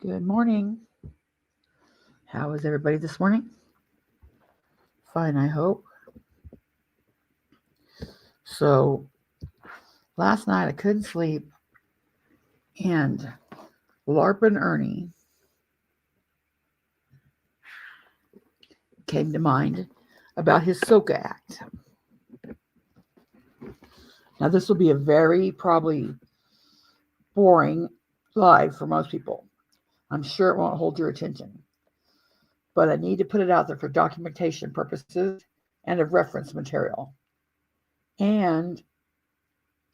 Good morning. How is everybody this morning? Fine, I hope. So, last night I couldn't sleep, and LARP and Ernie came to mind about his S.O.C.A Act. Now, this will be a very probably boring live for most people. I'm sure it won't hold your attention, but I need to put it out there for documentation purposes and of reference material. And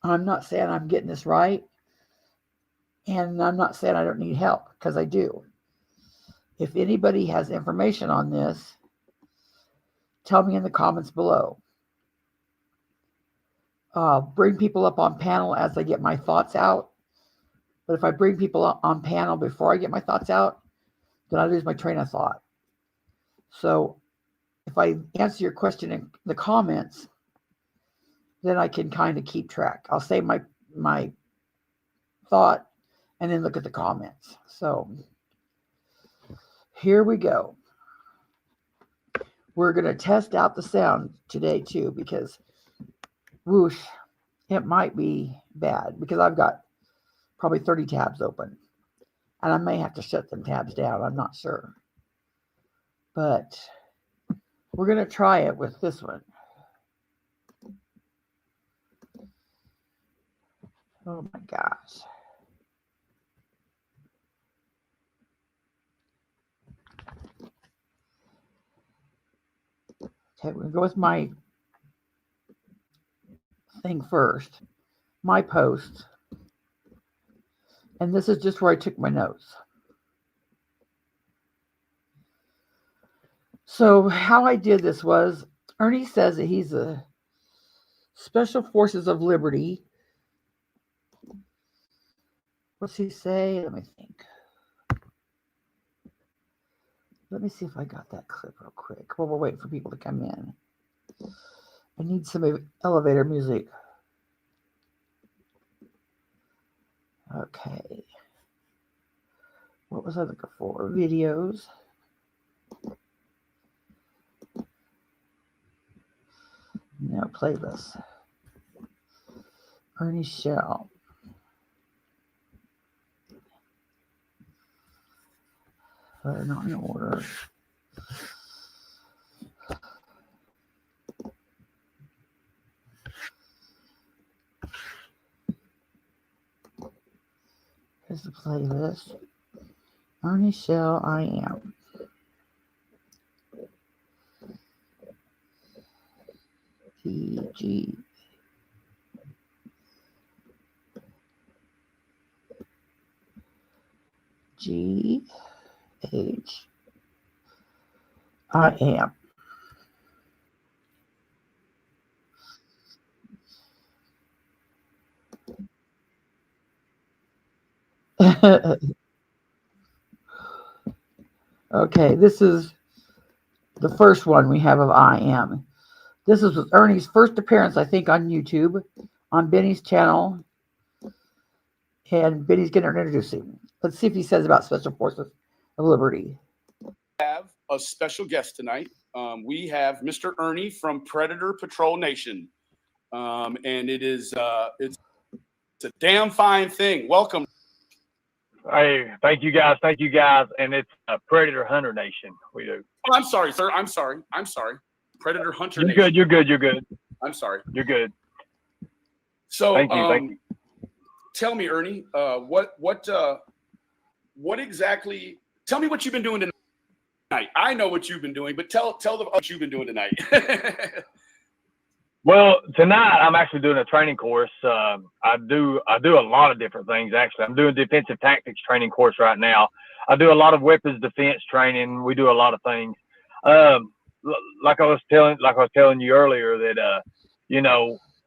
I'm not saying I'm getting this right, and I'm not saying I don't need help, because I do. If anybody has information on this, tell me in the comments below. Bring people up on panel as I get my thoughts out. But if I bring people up on panel before I get my thoughts out, then I lose my train of thought. So if I answer your question in the comments, then I can kind of keep track. I'll say my thought and then look at the comments. So here we go. We're going to test out the sound today too, because whoosh, it might be bad because I've got probably 30 tabs open, and I may have to shut them tabs down. I'm not sure, but we're going to try it with this one. Oh my gosh. Okay, we're going to go with my thing first, my post. And this is just where I took my notes. So how I did this was, Ernie says that he's a Special Forces of Liberty. What's he say? Let me think. Let me see if I got that clip real quick while we're waiting for people to come in. I need some elevator music. Okay. What was I looking for? Videos. No, playlist. Ernie Shell. They're not in order. Here's the playlist. Ernie Shell, I Am. PG. G. H. I Am. Okay, this is the first one we have of I Am. This is Ernie's first appearance, I think, on YouTube, on Benny's channel. And Benny's going to introduce him. Let's see if he says about Special Forces of Liberty. Have a special guest tonight. We have Mr. Ernie from Predator Patrol Nation. And it's a damn fine thing. Welcome. Hey, thank you guys. And it's Predator Hunter Nation. We do. Oh, I'm sorry, sir. I'm sorry. Predator Hunter Nation. You're good. I'm sorry. You're good. So thank you. Tell me, Ernie, what exactly, tell me what you've been doing tonight. I know what you've been doing, but tell them what you've been doing tonight. Well, tonight I'm actually doing a training course. I do a lot of different things, actually. I'm doing defensive tactics training course right now. I do a lot of weapons defense training. We do a lot of things. Like I was telling you earlier that,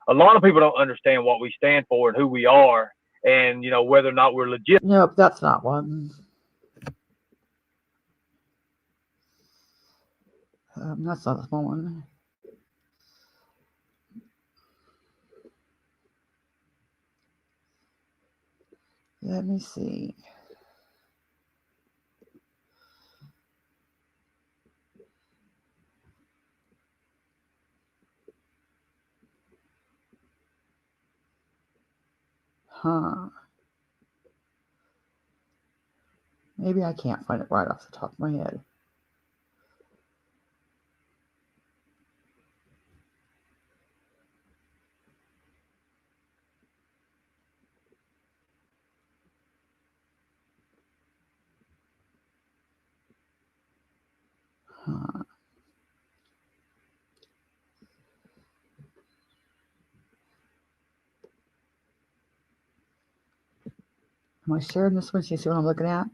a lot of people don't understand what we stand for and who we are, and whether or not we're legit. Nope, that's not one. That's not the one. Let me see. Huh. Maybe I can't find it right off the top of my head. Huh. Am I sharing this one? You see what I'm looking at?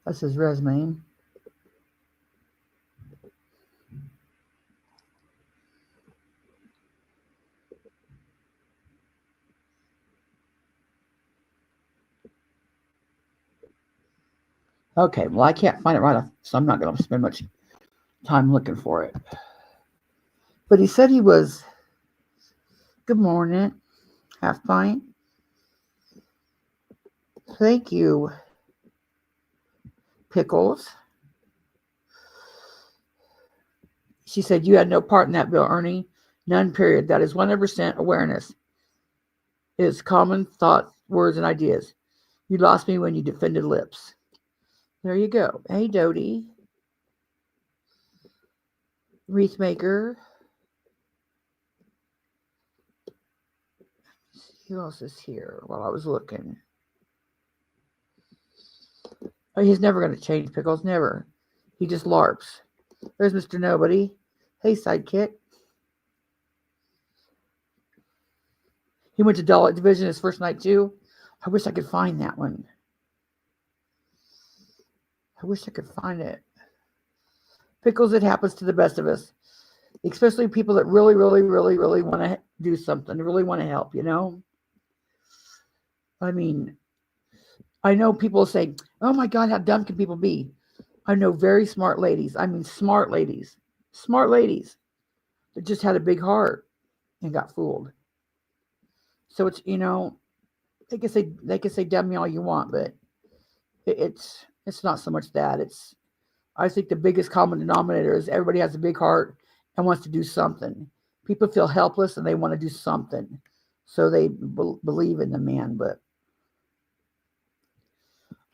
That's his resume. Okay, well, I can't find it right off, so I'm not going to spend much time looking for it. But he said he was, good morning, half pint. Thank you, Pickles. She said, you had no part in that bill, Ernie. None, period. That is 100% awareness. It is common thought, words, and ideas. You lost me when you defended lips. There you go. Hey, Dodie. Wreath maker. Who else is here while I was looking? Oh, he's never going to change, Pickles. Never. He just LARPs. There's Mr. Nobody. Hey, sidekick. He went to Dollar Division his first night, too. I wish I could find that one. I wish I could find it. Pickles, it happens to the best of us. Especially people that really, really, really, really want to do something. Really want to help, you know? I mean, I know people say, oh my God, how dumb can people be? I know very smart ladies. I mean, smart ladies. Smart ladies that just had a big heart and got fooled. So it's, you know, they can say dummy all you want, but it's not so much that. I think the biggest common denominator is everybody has a big heart and wants to do something. People feel helpless and they want to do something. So they believe in the man. But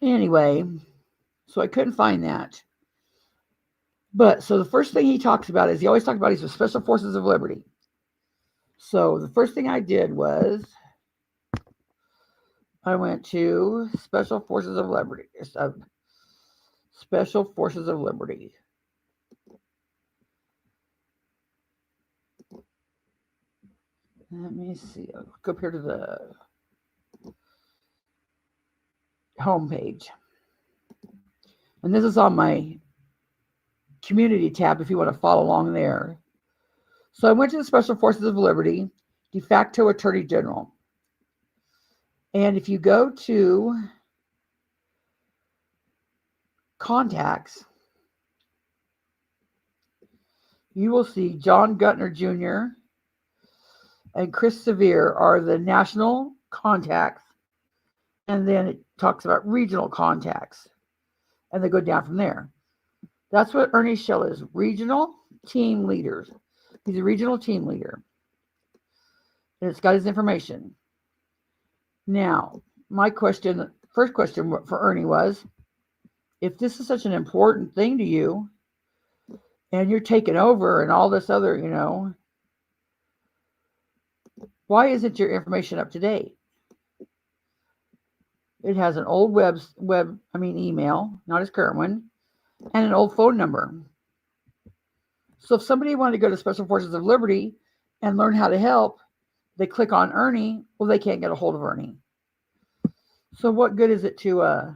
anyway, so I couldn't find that. But so the first thing he talks about is he always talks about he's with Special Forces of Liberty. So the first thing I did was I went to Special Forces of Liberty. Special Forces of Liberty. Let me see. I'll go up here to the homepage. And this is on my community tab if you want to follow along there. So I went to the Special Forces of Liberty, de facto Attorney General. And if you go to contacts, you will see John Gutner Jr. and Chris Sevier are the national contacts. And then it talks about regional contacts. And they go down from there. That's what Ernie Shell is, regional team leaders. He's a regional team leader. And it's got his information. Now, my first question for Ernie was, if this is such an important thing to you, and you're taking over and all this other, you know, why isn't your information up to date? It has an old email, not his current one, and an old phone number. So if somebody wanted to go to Special Forces of Liberty and learn how to help, they click on Ernie, well, they can't get a hold of Ernie. So what good is it to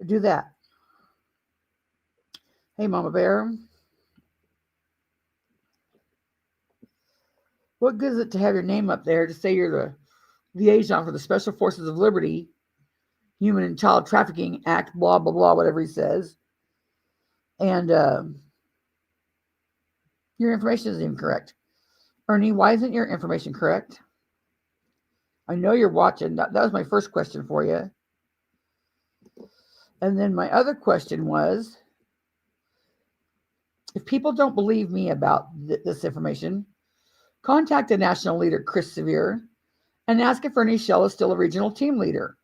do that? Hey, Mama Bear. What good is it to have your name up there to say you're the liaison for the Special Forces of Liberty, Human and Child Trafficking Act, blah, blah, blah, whatever he says. And your information isn't even correct. Ernie, why isn't your information correct? I know you're watching. That was my first question for you. And then my other question was, if people don't believe me about this information, contact the national leader, Chris Sevier, and ask if Ernie Shell is still a regional team leader.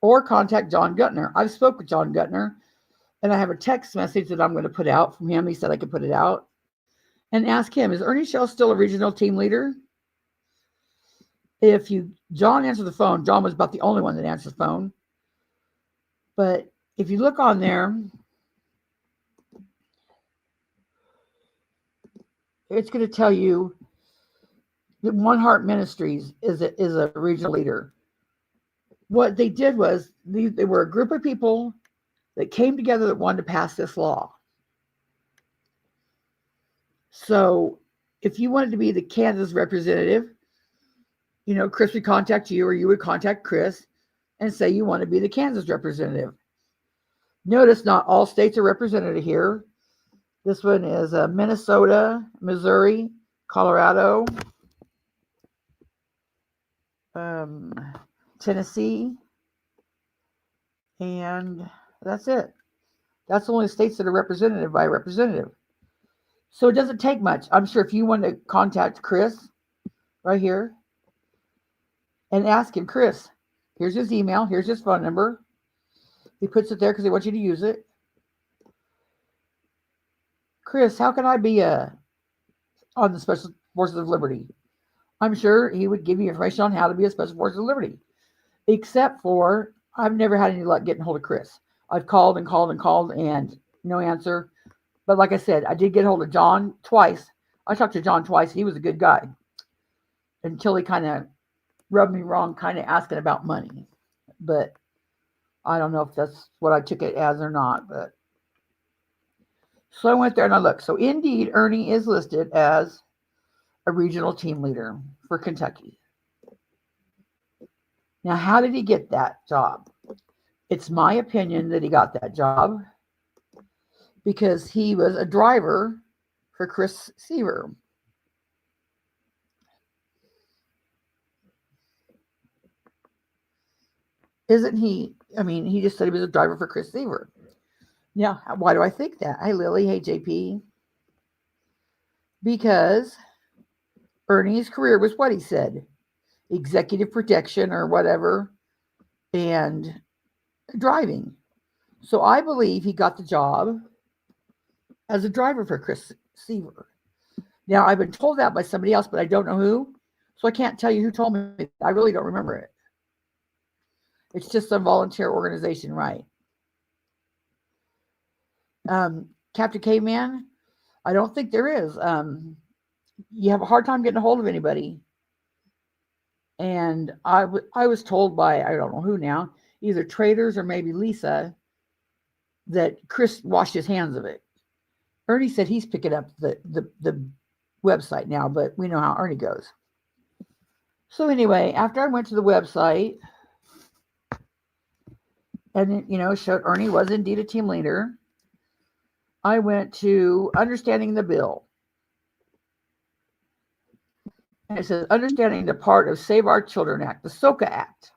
Or contact John Guttner. I've spoke with John Guttner, and I have a text message that I'm going to put out from him. He said I could put it out. And ask him, is Ernie Shell still a regional team leader? If John answered the phone, John was about the only one that answered the phone. But if you look on there, it's going to tell you that One Heart Ministries is a regional leader. What they did was they were a group of people that came together that wanted to pass this law. So if you wanted to be the Kansas representative, Chris would contact you, or you would contact Chris and say you want to be the Kansas representative. Notice not all states are represented here. This one is Minnesota, Missouri, Colorado, Tennessee, and that's it. That's the only states that are represented by a representative. So it doesn't take much. I'm sure if you want to contact Chris right here and ask him, Chris, here's his email, here's his phone number. He puts it there because he wants you to use it. Chris, how can I be on the Special Forces of Liberty? I'm sure he would give you information on how to be a Special Forces of Liberty. Except for, I've never had any luck getting hold of Chris. I've called and called and called and no answer. But like I said, I did get hold of John twice. I talked to John twice. He was a good guy. Until he kind of rubbed me wrong, kind of asking about money. But I don't know if that's what I took it as or not. But so I went there and I looked. So indeed, Ernie is listed as a regional team leader for Kentucky. Now, how did he get that job? It's my opinion that he got that job because he was a driver for Chris Seaver. Isn't he? I mean, he just said he was a driver for Chris Seaver. Now, why do I think that? Hey, Lily. Hey, JP. Because Ernie's career was what he said. Executive protection or whatever. And driving. So I believe he got the job as a driver for Chris Seaver. Now, I've been told that by somebody else, but I don't know who. So I can't tell you who told me. I really don't remember it. It's just some volunteer organization, right? Captain K-Man, I don't think there is. You have a hard time getting a hold of anybody. And I was told by, I don't know who now, either traders or maybe Lisa, that Chris washed his hands of it. Ernie said he's picking up the website now, but we know how Ernie goes. So anyway, after I went to the website, and it showed Ernie was indeed a team leader, I went to Understanding the Bill. And it says, Understanding the part of Save Our Children Act, the SOCA Act.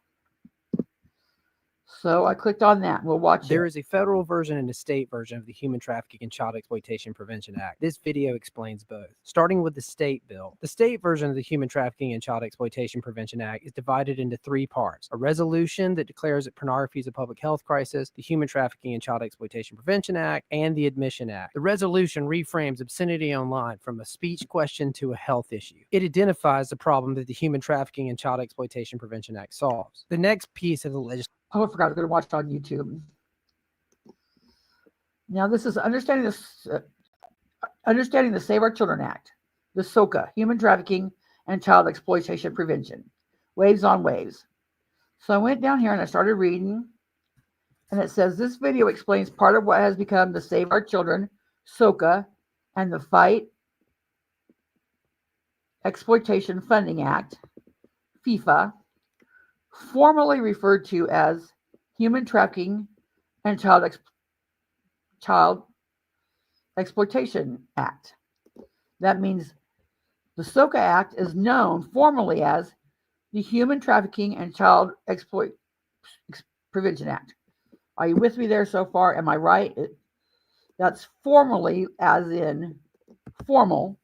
So I clicked on that. We'll watch There it. is a federal version and a state version of the Human Trafficking and Child Exploitation Prevention Act. This video explains both. Starting with the state bill. The state version of the Human Trafficking and Child Exploitation Prevention Act is divided into three parts. A resolution that declares that pornography is a public health crisis, the Human Trafficking and Child Exploitation Prevention Act, and the Admission Act. The resolution reframes obscenity online from a speech question to a health issue. It identifies the problem that the Human Trafficking and Child Exploitation Prevention Act solves. The next piece of the legislation. Oh, I forgot. I was going to watch it on YouTube. Now, this is Understanding the Save Our Children Act, the SOCA, Human Trafficking and Child Exploitation Prevention. Waves on waves. So I went down here and I started reading. And it says, this video explains part of what has become the Save Our Children, SOCA, and the Fight Exploitation Funding Act, FEFA, formerly referred to as Human Trafficking and Child Exploitation Act. That means the SOCA Act is known formally as the Human Trafficking and Child Prevention Act. Are you with me there so far? Am I right? That's formally, as in formal,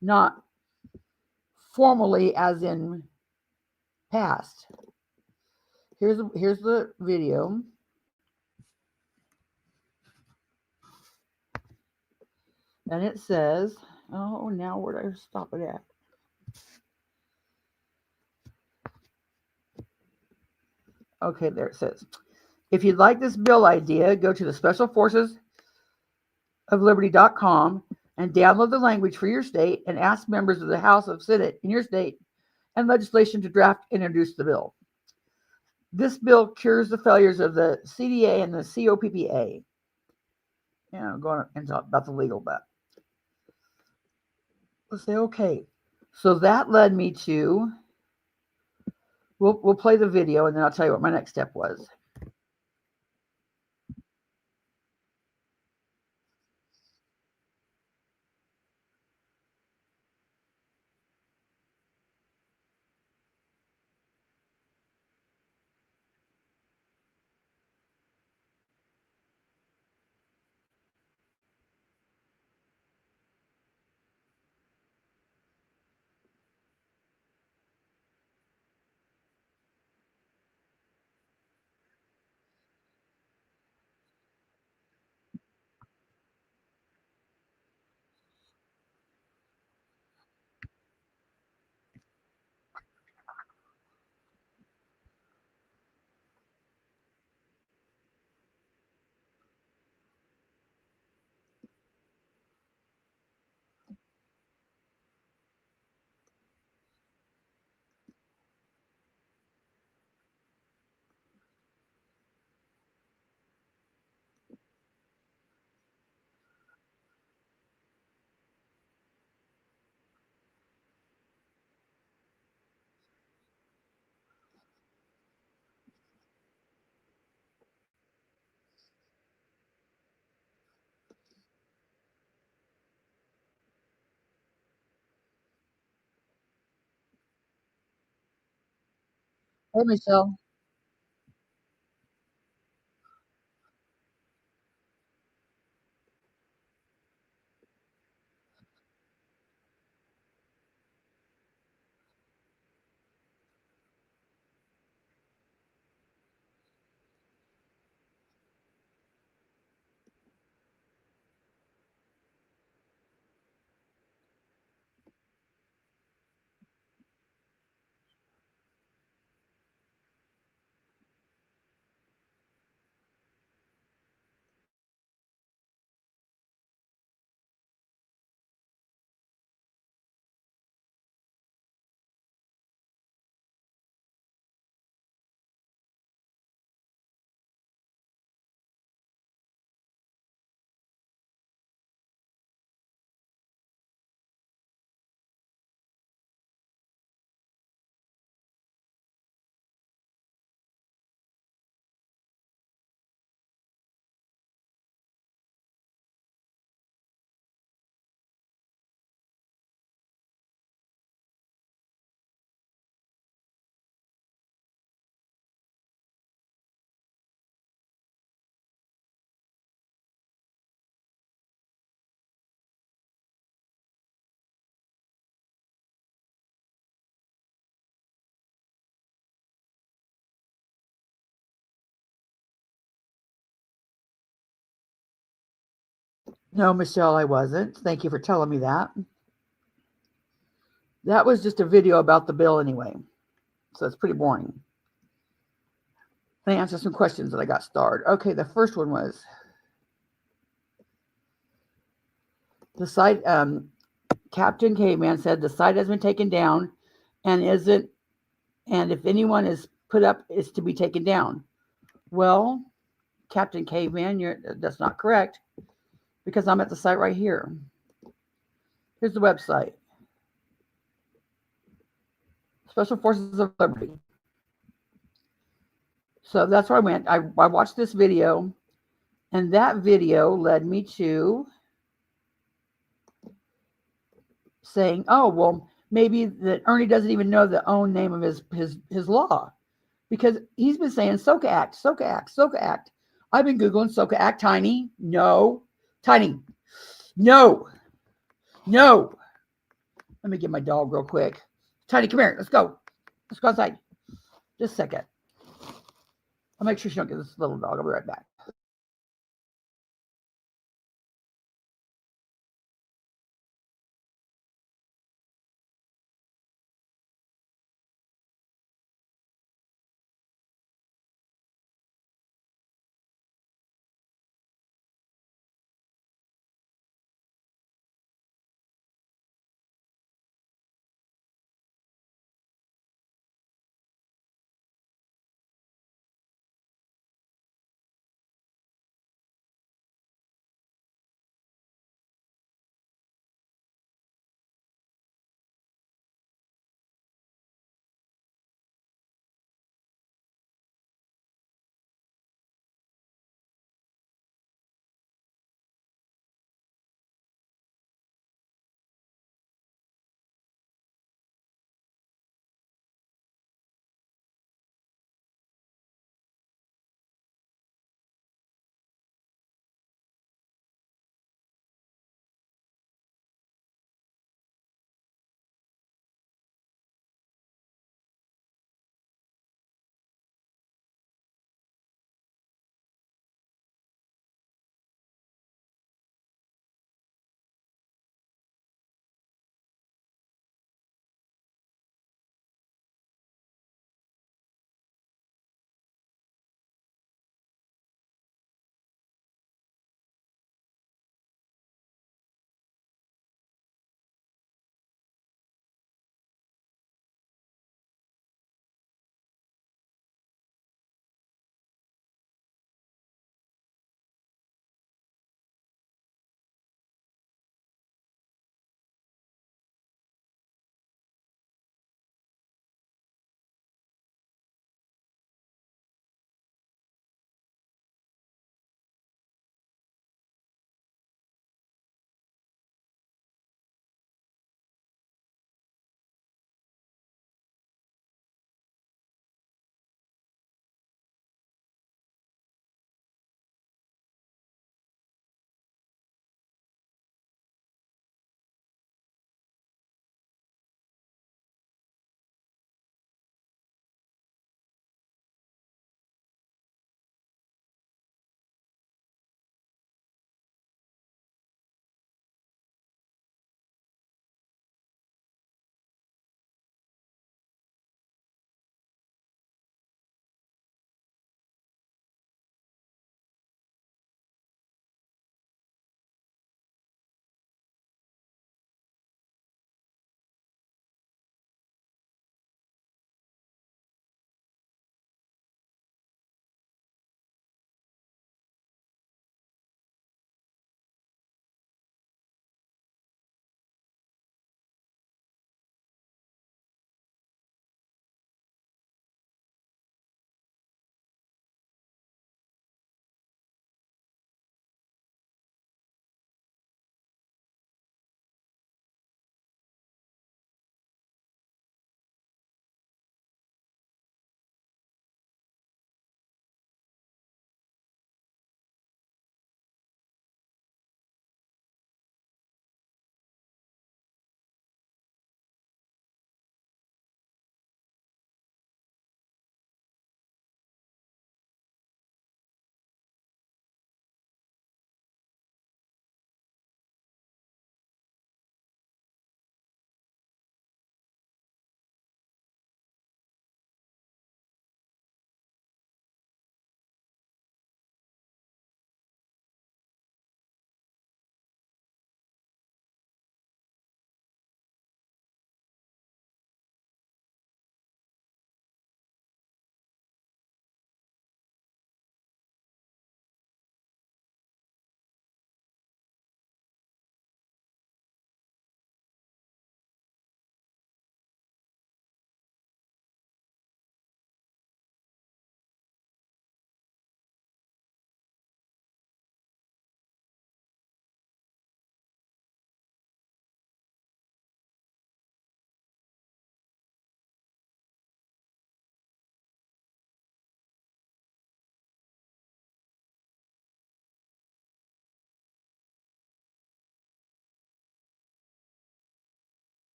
not formally as in past. Here's the video. And it says, oh, now where do I stop it at? Okay, there it says, if you'd like this bill idea, go to the Special Forces of Liberty.com and download the language for your state and ask members of the House of Senate in your state and legislation to draft and introduce the bill. This bill cures the failures of the CDA and the COPPA. I'm going to talk about the legal, but let's say, okay. So that led me to, we'll play the video and then I'll tell you what my next step was. Hey, Michelle. No, Michelle, I wasn't. Thank you for telling me that. That was just a video about the bill anyway. So it's pretty boring. Let me answer some questions that I got starred. Okay, the first one was the site. Captain Caveman said the site has been taken down and isn't, and if anyone is put up, it's to be taken down. Well, Captain Caveman, that's not correct because I'm at the site right here. Here's the website. Special Forces of Liberty. So that's where I went. I watched this video, and that video led me to saying, oh, well, maybe that Ernie doesn't even know the own name of his law, because he's been saying SOCA Act, SOCA Act, SOCA Act I've been Googling SOCA Act. Tiny. No. Tiny. No. No. Let me get my dog real quick. Tiny, come here. Let's go. Let's go outside. Just a second. I'll make sure she don't get this little dog. I'll be right back.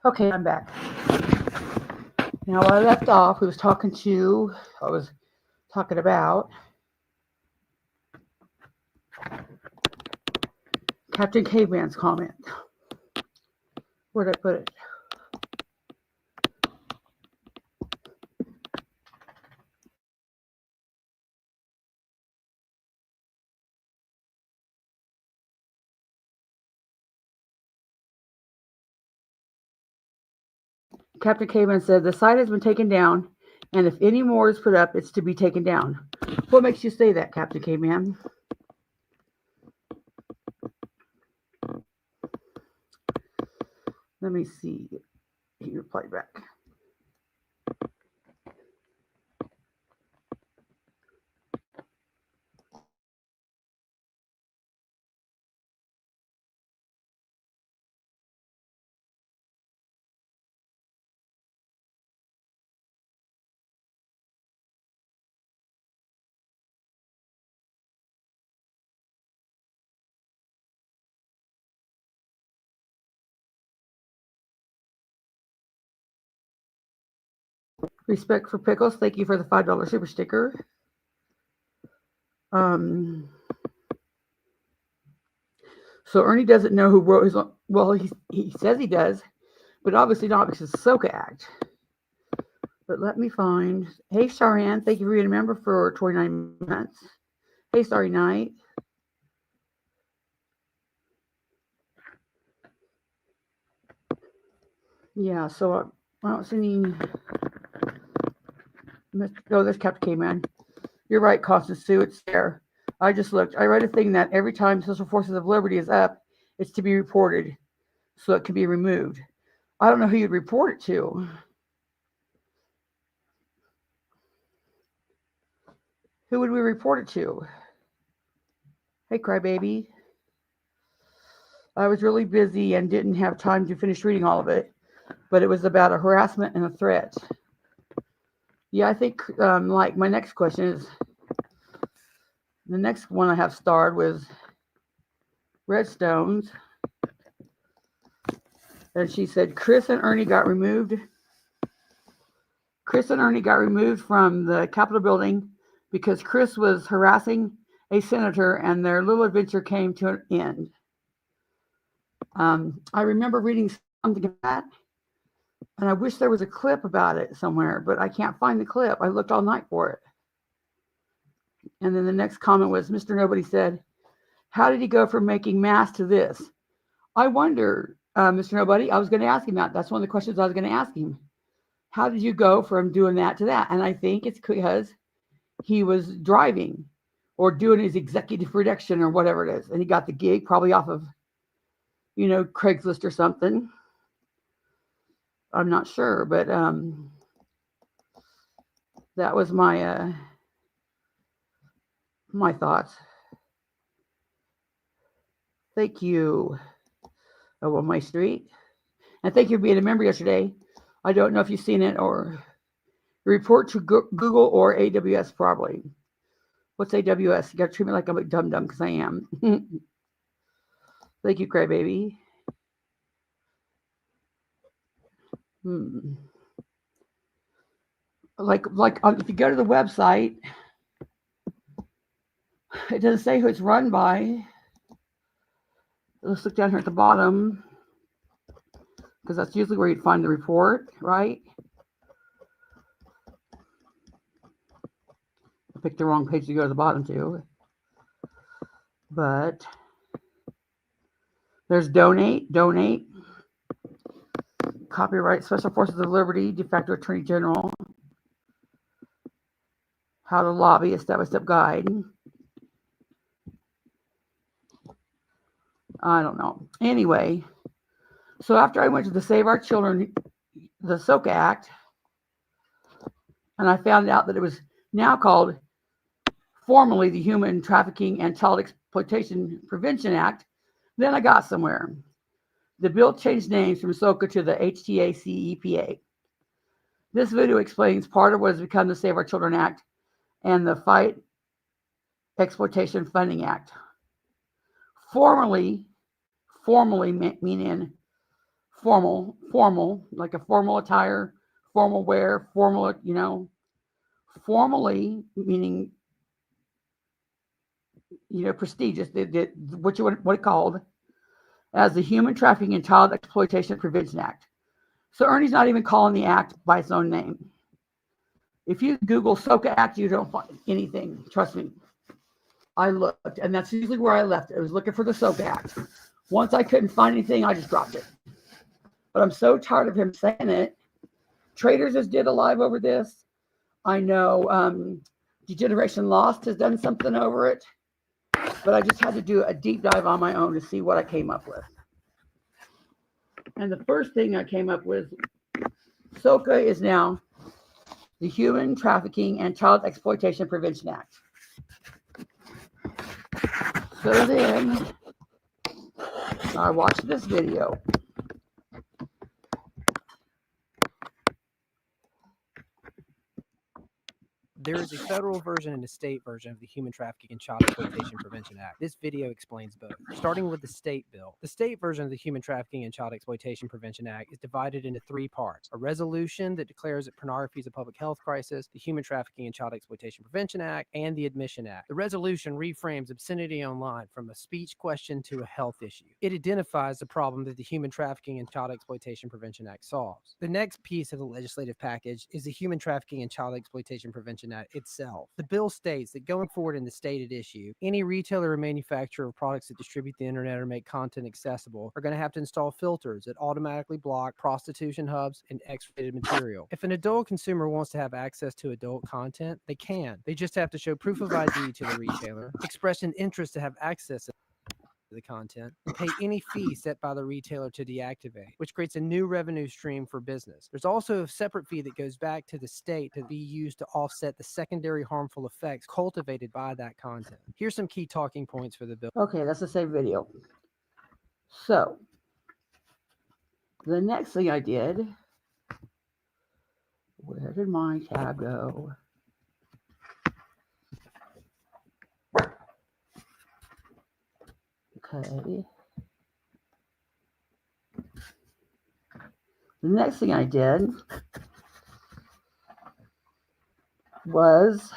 Okay, I'm back. Now, I left off. I was talking about Captain Caveman's comment. Where did I put it? Captain Caveman said, the site has been taken down, and if any more is put up, it's to be taken down. What makes you say that, Captain Caveman? Let me see. He replied back. Respect for Pickles. Thank you for the $5 super sticker. So Ernie doesn't know who wrote his. Well, he says he does, but obviously not because it's the S.O.C.A Act. But let me find. Hey, Sharan, thank you for being a member for 29 months. Hey, Starry Night. Yeah, so I don't see any. Oh, there's Captain K-Man. You're right, Constance Sue. It's there. I just looked. I read a thing that every time Social Forces of Liberty is up, it's to be reported, so it can be removed. I don't know who you'd report it to. Who would we report it to? Hey, crybaby. I was really busy and didn't have time to finish reading all of it, but it was about a harassment and a threat. Yeah, I think like my next question is, the next one I have starred was Redstones. And she said, Chris and Ernie got removed from the Capitol building because Chris was harassing a senator and their little adventure came to an end. I remember reading something about that, and I wish there was a clip about it somewhere, but I can't find the clip. I looked all night for it. And then the next comment was, Mr. Nobody said, how did he go from making masks to this? I wonder, Mr. Nobody, I was going to ask him that. That's one of the questions I was going to ask him. How did you go from doing that to that? And I think it's because he was driving or doing his executive production or whatever it is. And he got the gig probably off of, Craigslist or something. I'm not sure, but that was my my thoughts. Thank you, on my street. And thank you for being a member yesterday. I don't know if you've seen it or report to Google or AWS probably. What's AWS? You got to treat me like I'm a dum-dum because I am. Thank you, crybaby. Like if you go to the website, it doesn't say who it's run by. Let's look down here at the bottom, because that's usually where you'd find the report, right? I picked the wrong page to go to the bottom to. But there's donate, copyright, Special Forces of Liberty, de facto Attorney General, how to lobby, a step-by-step guide. I don't know. Anyway, so after I went to the Save Our Children, the S.O.C.A Act, and I found out that it was now called formerly the Human Trafficking and Child Exploitation Prevention Act, then I got somewhere. The bill changed names from S.O.C.A to the HTACEPA. This video explains part of what has become the Save Our Children Act and the Fight Exploitation Funding Act. Formerly meaning formal, like a formal attire, formal wear, formal, formally meaning, prestigious, what it called as the Human Trafficking and Child Exploitation Prevention Act. So Ernie's not even calling the act by its own name. If you Google S.O.C.A Act, you don't find anything. Trust me. I looked, and that's usually where I left it. I was looking for the S.O.C.A Act. Once I couldn't find anything, I just dropped it. But I'm so tired of him saying it. Traders just did a live over this. I know Degeneration Lost has done something over it. But I just had to do a deep dive on my own to see what I came up with. And the first thing I came up with, S.O.C.A is now the Human Trafficking and Child Exploitation Prevention Act. So then I watched this video. There is a federal version and a state version of the Human Trafficking and Child Exploitation Prevention Act. This video explains both. Starting with the state bill. The state version of the Human Trafficking and Child Exploitation Prevention Act is divided into three parts. A resolution that declares that pornography is a public health crisis, the Human Trafficking and Child Exploitation Prevention Act, and the Admission Act. The resolution reframes obscenity online from a speech question to a health issue. It identifies the problem that the Human Trafficking and Child Exploitation Prevention Act solves. The next piece of the legislative package is the Human Trafficking and Child Exploitation Prevention Act itself. The bill states that going forward in the stated issue, any retailer or manufacturer of products that distribute the internet or make content accessible are going to have to install filters that automatically block prostitution hubs and X-rated material. If an adult consumer wants to have access to adult content, they can. They just have to show proof of ID to the retailer, express an interest to have access to the content, and pay any fee set by the retailer to deactivate, which creates a new revenue stream for business. There's also a separate fee that goes back to the state to be used to offset the secondary harmful effects cultivated by that content. Here's some key talking points for the bill. Okay, that's the same video. So the next thing I did, where did my tab go? Okay. The next thing I did was,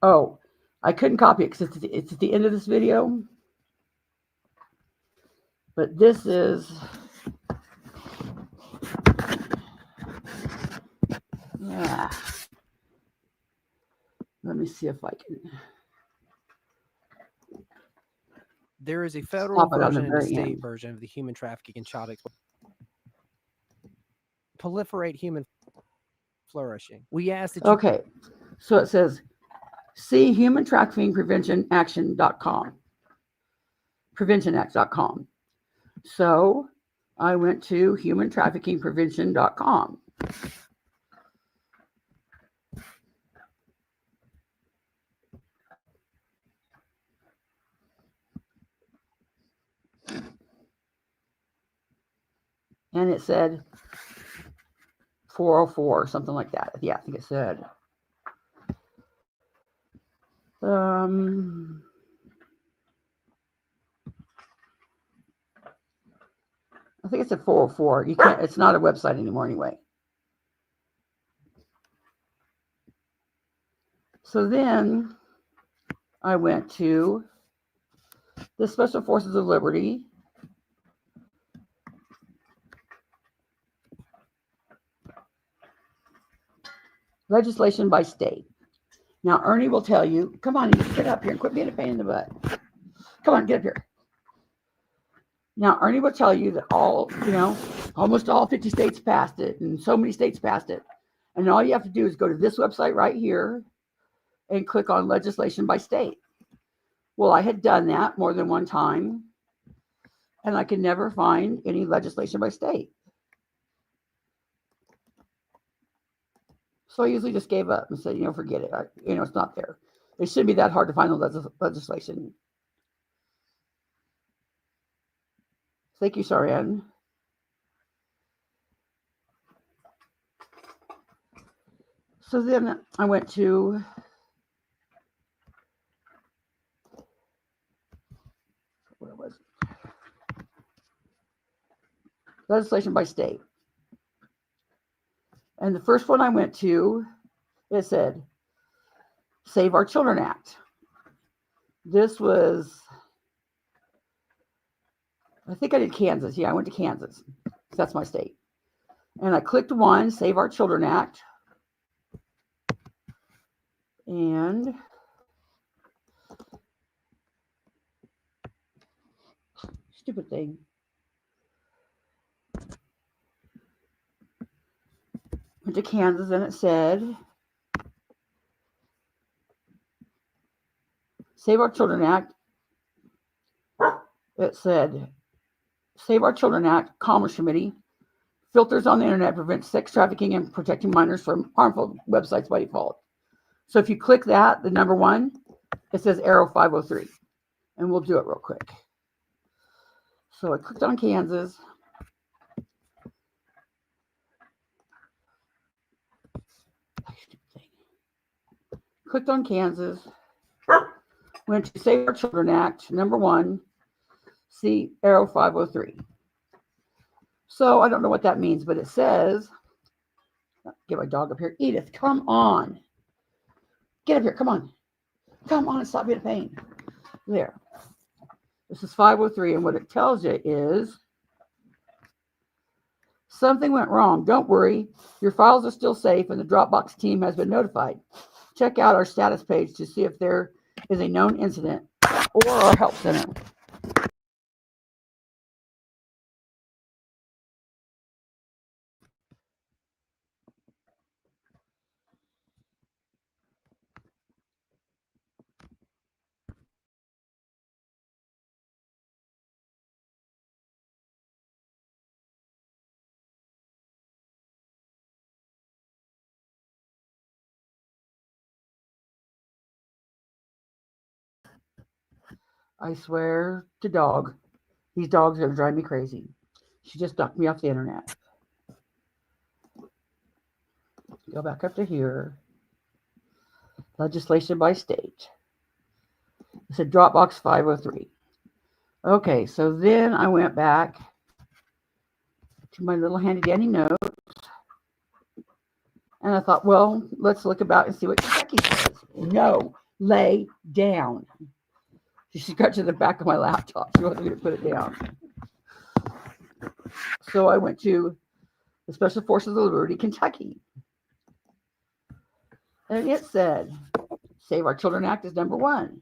I couldn't copy it because it's at the end of this video. But this is, yeah. Let me see if I can. There is a federal Stop it on the version and a very state end. version of the Human Trafficking and Child Exploitation. Proliferate human flourishing. We ask that you Okay, so it says, see Human Trafficking Prevention Action.com, PreventionAct.com. So I went to humantraffickingprevention.com. And it said 404 or something like that. Yeah, I think it said. I think it's at 404. You can't. It's not a website anymore, anyway. So then I went to the Special Forces of Liberty. Legislation by state. Now, Ernie will tell you, come on, you get up here and quit being a pain in the butt. Come on, get up here. Now, Ernie will tell you that almost all 50 states passed it, and so many states passed it. And all you have to do is go to this website right here and click on legislation by state. Well, I had done that more than one time, and I could never find any legislation by state. So I usually just gave up and said, forget it. It's not there. It shouldn't be that hard to find the legislation. Thank you, Sarian. So then I went to where was it? legislation by state. And the first one I went to, it said, Save Our Children Act. This was, I think I did Kansas. Yeah, I went to Kansas. That's my state. And I clicked one, Save Our Children Act. And stupid thing. Went to Kansas and it said, Save Our Children Act. It said, Save Our Children Act, Commerce Committee, filters on the internet, prevents sex trafficking and protecting minors from harmful websites by default. So if you click that, the number one, it says arrow 503. And we'll do it real quick. So I clicked on Kansas. Clicked on Kansas. Went to Save Our Children Act, number one, see arrow 503. So I don't know what that means, but it says, get my dog up here. Edith, come on. Get up here. Come on. Come on and stop being a pain. There. This is 503, and what it tells you is something went wrong. Don't worry. Your files are still safe, and the Dropbox team has been notified. Check out our status page to see if there is a known incident or our help center. I swear to dog, these dogs are going to drive me crazy. She just knocked me off the internet. Go back up to here. Legislation by state. It said Dropbox 503. Okay, so then I went back to my little handy dandy notes. And I thought, well, let's look about and see what Kentucky says. No, lay down. She scratched the back of my laptop. She wanted me to put it down. So I went to the Special Forces of Liberty, Kentucky. And it said, Save Our Children Act is number one.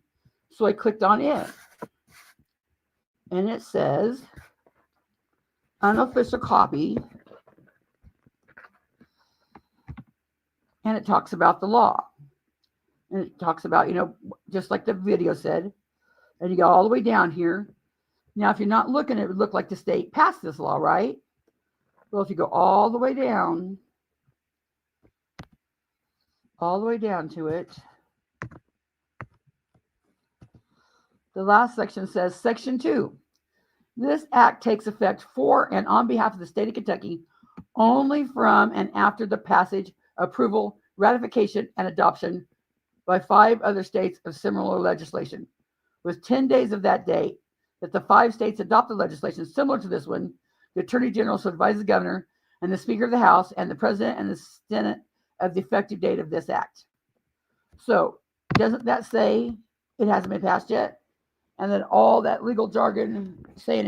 So I clicked on it. And it says, unofficial copy. And it talks about the law. And it talks about, just like the video said, and you go all the way down here. Now, if you're not looking, it would look like the state passed this law, right? Well, if you go all the way down to it, the last section says, Section 2. This act takes effect for and on behalf of the state of Kentucky only from and after the passage, approval, ratification, and adoption by 5 other states of similar legislation. With 10 days of that date that the 5 states adopt the legislation similar to this one, the Attorney General shall advise the governor and the Speaker of the House and the President and the Senate of the effective date of this act. So doesn't that say it hasn't been passed yet? And then all that legal jargon saying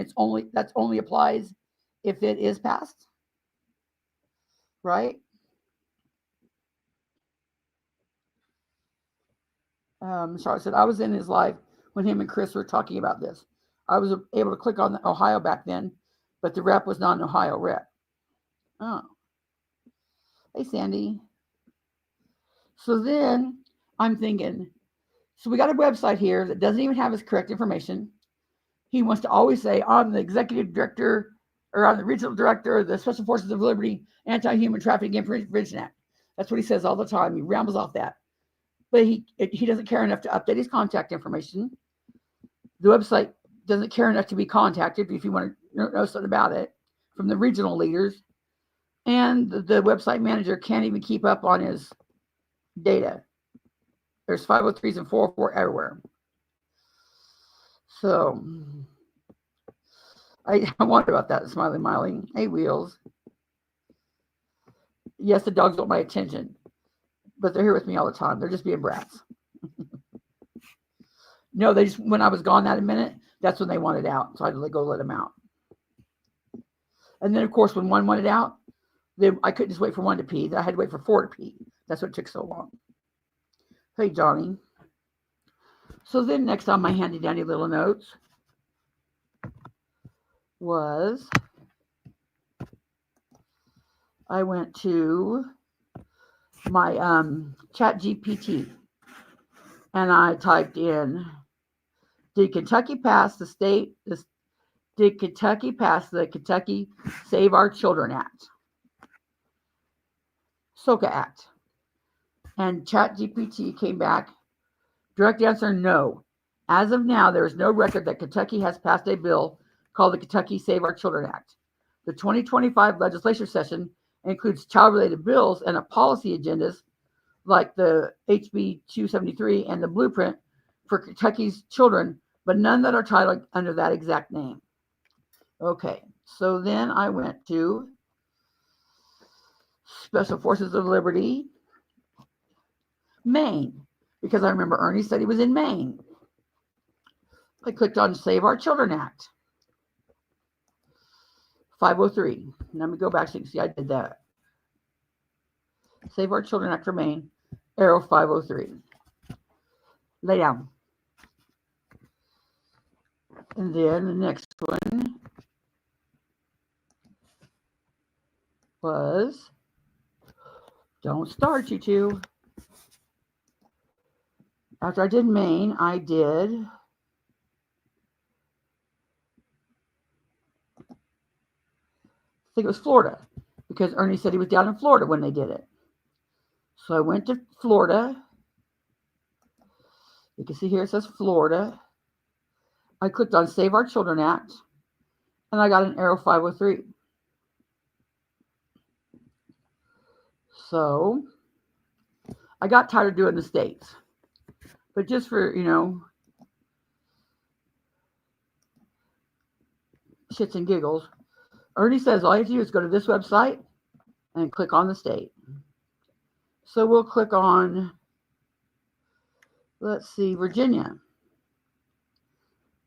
that only applies if it is passed, right? Charlotte said, I was in his live when him and Chris were talking about this. I was able to click on Ohio back then, but the rep was not an Ohio rep. Oh. Hey, Sandy. So then I'm thinking, so we got a website here that doesn't even have his correct information. He wants to always say, I'm the executive director, or I'm the regional director of the Special Forces of Liberty Anti-Human Trafficking and Prevention Act. That's what he says all the time. He rambles off that. But he doesn't care enough to update his contact information. The website doesn't care enough to be contacted if you want to know something about it from the regional leaders. And the website manager can't even keep up on his data. There's 503s and 404 everywhere. So I wonder about that, Smiley Miley. Hey, Wheels. Yes, the dogs want my attention, but they're here with me all the time. They're just being brats. No, they just, when I was gone that a minute, that's when they wanted out. So I had to go let them out. And then, of course, when one wanted out, then I couldn't just wait for one to pee. I had to wait for 4 to pee. That's what took so long. Hey, Johnny. So then next on my handy dandy little notes was I went to my chat GPT and I typed in, did Kentucky pass the Kentucky Save Our Children Act? SOCA Act. And ChatGPT came back. Direct answer, no. As of now, there is no record that Kentucky has passed a bill called the Kentucky Save Our Children Act. The 2025 legislature session includes child-related bills and policy agendas like the HB 273 and the blueprint for Kentucky's children, but none that are titled under that exact name. Okay, so then I went to Special Forces of Liberty, Maine, because I remember Ernie said he was in Maine. I clicked on Save Our Children Act. 503. Let me go back so you can see I did that. Save Our Children Act for Maine, arrow 503. Lay down. And then the next one was, don't start, you two. After I did Maine, I did I think it was Florida, because Ernie said he was down in Florida when they did it. So I went to Florida. You can see here it says Florida. I clicked on Save Our Children Act, and I got an arrow 503. So I got tired of doing the states. But just for, shits and giggles, Ernie says all you have to do is go to this website and click on the state. So we'll click on, let's see, Virginia.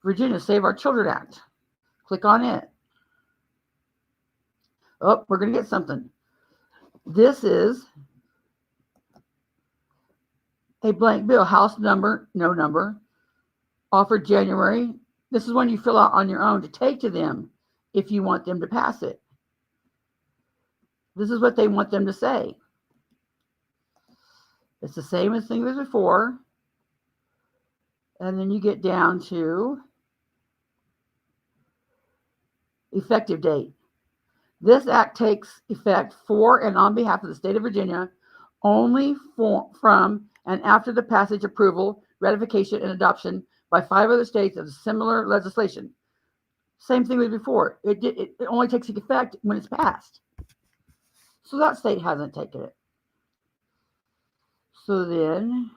Virginia, Save Our Children Act. Click on it. Oh, we're going to get something. This is a blank bill, house number, no number, offered January. This is one you fill out on your own to take to them if you want them to pass it. This is what they want them to say. It's the same as thing as before. And then you get down to effective date. This act takes effect for and on behalf of the state of Virginia only from and after the passage, approval, ratification, and adoption by 5 other states of similar legislation. Same thing as before. It only takes effect when it's passed. So that state hasn't taken it. So then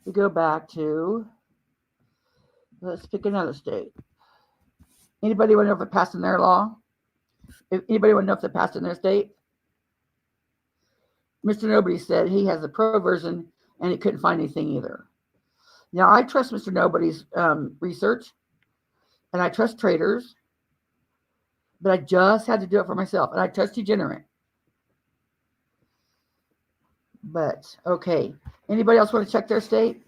we go back to, let's pick another state. Anybody want to know if it passed in their law? Anybody want to know if it passed in their state? Mr. Nobody said he has the pro version and he couldn't find anything either. Now, I trust Mr. Nobody's research and I trust traders, but I just had to do it for myself. And I trust Degenerate. But, okay. Anybody else want to check their state?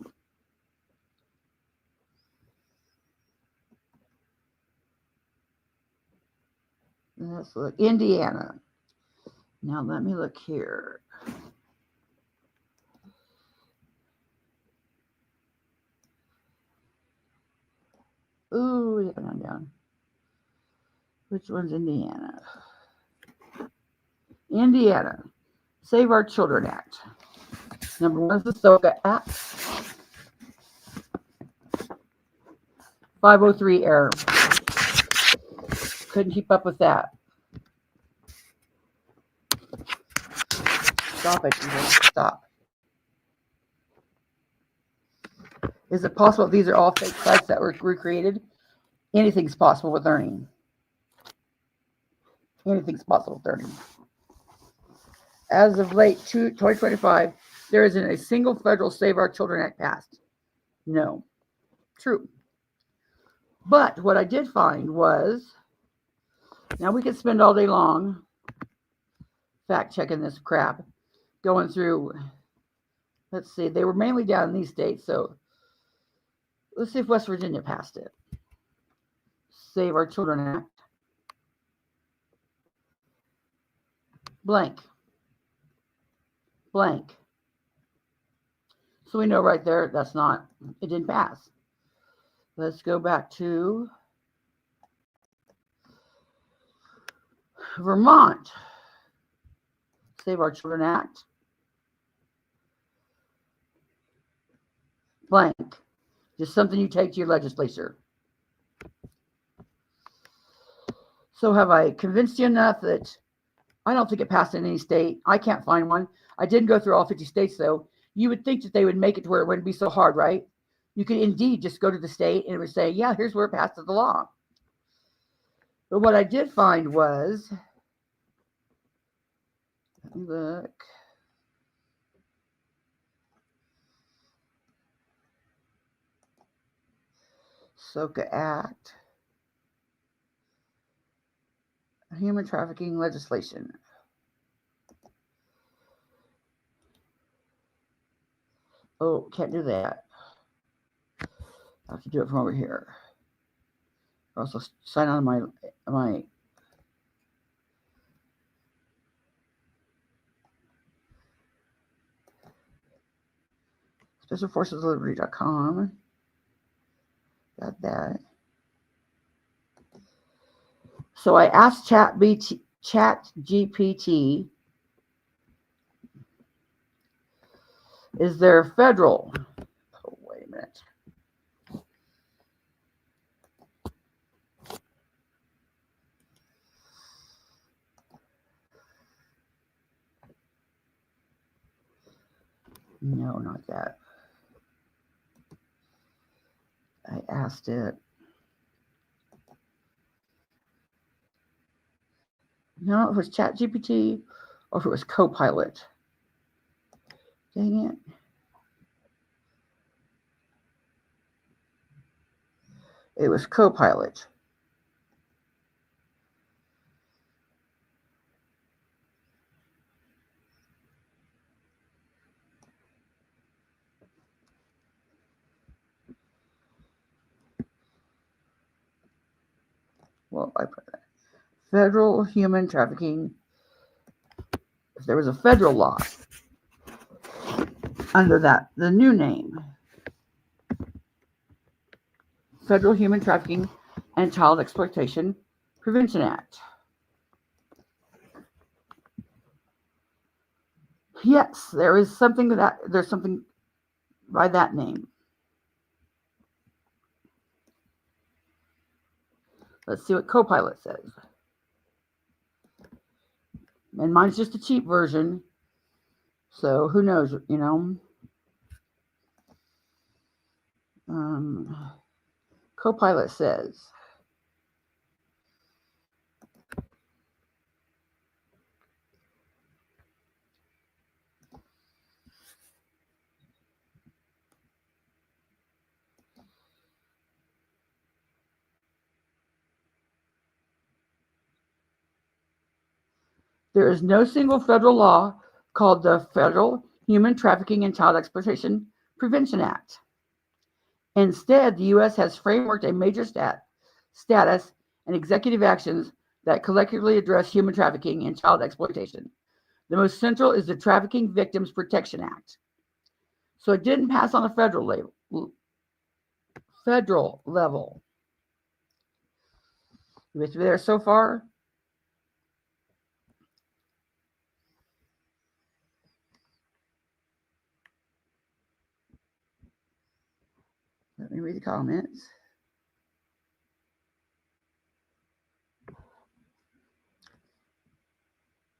Let's look. Indiana. Now, let me look here. Ooh, down. Which one's Indiana? Indiana. Save Our Children Act. Number 1 is the SOCA Act. 503 error. Couldn't keep up with that. Stop it. Stop. Is it possible these are all fake sites that were recreated? anything's possible with Ernie. Anything's possible with Ernie. As of late 2025, there isn't a single federal Save Our Children Act passed. No. True. But what I did find was, now we could spend all day long fact checking this crap, going through, let's see, they were mainly down in these states, so let's see if West Virginia passed it. Save Our Children Act. Blank. Blank. So we know right there that's not, it didn't pass. Let's go back to Vermont. Save Our Children Act. Blank. Just something you take to your legislature. So have I convinced you enough that I don't think it passed in any state? I can't find one. I didn't go through all 50 states, though. You would think that they would make it to where it wouldn't be so hard, right? You could indeed just go to the state and it would say, yeah, here's where it passed the law. But what I did find was, let me look. SOCA Act. Human trafficking legislation. Oh, can't do that. I have to do it from over here. Also sign on my specialforcesliberty.com. Got that. So I asked ChatGPT, is there federal? Oh, wait a minute. No, not that. I asked it. No, it was ChatGPT or if it was Copilot. Dang it. It was Copilot. Well, I put that. Federal human trafficking. If there was a federal law under that, the new name, Federal Human Trafficking and Child Exploitation Prevention Act. Yes, there is something that there's something by that name. Let's see what Copilot says. And mine's just a cheap version. So who knows, you know. Copilot says, there is no single federal law called the Federal Human Trafficking and Child Exploitation Prevention Act. Instead, the U.S. has frameworked a major status and executive actions that collectively address human trafficking and child exploitation. The most central is the Trafficking Victims Protection Act. So it didn't pass on a federal level. You with me there so far? Let me read the comments.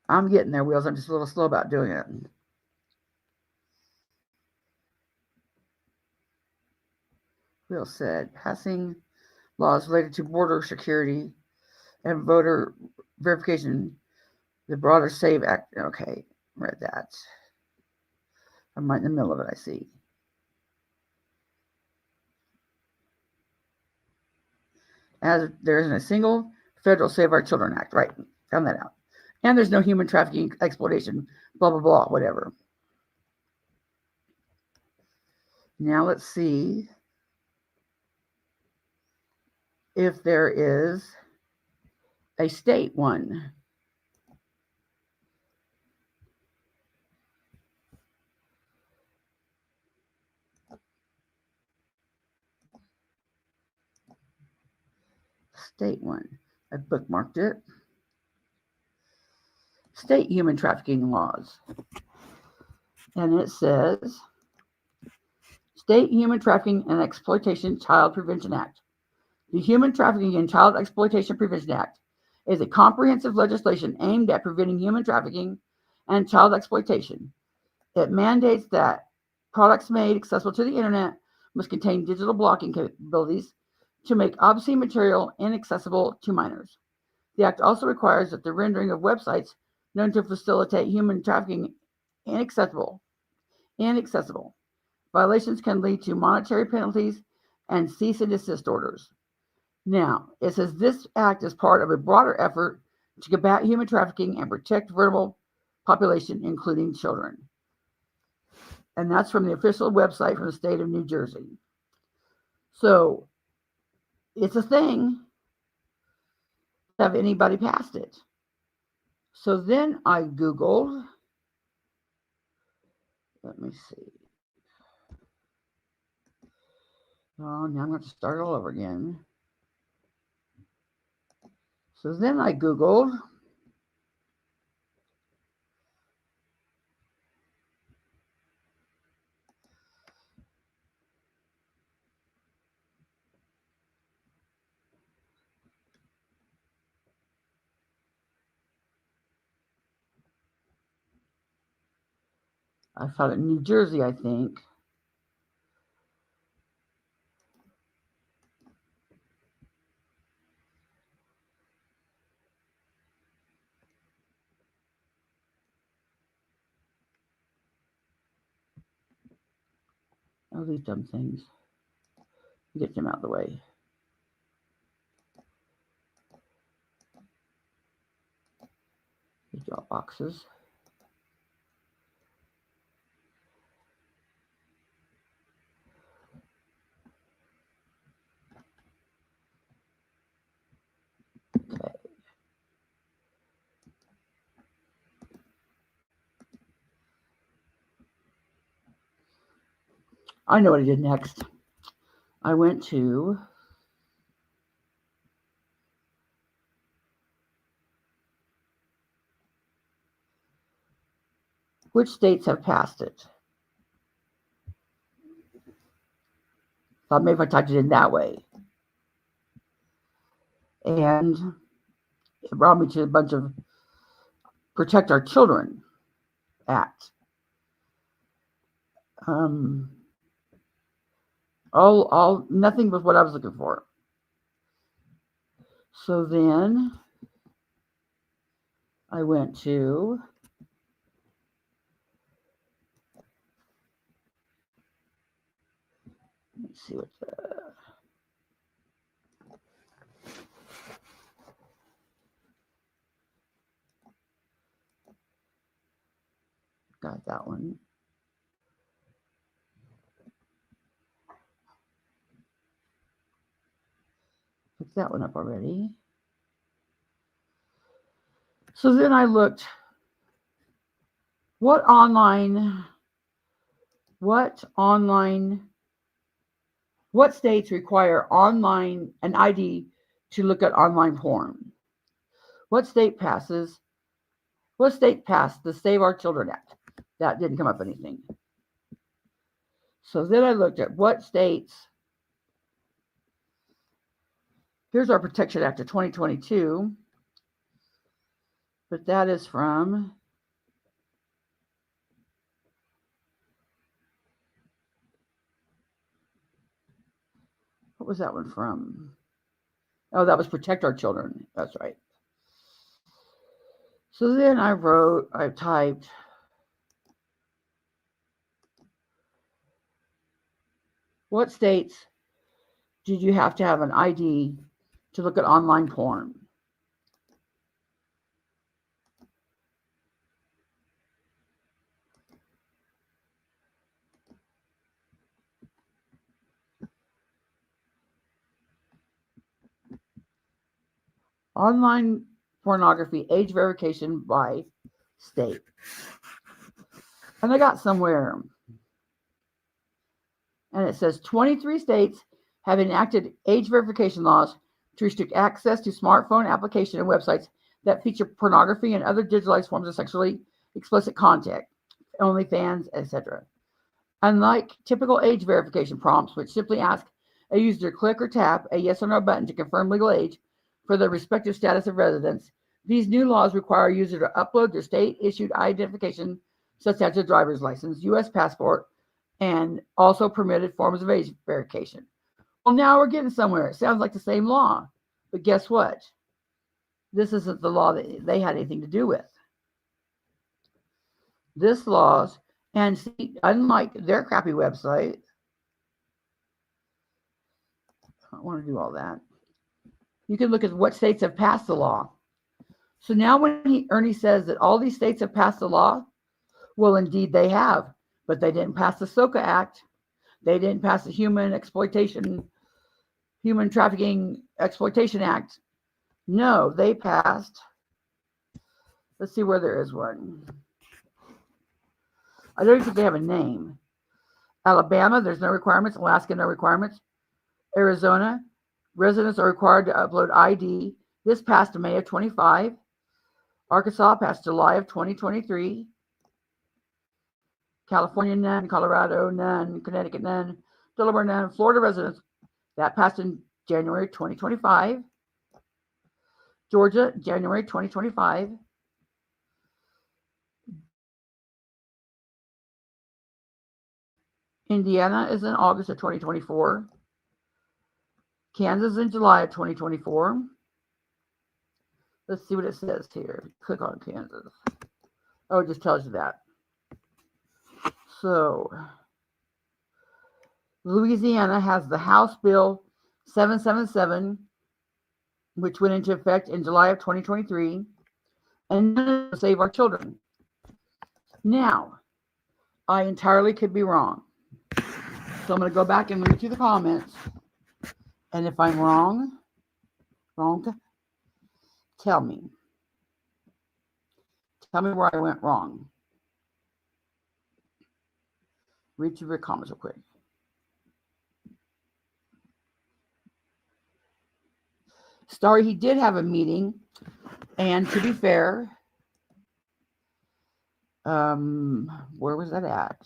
I'm getting there, Wheels. I'm just a little slow about doing it. Will said, passing laws related to border security and voter verification. The broader SAVE Act. Okay, read that. I'm right in the middle of it, I see. As there isn't a single federal Save Our Children Act. Right, found that out. And there's no human trafficking, exploitation, blah, blah, blah, whatever. Now let's see if there is a state one. State one. I bookmarked it. State human trafficking laws. And it says State Human Trafficking and Exploitation Child Prevention Act. The Human Trafficking and Child Exploitation Prevention Act is a comprehensive legislation aimed at preventing human trafficking and child exploitation. It mandates that products made accessible to the internet must contain digital blocking capabilities to make obscene material inaccessible to minors. The act also requires that the rendering of websites known to facilitate human trafficking inaccessible. Violations can lead to monetary penalties and cease and desist orders. Now, it says this act is part of a broader effort to combat human trafficking and protect vulnerable population, including children. And that's from the official website from the state of New Jersey. So, it's a thing. Have anybody passed it? So then I Googled. Let me see. Oh, now I'm going to start all over again. So then I Googled I found it in New Jersey, I think. Oh, these dumb things. Get them out of the way. The drop boxes. Okay. I know what I did next. I went to which states have passed it. Thought maybe if I typed it in that way. And it brought me to a bunch of Protect Our Children Act. Nothing was what I was looking for. So then I went to let's see what's got that one. Picked that one up already. So then I looked what states require an ID to look at online porn? What state passed the Save Our Children Act? That didn't come up anything. So then I looked at what states. Here's our Protection Act of 2022. But that is from what was that one from? Oh, that was protect our children. That's right. So then I typed, what states did you have to have an ID to look at online porn? Online pornography, age verification by state. And I got somewhere, and it says 23 states have enacted age verification laws to restrict access to smartphone application and websites that feature pornography and other digitalized forms of sexually explicit content, OnlyFans, etc. Unlike typical age verification prompts, which simply ask a user to click or tap a yes or no button to confirm legal age for their respective status of residence, these new laws require a user to upload their state-issued identification, such as a driver's license, U.S. passport, and also permitted forms of age verification. Well, now we're getting somewhere. It sounds like the same law, but guess what? This isn't the law that they had anything to do with. This laws, and see, unlike their crappy website, I don't want to do all that. You can look at what states have passed the law. So now when Ernie says that all these states have passed the law, well, indeed they have, but they didn't pass the S.O.C.A Act. They didn't pass the Human Trafficking Exploitation Act. No, they passed. Let's see where there is one. I don't even think they have a name. Alabama, there's no requirements. Alaska, no requirements. Arizona, residents are required to upload ID. This passed in May of 25. Arkansas passed July of 2023. California, none. Colorado, none. Connecticut, none. Delaware, none. Florida residents, that passed in January 2025. Georgia, January 2025. Indiana is in August of 2024. Kansas in July of 2024. Let's see what it says here. Click on Kansas. Oh, it just tells you that. So, Louisiana has the House Bill 777, which went into effect in July of 2023, and Save Our Children. Now, I entirely could be wrong. So I'm going to go back and read through the comments. And if I'm wrong, tell me. Tell me where I went wrong. Read through the comments real quick. Starry, he did have a meeting. And to be fair, where was that at?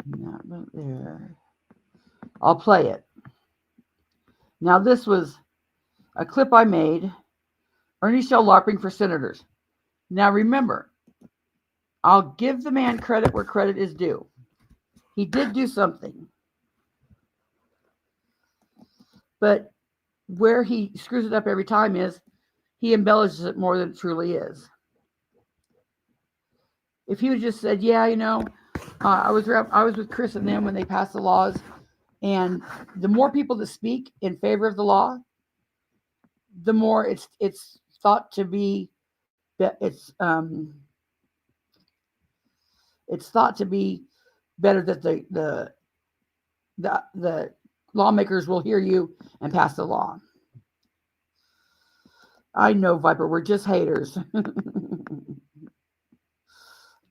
Not right there. I'll play it. Now, this was a clip I made. Ernie Shell LARPing for senators. Now, remember, I'll give the man credit where credit is due. He did do something. But where he screws it up every time is he embellishes it more than it truly is. If he would just said, yeah, you know, I was with Chris and them when they passed the laws, and the more people that speak in favor of the law, the more it's thought to be it's thought to be better that the lawmakers will hear you and pass the law. I know, Viper, we're just haters.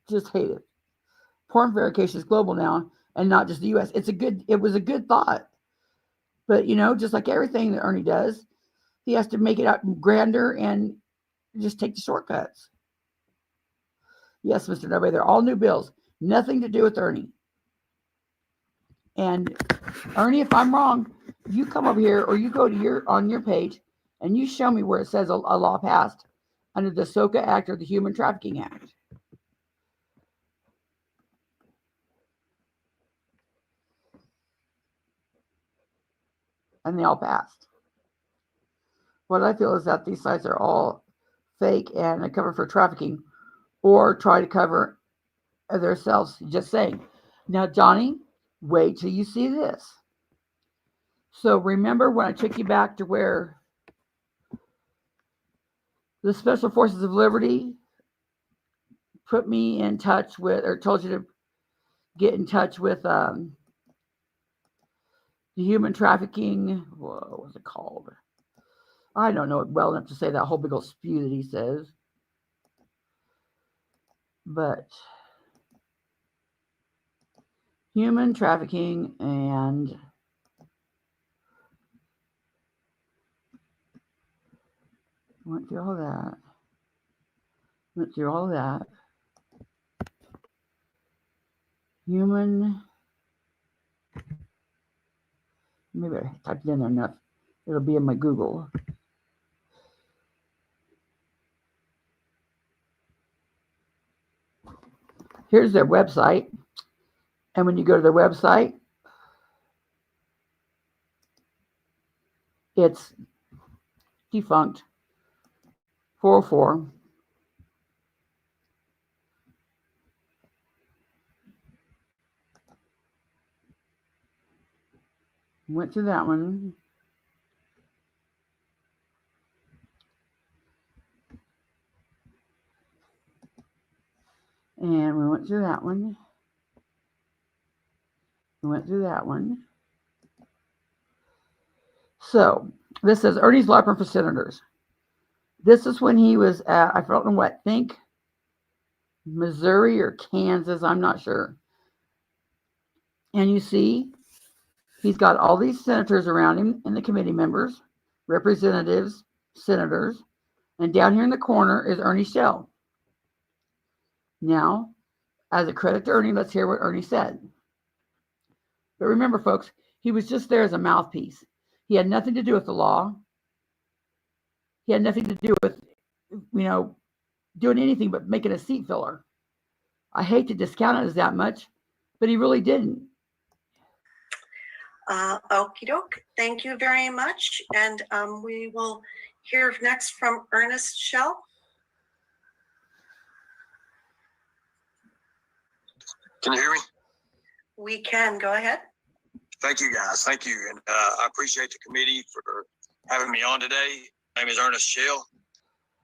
Just hate it. Porn verification is global now and not just the US. It was a good thought. But, you know, just like everything that Ernie does, he has to make it out grander and just take the shortcuts. Yes, Mr. Nobody, they're all new bills. Nothing to do with Ernie. And Ernie, if I'm wrong, you come over here or you go to on your page and you show me where it says a law passed under the SOCA Act or the Human Trafficking Act. and they all passed. What I feel is that these sites are all fake and a cover for trafficking, or try to cover themselves. Just saying. Now, Johnny, wait till you see this. So remember when I took you back to where the Special Forces of Liberty put me in touch with, or told you to get in touch with the human trafficking, what was it called? I don't know it well enough to say that whole big old spew that he says. But human trafficking and went through all that. Went through all that. Human, maybe I typed it in there enough. It'll be in my Google. Here's their website. And when you go to their website, it's defunct 404. Went through that one. And we went through that one. We went through that one. So this says Ernie's law firm for senators. This is when he was at, I don't know what, think Missouri or Kansas, I'm not sure. And you see, he's got all these senators around him and the committee members, representatives, senators, and down here in the corner is Ernie Shell. Now, as a credit to Ernie, let's hear what Ernie said. But remember, folks, he was just there as a mouthpiece. He had nothing to do with the law. He had nothing to do with, doing anything but making a seat filler. I hate to discount it as that much, but he really didn't. Okie doke. Thank you very much. And we will hear next from Ernest Shell. Can you hear me? We can. Go ahead. Thank you, guys. Thank you. And I appreciate the committee for having me on today. My name is Ernest Shell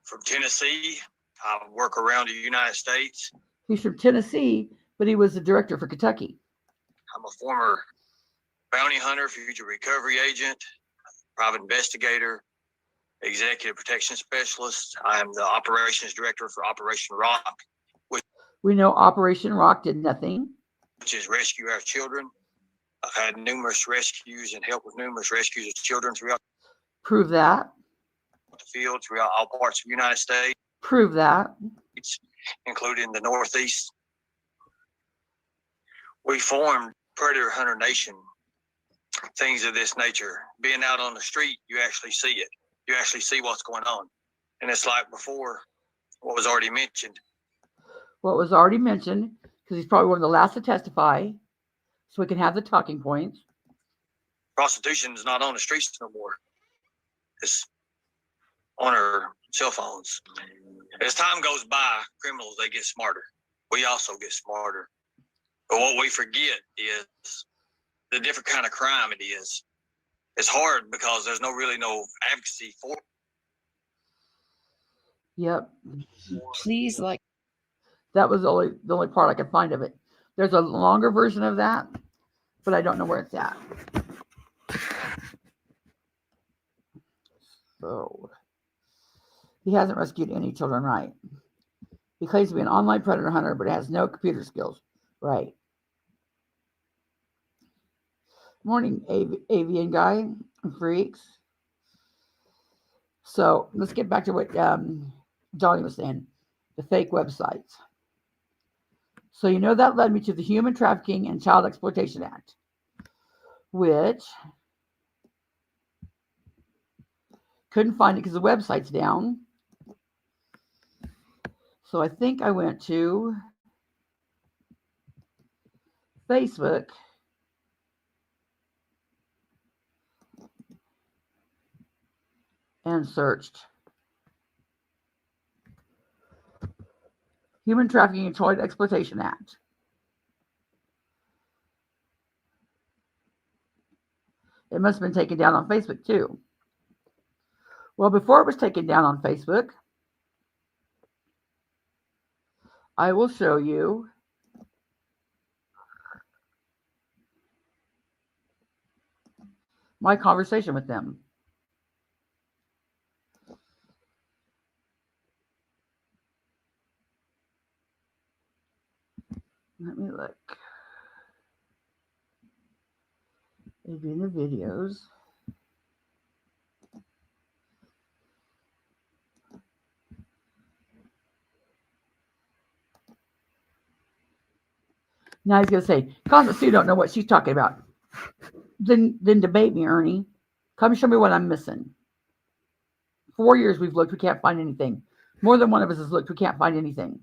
from Tennessee. I work around the United States. He's from Tennessee, but he was the director for Kentucky. I'm a former bounty hunter, fugitive recovery agent, private investigator, executive protection specialist. I am the operations director for Operation Rock, We know Operation Rock did nothing. which is rescue our children. I've had numerous rescues and help with numerous rescues of children throughout Prove that. the field, throughout all parts of the United States, Prove that. including the Northeast. We formed Predator Hunter Nation, things of this nature. Being out on the street, you actually see it. You actually see what's going on. And it's like before, what was already mentioned. What was already mentioned, because he's probably one of the last to testify, so we can have the talking points. Prostitution is not on the streets no more. It's on our cell phones. As time goes by, criminals, they get smarter. We also get smarter. But what we forget is the different kind of crime it is. It's hard because there's really no advocacy for it. Yep. Please, like, That was the only part I could find of it. There's a longer version of that, but I don't know where it's at. So he hasn't rescued any children, right? He claims to be an online predator hunter, but has no computer skills, right? Morning, avian guy and freaks. So let's get back to what Johnny was saying, the fake websites. So you know that led me to the Human Trafficking and Child Exploitation Act, which couldn't find it because the website's down. So I think I went to Facebook. and searched Human Trafficking and Child Exploitation Act. It must have been taken down on Facebook too. Well, before it was taken down on Facebook, I will show you my conversation with them. Let me look. It'd be in the videos. Now he's going to say, Constance, you don't know what she's talking about. Then debate me, Ernie. Come show me what I'm missing. 4 years we've looked, we can't find anything. More than one of us has looked, we can't find anything.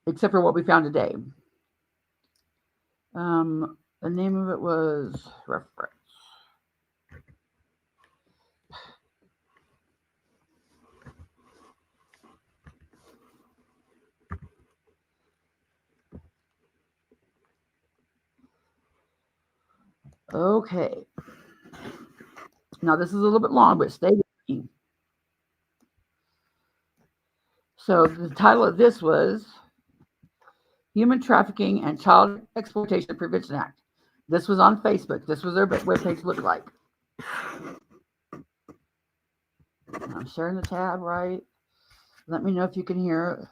Except for what we found today. The name of it was reference. Okay. Now this is a little bit long, but stay with me. So the title of this was Human Trafficking and Child Exploitation Prevention Act. This was on Facebook. This was their webpage looked like. I'm sharing the tab, right? Let me know if you can hear it.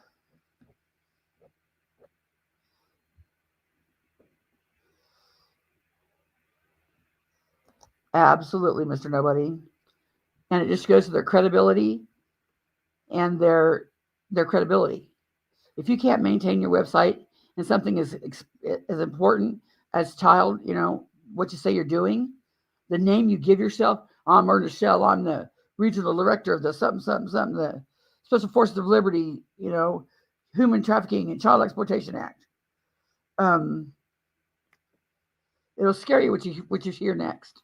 Absolutely, Mr. Nobody. And it just goes to their credibility and their credibility. If you can't maintain your website and something as important as child, what you say you're doing, the name you give yourself, I'm Ernie Shell, I'm the regional director of the something, the Special Forces of Liberty, Human Trafficking and Child Exploitation Act. It'll scare you what you hear next.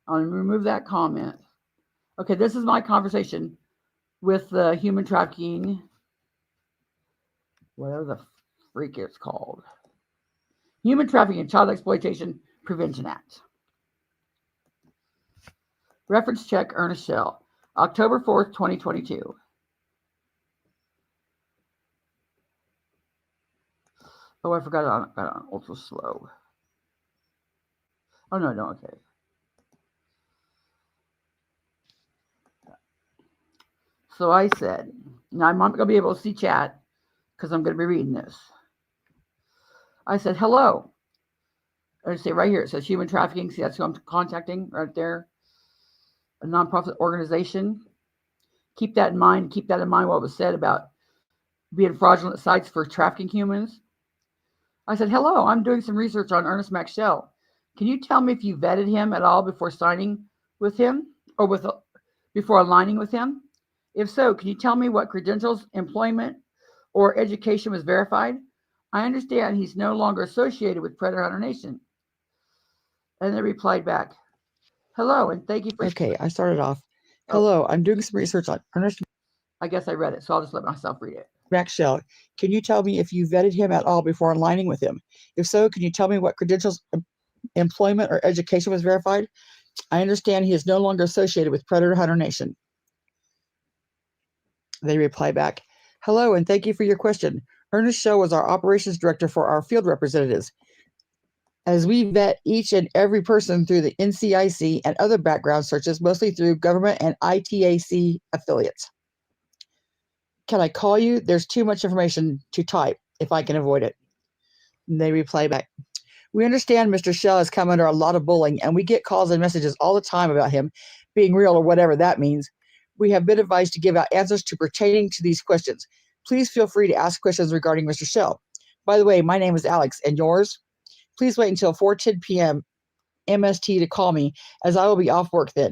I'll remove that comment. Okay, this is my conversation with the Human Trafficking, whatever the freak it's called. Human Trafficking and Child Exploitation Prevention Act. Reference check, Ernest Shell, October 4th, 2022. Oh, I forgot it on ultra slow. Oh, no, okay. So I said, now I'm not going to be able to see chat because I'm going to be reading this. I said, hello. I say right here, it says human trafficking. See, that's who I'm contacting right there. A nonprofit organization. Keep that in mind. Keep that in mind what was said about being fraudulent sites for trafficking humans. I said, hello, I'm doing some research on Ernest Max Shell. Can you tell me if you vetted him at all before signing with him or before aligning with him? If so, can you tell me what credentials, employment, or education was verified? I understand he's no longer associated with Predator Hunter Nation. And they replied back, hello, and thank you for... Okay, I started off. Hello, I'm doing some research on Ernest... I guess I read it, so I'll just let myself read it. Max Shell, can you tell me if you vetted him at all before aligning with him? If so, can you tell me what credentials, employment, or education was verified? I understand he is no longer associated with Predator Hunter Nation. They reply back, hello, and thank you for your question. Ernest Shell was our operations director for our field representatives. As we vet each and every person through the NCIC and other background searches, mostly through government and HTACEPA affiliates. Can I call you? There's too much information to type if I can avoid it. And they reply back, we understand Mr. Shell has come under a lot of bullying, and we get calls and messages all the time about him being real or whatever that means. We have been advised to give out answers pertaining to these questions. Please feel free to ask questions regarding Mr. Shell. By the way, my name is Alex, and yours? Please wait until 4:10 p.m. MST to call me, as I will be off work then.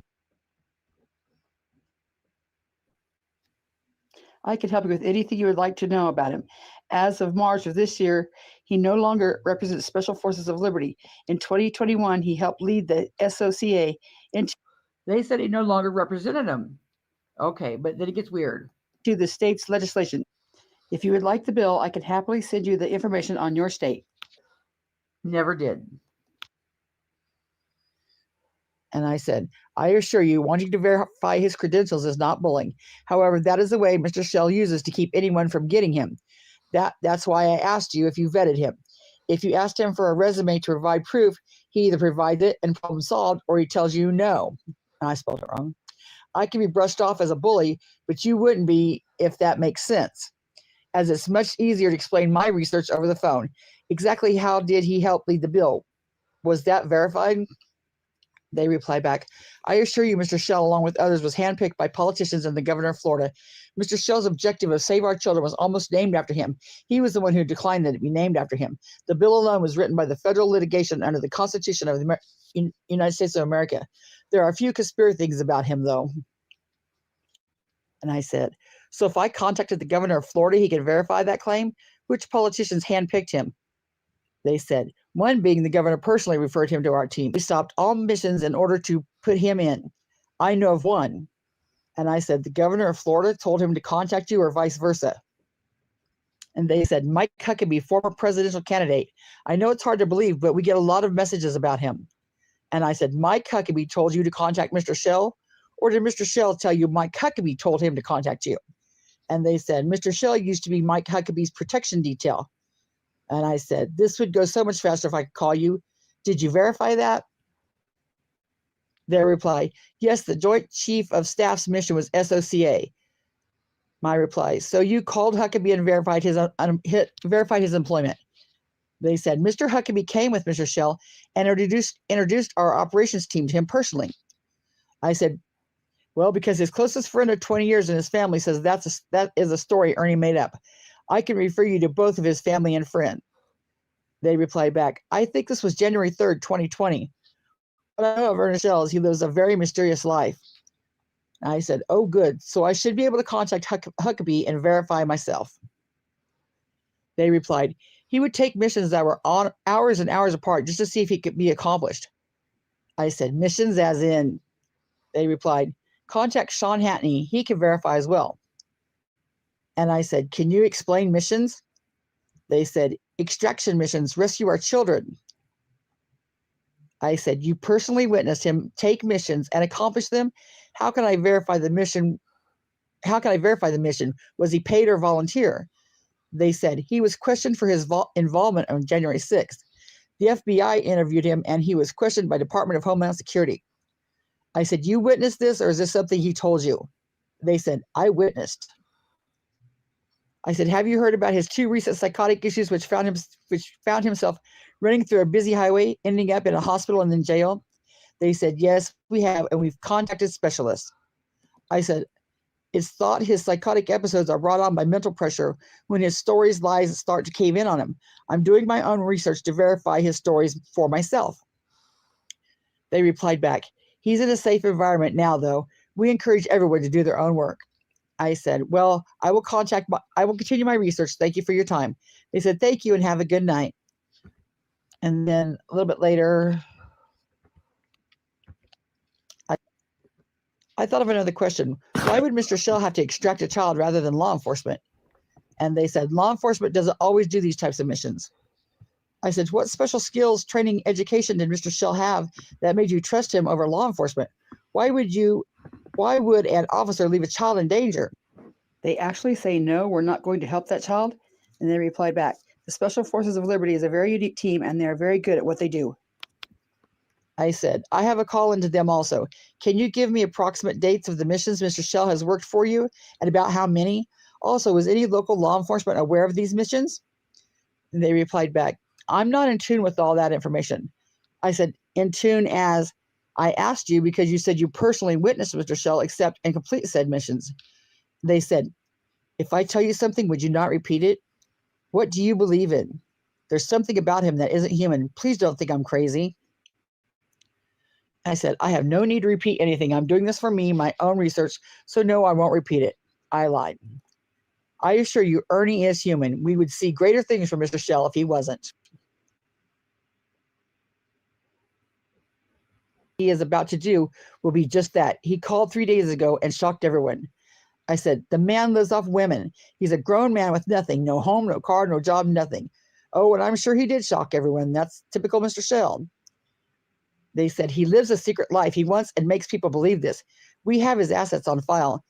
I can help you with anything you would like to know about him. As of March of this year, he no longer represents Special Forces of Liberty. In 2021, he helped lead the S.O.C.A. They said he no longer represented them. Okay, but then it gets weird. To the state's legislation. If you would like the bill, I could happily send you the information on your state. Never did. And I said, I assure you, wanting to verify his credentials is not bullying. However, that is the way Mr. Shell uses to keep anyone from getting him. That's why I asked you if you vetted him. If you asked him for a resume to provide proof, he either provides it and problem solved, or he tells you no. And I spelled it wrong. I can be brushed off as a bully, but you wouldn't be, if that makes sense, as it's much easier to explain my research over the phone. Exactly how did he help lead the bill? Was that verified? They replied back, I assure you, Mr. Shell, along with others, was handpicked by politicians and the governor of Florida. Mr. Shell's objective of Save Our Children was almost named after him. He was the one who declined that it be named after him. The bill alone was written by the federal litigation under the Constitution of the United States of America. There are a few conspiracy things about him, though. And I said, so if I contacted the governor of Florida, he could verify that claim? Which politicians handpicked him? They said, one being the governor personally referred him to our team. We stopped all missions in order to put him in. I know of one. And I said, the governor of Florida told him to contact you or vice versa. And they said, Mike Huckabee, former presidential candidate. I know it's hard to believe, but we get a lot of messages about him. And I said, Mike Huckabee told you to contact Mr. Shell? Or did Mr. Shell tell you Mike Huckabee told him to contact you? And they said, Mr. Shell used to be Mike Huckabee's protection detail. And I said, this would go so much faster if I could call you. Did you verify that? Their reply, yes, the Joint Chief of Staff's mission was S.O.C.A. My reply, so you called Huckabee and verified his employment. They said, Mr. Huckabee came with Mr. Shell and introduced our operations team to him personally. I said, well, because his closest friend of 20 years in his family says that is a story Ernie made up. I can refer you to both of his family and friend. They replied back, I think this was January 3rd, 2020. What I know of Ernie Shell is he lives a very mysterious life. I said, oh, good. So I should be able to contact Huckabee and verify myself. They replied, he would take missions that were on hours and hours apart just to see if he could be accomplished. I said, missions as in? They replied, contact Sean Hatney. He can verify as well. And I said, can you explain missions? They said, extraction missions, rescue our children. I said, you personally witnessed him take missions and accomplish them? How can I verify the mission? Was he paid or volunteer? They said, he was questioned for his involvement on January 6th. The FBI interviewed him and he was questioned by Department of Homeland Security. I said, you witnessed this or is this something he told you? They said, I witnessed. I said, have you heard about his 2 recent psychotic issues which found himself running through a busy highway, ending up in a hospital and then jail? They said, yes, we have, and we've contacted specialists. I said, it's thought his psychotic episodes are brought on by mental pressure when his stories, lies start to cave in on him. I'm doing my own research to verify his stories for myself. They replied back, he's in a safe environment now, though. We encourage everyone to do their own work. I said, well, I will continue my research. Thank you for your time. They said, thank you and have a good night. And then a little bit later, I thought of another question. Why would Mr. Shell have to extract a child rather than law enforcement? And they said, law enforcement doesn't always do these types of missions. I said, what special skills, training, education did Mr. Shell have that made you trust him over law enforcement? Why would an officer leave a child in danger? They actually say, no, we're not going to help that child. And they replied back, the Special Forces of Liberty is a very unique team and they're very good at what they do. I said, I have a call into them also. Can you give me approximate dates of the missions Mr. Shell has worked for you and about how many? Also, was any local law enforcement aware of these missions? And they replied back, I'm not in tune with all that information. I said, in tune as I asked you because you said you personally witnessed Mr. Shell accept and complete said missions. They said, if I tell you something, would you not repeat it? What do you believe in? There's something about him that isn't human. Please don't think I'm crazy. I said, I have no need to repeat anything. I'm doing this for me, my own research, so no, I won't repeat it. I lied. I assure you, Ernie is human. We would see greater things from Mr. Shell if he wasn't. he is about to do will be just that. He called 3 days ago and shocked everyone. I said, the man lives off women. He's a grown man with nothing, no home, no car, no job, nothing. Oh, and I'm sure he did shock everyone. That's typical Mr. Shell. They said, he lives a secret life. He wants and makes people believe this. We have his assets on file.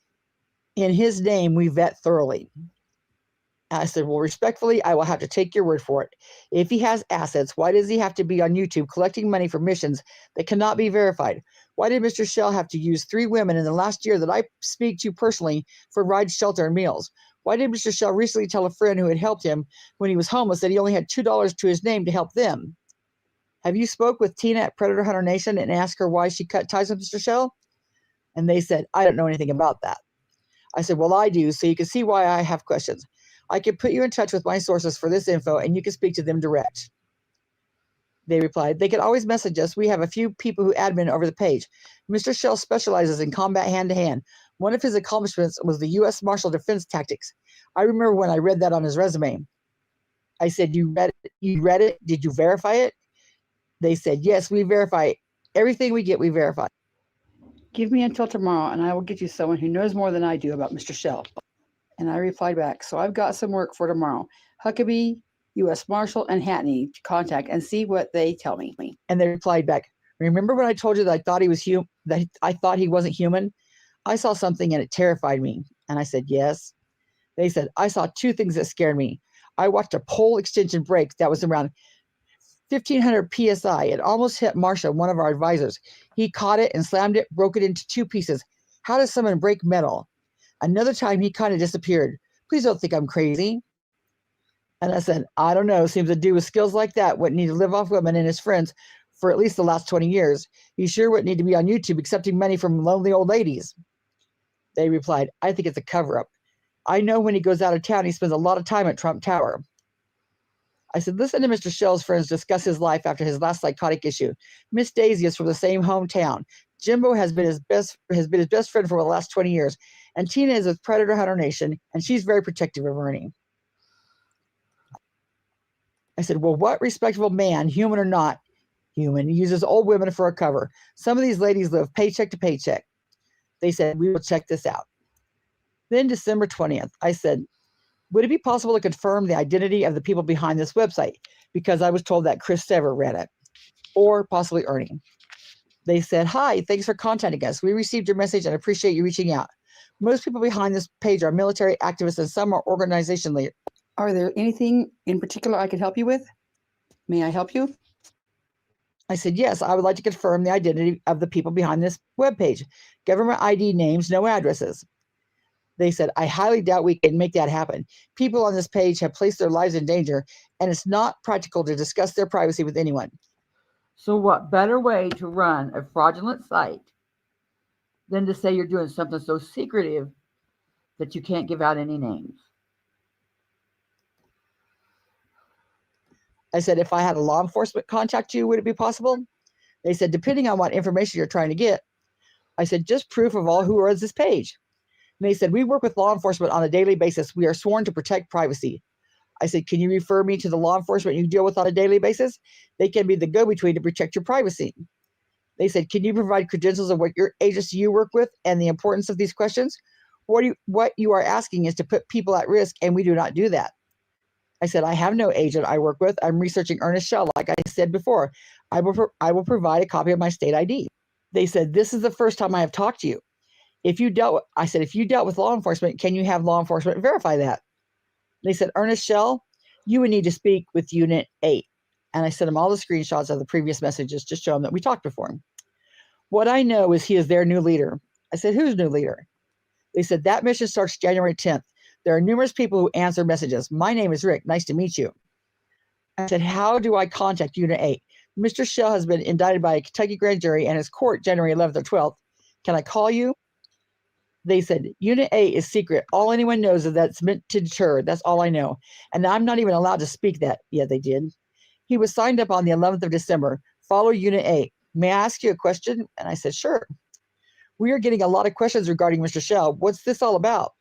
In his name, we vet thoroughly. I said, well, respectfully, I will have to take your word for it. If he has assets, why does he have to be on YouTube collecting money for missions that cannot be verified? Why did Mr. Shell have to use 3 women in the last year that I speak to personally for ride, shelter, and meals? Why did Mr. Shell recently tell a friend who had helped him when he was homeless that he only had $2 to his name to help them? Have you spoke with Tina at Predator Hunter Nation and asked her why she cut ties with Mr. Shell? And they said, I don't know anything about that. I said, well, I do, so you can see why I have questions. I can put you in touch with my sources for this info, and you can speak to them direct. They replied, they can always message us. We have a few people who admin over the page. Mr. Shell specializes in combat hand-to-hand. One of his accomplishments was the U.S. Marshal Defense Tactics. I remember when I read that on his resume. I said, you read it? Did you verify it? They said, yes, we verify it. Everything we get, we verify. Give me until tomorrow, and I will get you someone who knows more than I do about Mr. Shell. And I replied back, so I've got some work for tomorrow. Huckabee, U.S. Marshal, and Hatney to contact and see what they tell me. And they replied back, remember when I told you that I thought he was that I thought he wasn't human? I saw something and it terrified me. And I said, yes. They said, I saw 2 things that scared me. I watched a pole extension break that was around 1,500 PSI. It almost hit Marsha, one of our advisors. He caught it and slammed it, broke it into 2 pieces. How does someone break metal? Another time he kind of disappeared. Please don't think I'm crazy. And I said, I don't know. Seems a dude with skills like that wouldn't need to live off women and his friends for at least the last 20 years. He sure wouldn't need to be on YouTube accepting money from lonely old ladies. They replied, I think it's a cover-up. I know when he goes out of town, he spends a lot of time at Trump Tower. I said, listen to Mr. Shell's friends discuss his life after his last psychotic issue. Miss Daisy is from the same hometown. Jimbo has been his best friend for the last 20 years. And Tina is with Predator Hunter Nation, and she's very protective of Ernie. I said, well, what respectable man, human or not human, uses old women for a cover? Some of these ladies live paycheck to paycheck. They said, we will check this out. Then December 20th, I said, would it be possible to confirm the identity of the people behind this website? Because I was told that Chris Sever ran it, or possibly Ernie. They said, hi, thanks for contacting us. We received your message and appreciate you reaching out. Most people behind this page are military activists and some are organization leaders. Are there anything in particular I could help you with? May I help you? I said, yes, I would like to confirm the identity of the people behind this webpage. Government ID names, no addresses. They said, I highly doubt we can make that happen. People on this page have placed their lives in danger, and it's not practical to discuss their privacy with anyone. So what better way to run a fraudulent site than to say you're doing something so secretive that you can't give out any names? I said, if I had a law enforcement contact you, would it be possible? They said, depending on what information you're trying to get. I said, just proof of all who runs this page. And they said, we work with law enforcement on a daily basis. We are sworn to protect privacy. I said, can you refer me to the law enforcement you deal with on a daily basis? They can be the go-between to protect your privacy. They said, can you provide credentials of what your agency you work with and the importance of these questions? What you are asking is to put people at risk, and we do not do that. I said, I have no agent I work with. I'm researching Ernest Shell. Like I said before, I will provide a copy of my state ID. They said, this is the first time I have talked to you. If you dealt with law enforcement, can you have law enforcement verify that? They said, Ernest Shell, you would need to speak with Unit 8. And I sent them all the screenshots of the previous messages to show them that we talked before. What I know is he is their new leader. I said, who's new leader? They said, that mission starts January 10th. There are numerous people who answer messages. My name is Rick. Nice to meet you. I said, how do I contact Unit 8? Mr. Shell has been indicted by a Kentucky grand jury and his court January 11th or 12th. Can I call you? They said, Unit 8 is secret. All anyone knows is that it's meant to deter. That's all I know. And I'm not even allowed to speak that. Yeah, they did. He was signed up on the 11th of December. Follow Unit 8. May I ask you a question? And I said, sure. We are getting a lot of questions regarding Mr. Shell. What's this all about?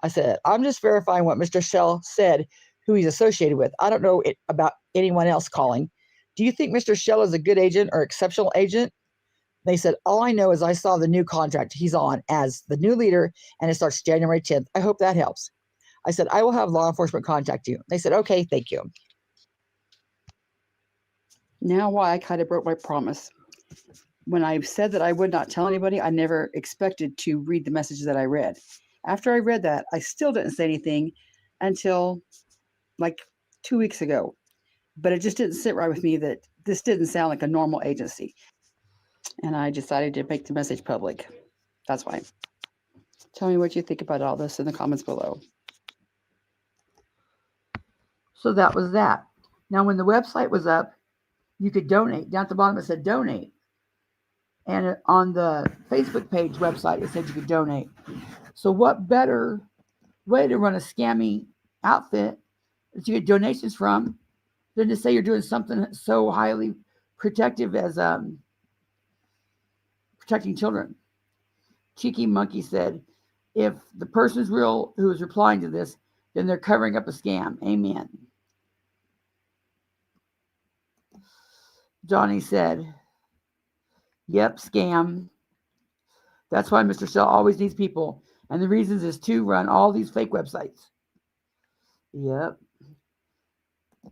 I said, I'm just verifying what Mr. Shell said, who he's associated with. I don't know about anyone else calling. Do you think Mr. Shell is a good agent or exceptional agent? They said, all I know is I saw the new contract he's on as the new leader, and it starts January 10th. I hope that helps. I said, I will have law enforcement contact you. They said, okay, thank you. Now why I kind of broke my promise. When I said that I would not tell anybody, I never expected to read the messages that I read. After I read that, I still didn't say anything until like 2 weeks ago. But it just didn't sit right with me that this didn't sound like a normal agency. And I decided to make the message public. That's why. Tell me what you think about all this in the comments below. So that was that. Now, when the website was up, you could donate. Down at the bottom, it said donate. And on the Facebook page website, it said you could donate. So what better way to run a scammy outfit that you get donations from than to say you're doing something so highly protective as protecting children? Cheeky Monkey said, if the person's real who is replying to this, then they're covering up a scam. Amen. Johnny said, yep, scam. That's why Mr. Shell always needs people. And the reasons is to run all these fake websites. Yep.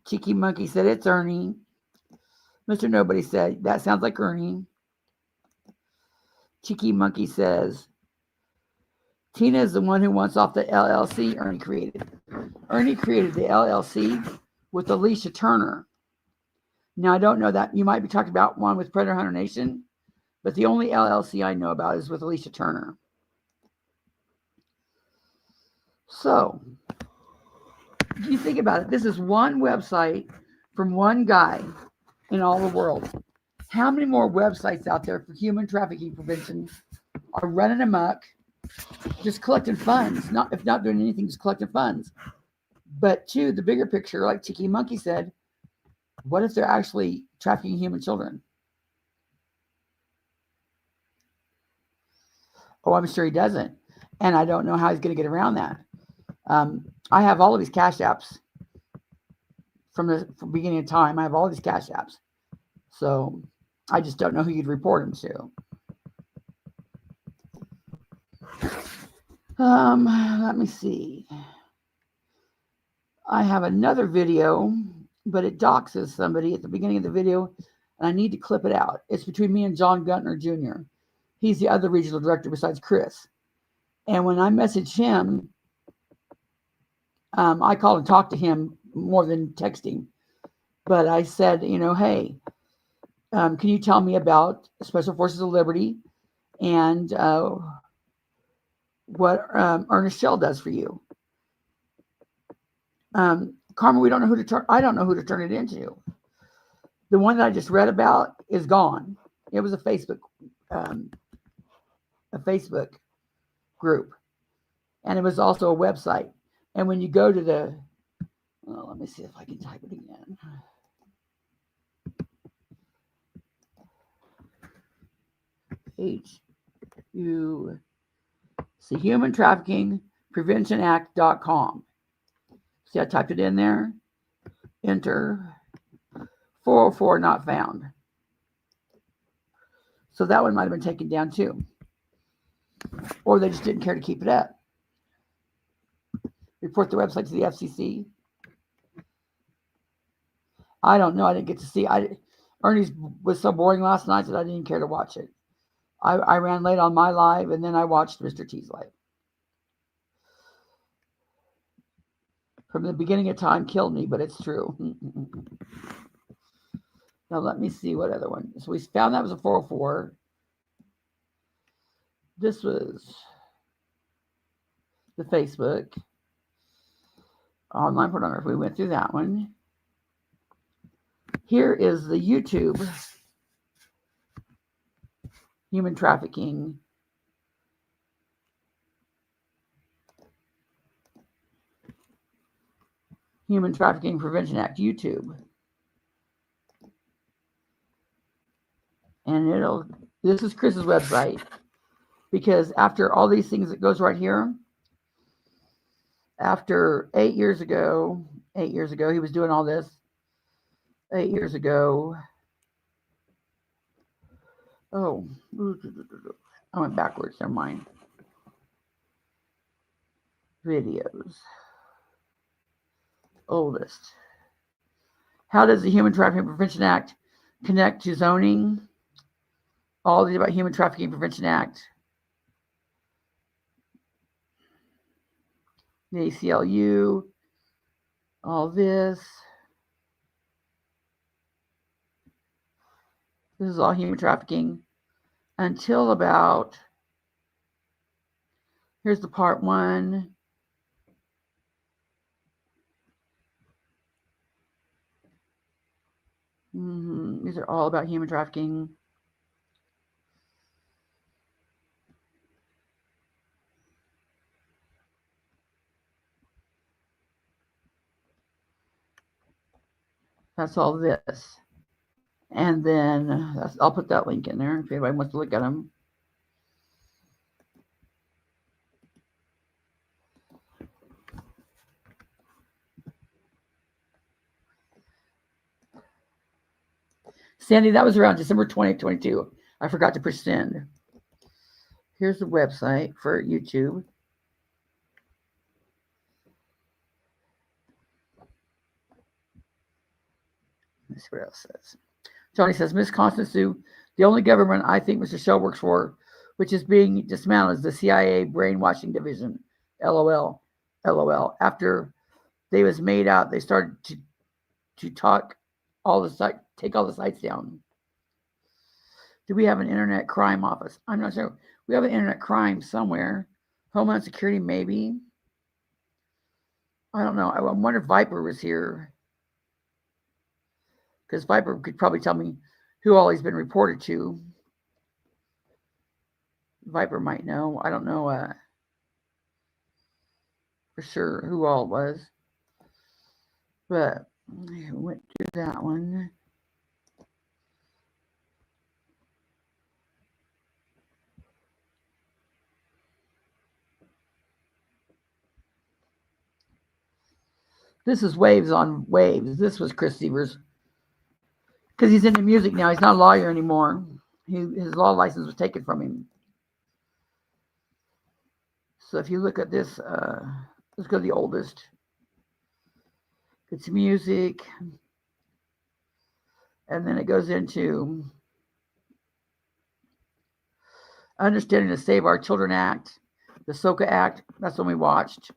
Cheeky Monkey said, it's Ernie. Mr. Nobody said, that sounds like Ernie. Cheeky Monkey says, Tina is the one who wants off the LLC Ernie created. Ernie created the LLC with Alicia Turner. Now, I don't know that. You might be talking about one with Predator Hunter Nation, but the only LLC I know about is with Alicia Turner. So, if you think about it, this is one website from one guy in all the world. How many more websites out there for human trafficking prevention are running amok, just collecting funds? If not doing anything, just collecting funds. But to the bigger picture, like Cheeky Monkey said, what if they're actually trafficking human children? Oh, I'm sure he doesn't. And I don't know how he's going to get around that. I have all of these cash apps from the beginning of time. I have all these cash apps. So I just don't know who you'd report them to. Let me see. I have another video, but it doxes somebody at the beginning of the video, and I need to clip it out. It's between me and John Guntner Jr. He's the other regional director besides Chris. And when I messaged him, I called and talked to him more than texting. But I said, hey, can you tell me about Special Forces of Liberty and what Ernest Shell does for you? Carmen, we don't know who to turn. I don't know who to turn it into. The one that I just read about is gone. It was a Facebook group, and it was also a website. And when you go to the, let me see if I can type it again. Human Trafficking Prevention Act.com. See, I typed it in there. Enter. 404 not found. So that one might have been taken down too. Or they just didn't care to keep it up. Report the website to the FCC. I don't know. I didn't get to see. Ernie's was so boring last night that I didn't care to watch it. I ran late on my live, and then I watched Mr. T's live. From the beginning of time, killed me, but it's true. Now let me see what other one. So we found that was a 404. This was the Facebook. Online pornography. We went through that one. Here is the YouTube. Human trafficking. Human Trafficking Prevention Act, YouTube. And this is Chris's website. Because after all these things that goes right here, after 8 years ago, he was doing all this. 8 years ago, Oh, I went backwards. Never mind. Videos. Oldest. How does the Human Trafficking Prevention Act connect to zoning? All these about Human Trafficking Prevention Act. The ACLU. All this. This is all human trafficking until about, here's the part 1. These are all about human trafficking. That's all this. And then I'll put that link in there if anybody wants to look at them. Sandy, that was around December 2022. I forgot to push send. Here's the website for YouTube. Let's see what else says. Tony says, Miss Constance Sue, the only government I think Mr. Shell works for, which is being dismantled, is the CIA brainwashing division. LOL. LOL. After they was made out, they started to talk all the site, take all the sites down. Do we have an internet crime office? I'm not sure. We have an internet crime somewhere. Homeland Security, maybe. I don't know. I wonder if Viper was here. Because Viper could probably tell me who all he's been reported to. Viper might know. I don't know for sure who all it was. But I went to that one. This is Waves on Waves. This was Chris Severs. Because he's into music now. He's not a lawyer anymore. His law license was taken from him. So if you look at this, let's go to the oldest. It's music. And then it goes into Understanding to Save Our Children Act, the SOCA Act. That's when we watched.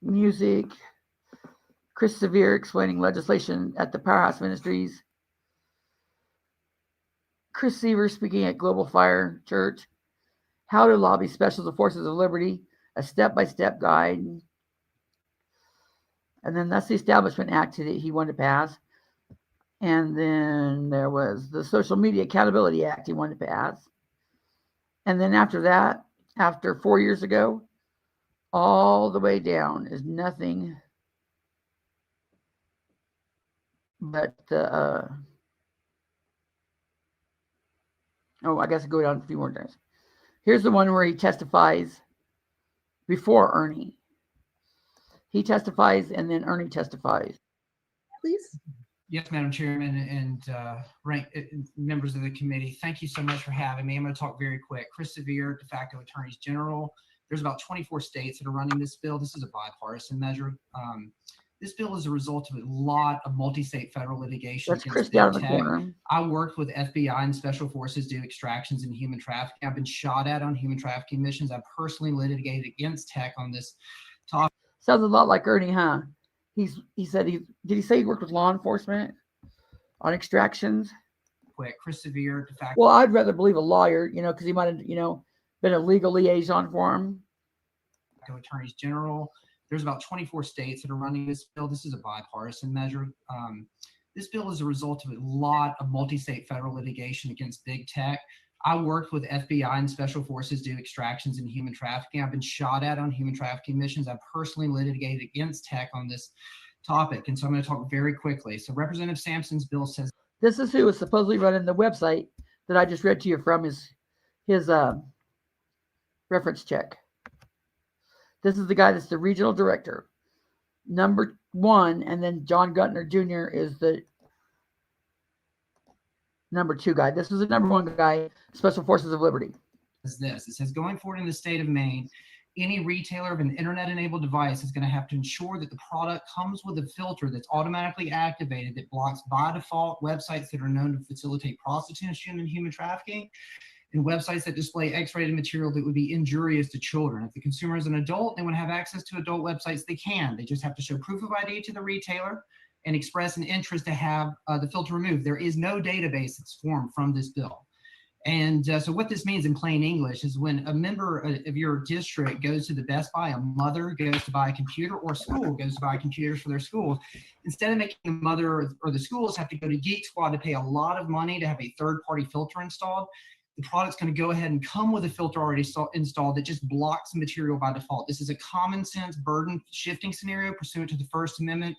Music. Chris Sevier explaining legislation at the Powerhouse Ministries. Chris Seaver speaking at Global Fire Church. How to lobby Special Forces of Liberty, a step-by-step guide. And then that's the Establishment Act that he wanted to pass. And then there was the Social Media Accountability Act he wanted to pass. And then after that, after 4 years ago, all the way down is nothing but the, I guess I'll go down a few more times. Here's the one where he testifies before Ernie. He testifies and then Ernie testifies. Please. Yes, Madam Chairman and members of the committee, thank you so much for having me. I'm going to talk very quick. Chris Sevier, de facto attorneys general. There's about 24 states that are running this bill. This is a bipartisan measure. This bill is a result of a lot of multi-state federal litigation. That's Chris down in the corner. I worked with FBI and special forces to do extractions in human trafficking. I've been shot at on human trafficking missions. I personally litigated against tech on this topic. Sounds a lot like Ernie, huh? He said did he say he worked with law enforcement on extractions? Quick, Chris Sevier, de facto. Well, I'd rather believe a lawyer, because he might have, been a legal liaison for him. Attorneys general. There's about 24 states that are running this bill. This is a bipartisan measure. This bill is a result of a lot of multi-state federal litigation against big tech. I worked with FBI and special forces to do extractions in human trafficking. I've been shot at on human trafficking missions. I personally litigated against tech on this topic. And so I'm going to talk very quickly. So Representative Sampson's bill says. This is who is supposedly running the website that I just read to you from his reference check. This is the guy that's the regional director. Number 1, and then John Guntner Jr. is the number 2 guy. This is the number 1 guy, Special Forces of Liberty. Is this. It says, going forward in the state of Maine, any retailer of an internet-enabled device is going to have to ensure that the product comes with a filter that's automatically activated that blocks by default websites that are known to facilitate prostitution and human trafficking, and websites that display X-rated material that would be injurious to children. If the consumer is an adult, they want to have access to adult websites, they can. They just have to show proof of ID to the retailer and express an interest to have the filter removed. There is no database that's formed from this bill. And so what this means in plain English is when a member of your district goes to the Best Buy, a mother goes to buy a computer, or a school goes to buy computers for their schools, instead of making the mother or the schools have to go to Geek Squad to pay a lot of money to have a third-party filter installed, the product's going to go ahead and come with a filter already installed that just blocks the material by default. This is a common sense burden shifting scenario pursuant to the First Amendment,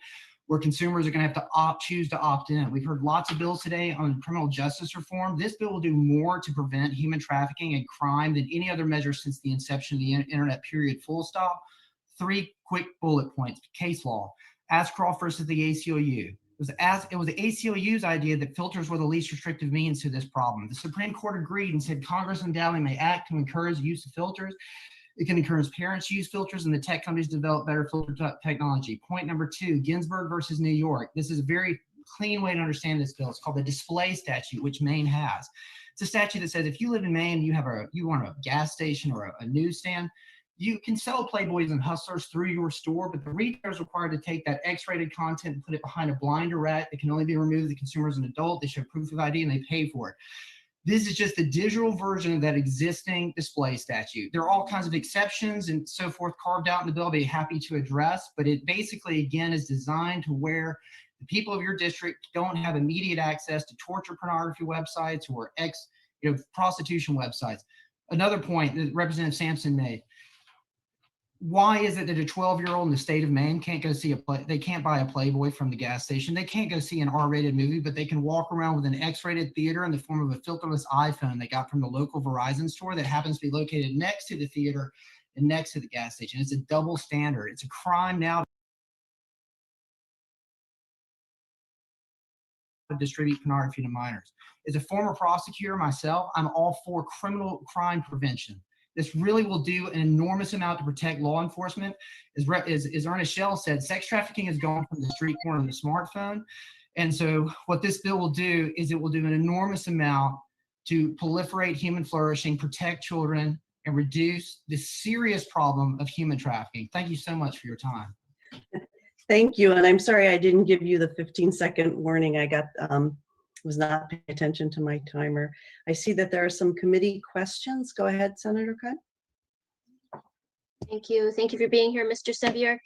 where consumers are going to have to choose to opt in. We've heard lots of bills today on criminal justice reform. This bill will do more to prevent human trafficking and crime than any other measure since the inception of the internet, period, full stop. 3 quick bullet points. Case law. Ashcroft versus the ACLU. It was the ACLU's idea that filters were the least restrictive means to this problem. The Supreme Court agreed and said Congress undoubtedly may act to encourage the use of filters. It can encourage parents to use filters and the tech companies develop better filter technology. Point number 2, Ginsburg versus New York. This is a very clean way to understand this bill. It's called the display statute, which Maine has. It's a statute that says if you live in Maine, you want a gas station or a newsstand, you can sell Playboys and Hustlers through your store, but the retailer is required to take that X-rated content and put it behind a blinder rack that can only be removed if the consumer is an adult. They show proof of ID and they pay for it. This is just the digital version of that existing display statute. There are all kinds of exceptions and so forth carved out in the bill. I'll be happy to address, but it basically, again, is designed to where the people of your district don't have immediate access to torture pornography websites or prostitution websites. Another point that Representative Sampson made. Why is it that a 12-year-old in the state of Maine can't go see they can't buy a Playboy from the gas station? They can't go see an R-rated movie, but they can walk around with an X-rated theater in the form of a filterless iPhone they got from the local Verizon store that happens to be located next to the theater and next to the gas station. It's a double standard. It's a crime now to distribute pornography to minors. As a former prosecutor myself, I'm all for criminal crime prevention. This really will do an enormous amount to protect law enforcement. As Ernie said, sex trafficking has gone from the street corner to the smartphone. And so what this bill will do is it will do an enormous amount to proliferate human flourishing, protect children, and reduce the serious problem of human trafficking. Thank you so much for your time. Thank you. And I'm sorry I didn't give you the 15-second warning. I got was not paying attention to my timer. I see that there are some committee questions. Go ahead, Senator Cook. Thank you. Thank you for being here, Mr. Sevier.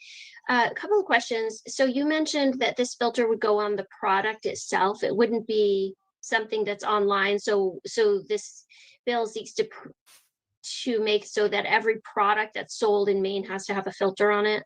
A couple of questions. So you mentioned that this filter would go on the product itself. It wouldn't be something that's online. So this bill seeks to make so that every product that's sold in Maine has to have a filter on it.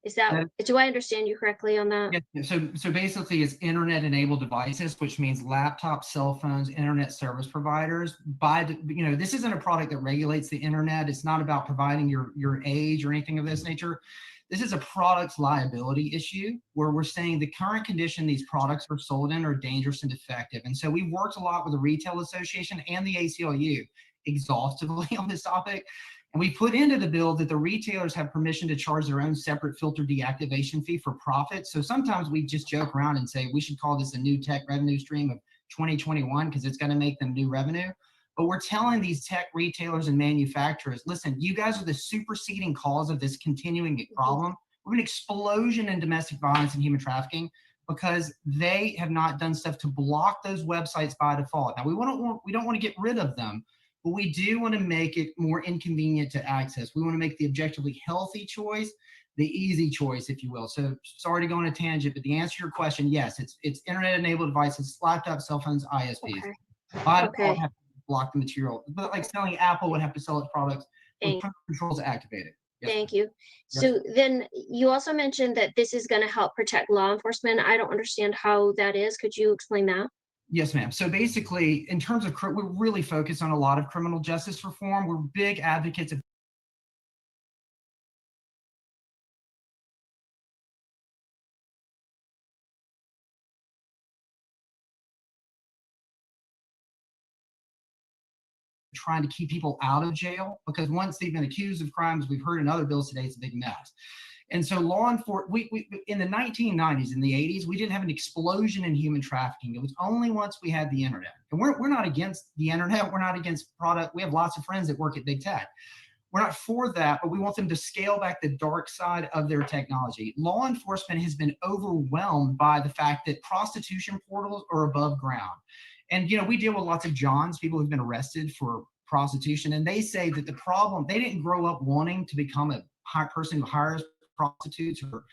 Is that, do I understand you correctly on that? Yeah, so basically it's internet-enabled devices, which means laptops, cell phones, internet service providers. This isn't a product that regulates the internet. It's not about providing your age or anything of this nature. This is a product's liability issue where we're saying the current condition these products are sold in are dangerous and defective. And so we've worked a lot with the Retail Association and the ACLU exhaustively on this topic. And we put into the bill that the retailers have permission to charge their own separate filter deactivation fee for profit. So sometimes we just joke around and say we should call this a new tech revenue stream of 2021 because it's going to make them new revenue. But we're telling these tech retailers and manufacturers, listen, you guys are the superseding cause of this continuing problem. We're an explosion in domestic violence and human trafficking because they have not done stuff to block those websites by default. Now, we don't want to get rid of them, but we do want to make it more inconvenient to access. We want to make the objectively healthy choice the easy choice, if you will. So sorry to go on a tangent, but the answer to your question, yes, it's internet-enabled devices, laptops, cell phones, ISPs. Okay. By default, have to block the material. But like selling Apple would have to sell its products with controls activated. Yes, thank you. So then you also mentioned that this is going to help protect law enforcement. I don't understand how that is. Could you explain that? Yes, ma'am. So basically, in terms of, we're really focused on a lot of criminal justice reform. We're big advocates of trying to keep people out of jail, because once they've been accused of crimes, we've heard in other bills today, it's a big mess. And so law enforcement, we in the 1990s, in the 80s, we didn't have an explosion in human trafficking. It was only once we had the internet. And we're not against the internet. We're not against product. We have lots of friends that work at big tech. We're not for that, but we want them to scale back the dark side of their technology. Law enforcement has been overwhelmed by the fact that prostitution portals are above ground. And, you know, we deal with lots of Johns, people who've been arrested for prostitution, and they say that the problem, they didn't grow up wanting to become a person who hires prostitutes or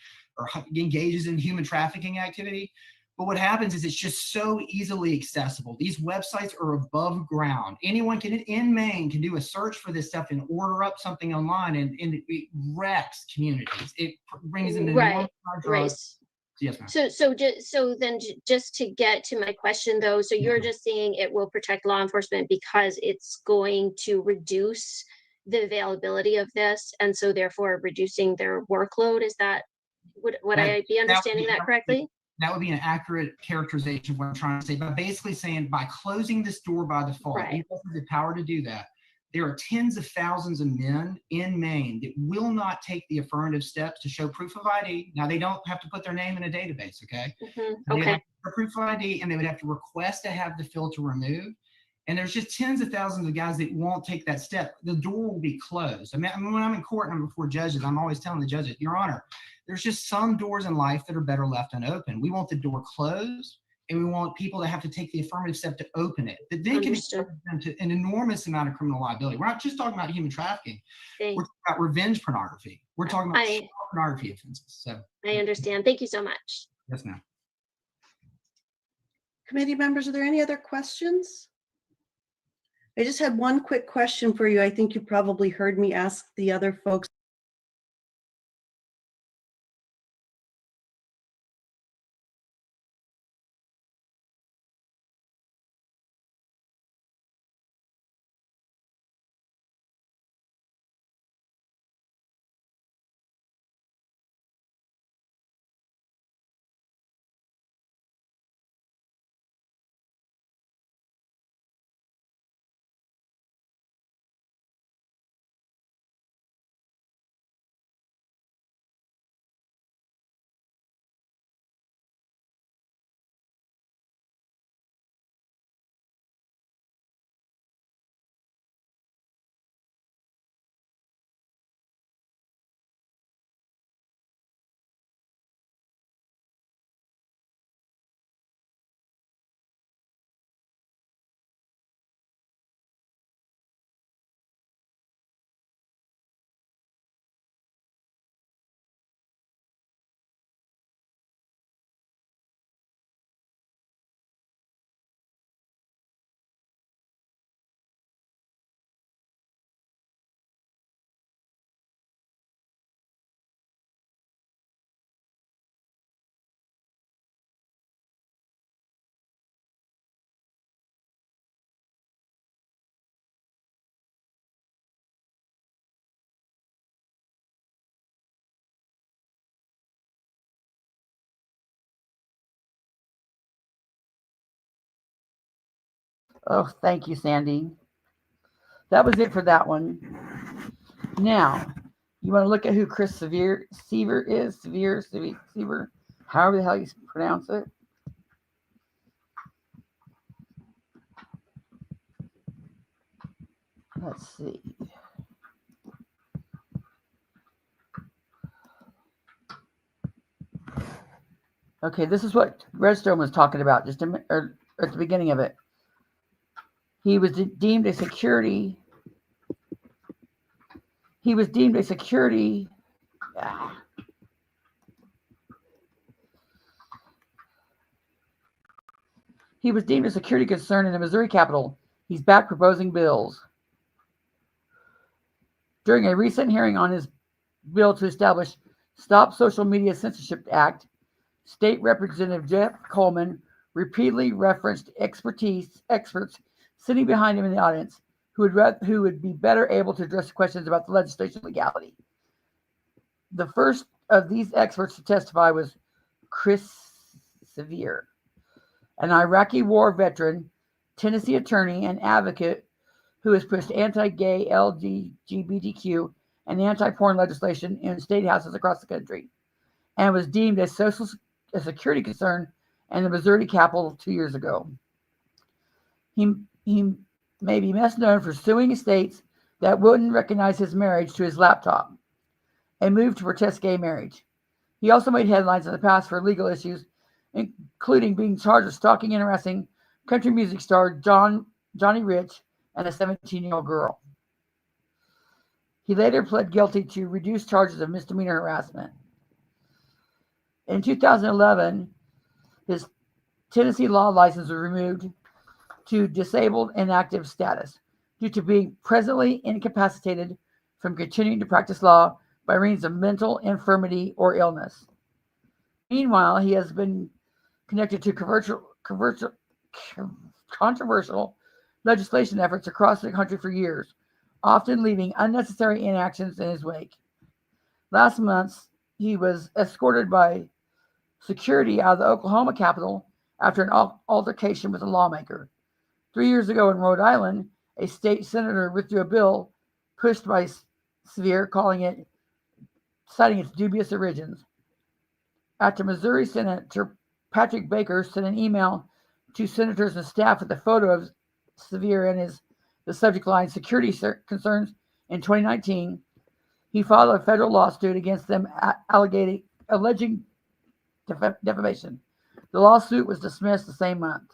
engages in human trafficking activity. But what happens is it's just so easily accessible. These websites are above ground. Anyone can, in Maine, can do a search for this stuff and order up something online, and it wrecks communities. It brings in Right. drugs. Yes, ma'am. So then just to get to my question though, so you're just saying it will protect law enforcement because it's going to reduce the availability of this, and so therefore reducing their workload? Is that, would I be understanding that correctly? That would be an accurate characterization of what I'm trying to say, by basically saying by closing this door by default, Right. you have the power to do that. There are tens of thousands of men in Maine that will not take the affirmative steps to show proof of ID. Now, they don't have to put their name in a database, okay? They Okay. have to show proof of ID, and they would have to request to have the filter removed. And there's just tens of thousands of guys that won't take that step. The door will be closed. I mean, when I'm in court and I'm before judges, I'm always telling the judges, Your Honor, there's just some doors in life that are better left unopened. We want the door closed, and we want people to have to take the affirmative step to open it. That then can expose them to an enormous amount of criminal liability. We're not just talking about human trafficking. We're talking about revenge pornography. We're talking about pornography offenses. So I understand. Thank you so much. yes, ma'am. Committee members, are there any other questions? I just had one quick question for you. I think you probably heard me ask the other folks. Oh, thank you, Sandy. That was it for that one. Now, you want to look at who Chris Sevier is? Sevier, however the hell you pronounce it. Let's see. Okay, this is what Redstone was talking about just at the beginning of it. He was deemed a security. He was deemed a security. He was deemed a security concern in the Missouri Capitol. He's back proposing bills. During a recent hearing on his bill to establish Stop Social Media Censorship Act, State Representative Jeff Coleman repeatedly referenced experts sitting behind him in the audience who would be better able to address questions about the legislation legality. The first of these experts to testify was Chris Sevier, an Iraqi war veteran, Tennessee attorney, and advocate who has pushed anti-gay, LGBTQ, and anti-porn legislation in state houses across the country, and was deemed a security concern in the Missouri Capitol 2 years ago. He may be best known for suing states that wouldn't recognize his marriage to his laptop, a move to protest gay marriage. He also made headlines in the past for legal issues, including being charged with stalking and harassing country music star Johnny Rich and a 17-year-old girl. He later pled guilty to reduced charges of misdemeanor harassment. In 2011, his Tennessee law license was removed to disabled inactive status due to being presently incapacitated from continuing to practice law by means of mental infirmity or illness. Meanwhile, he has been connected to controversial legislation efforts across the country for years, often leaving unnecessary inactions in his wake. Last month, he was escorted by security out of the Oklahoma Capitol after an altercation with a lawmaker. 3 years ago in Rhode Island, a state senator withdrew a bill pushed by S.O.C.A, citing its dubious origins. After Missouri Senator Patrick Baker sent an email to senators and staff with a photo of S.O.C.A and the subject line security concerns in 2019, he filed a federal lawsuit against them alleging defamation. The lawsuit was dismissed the same month.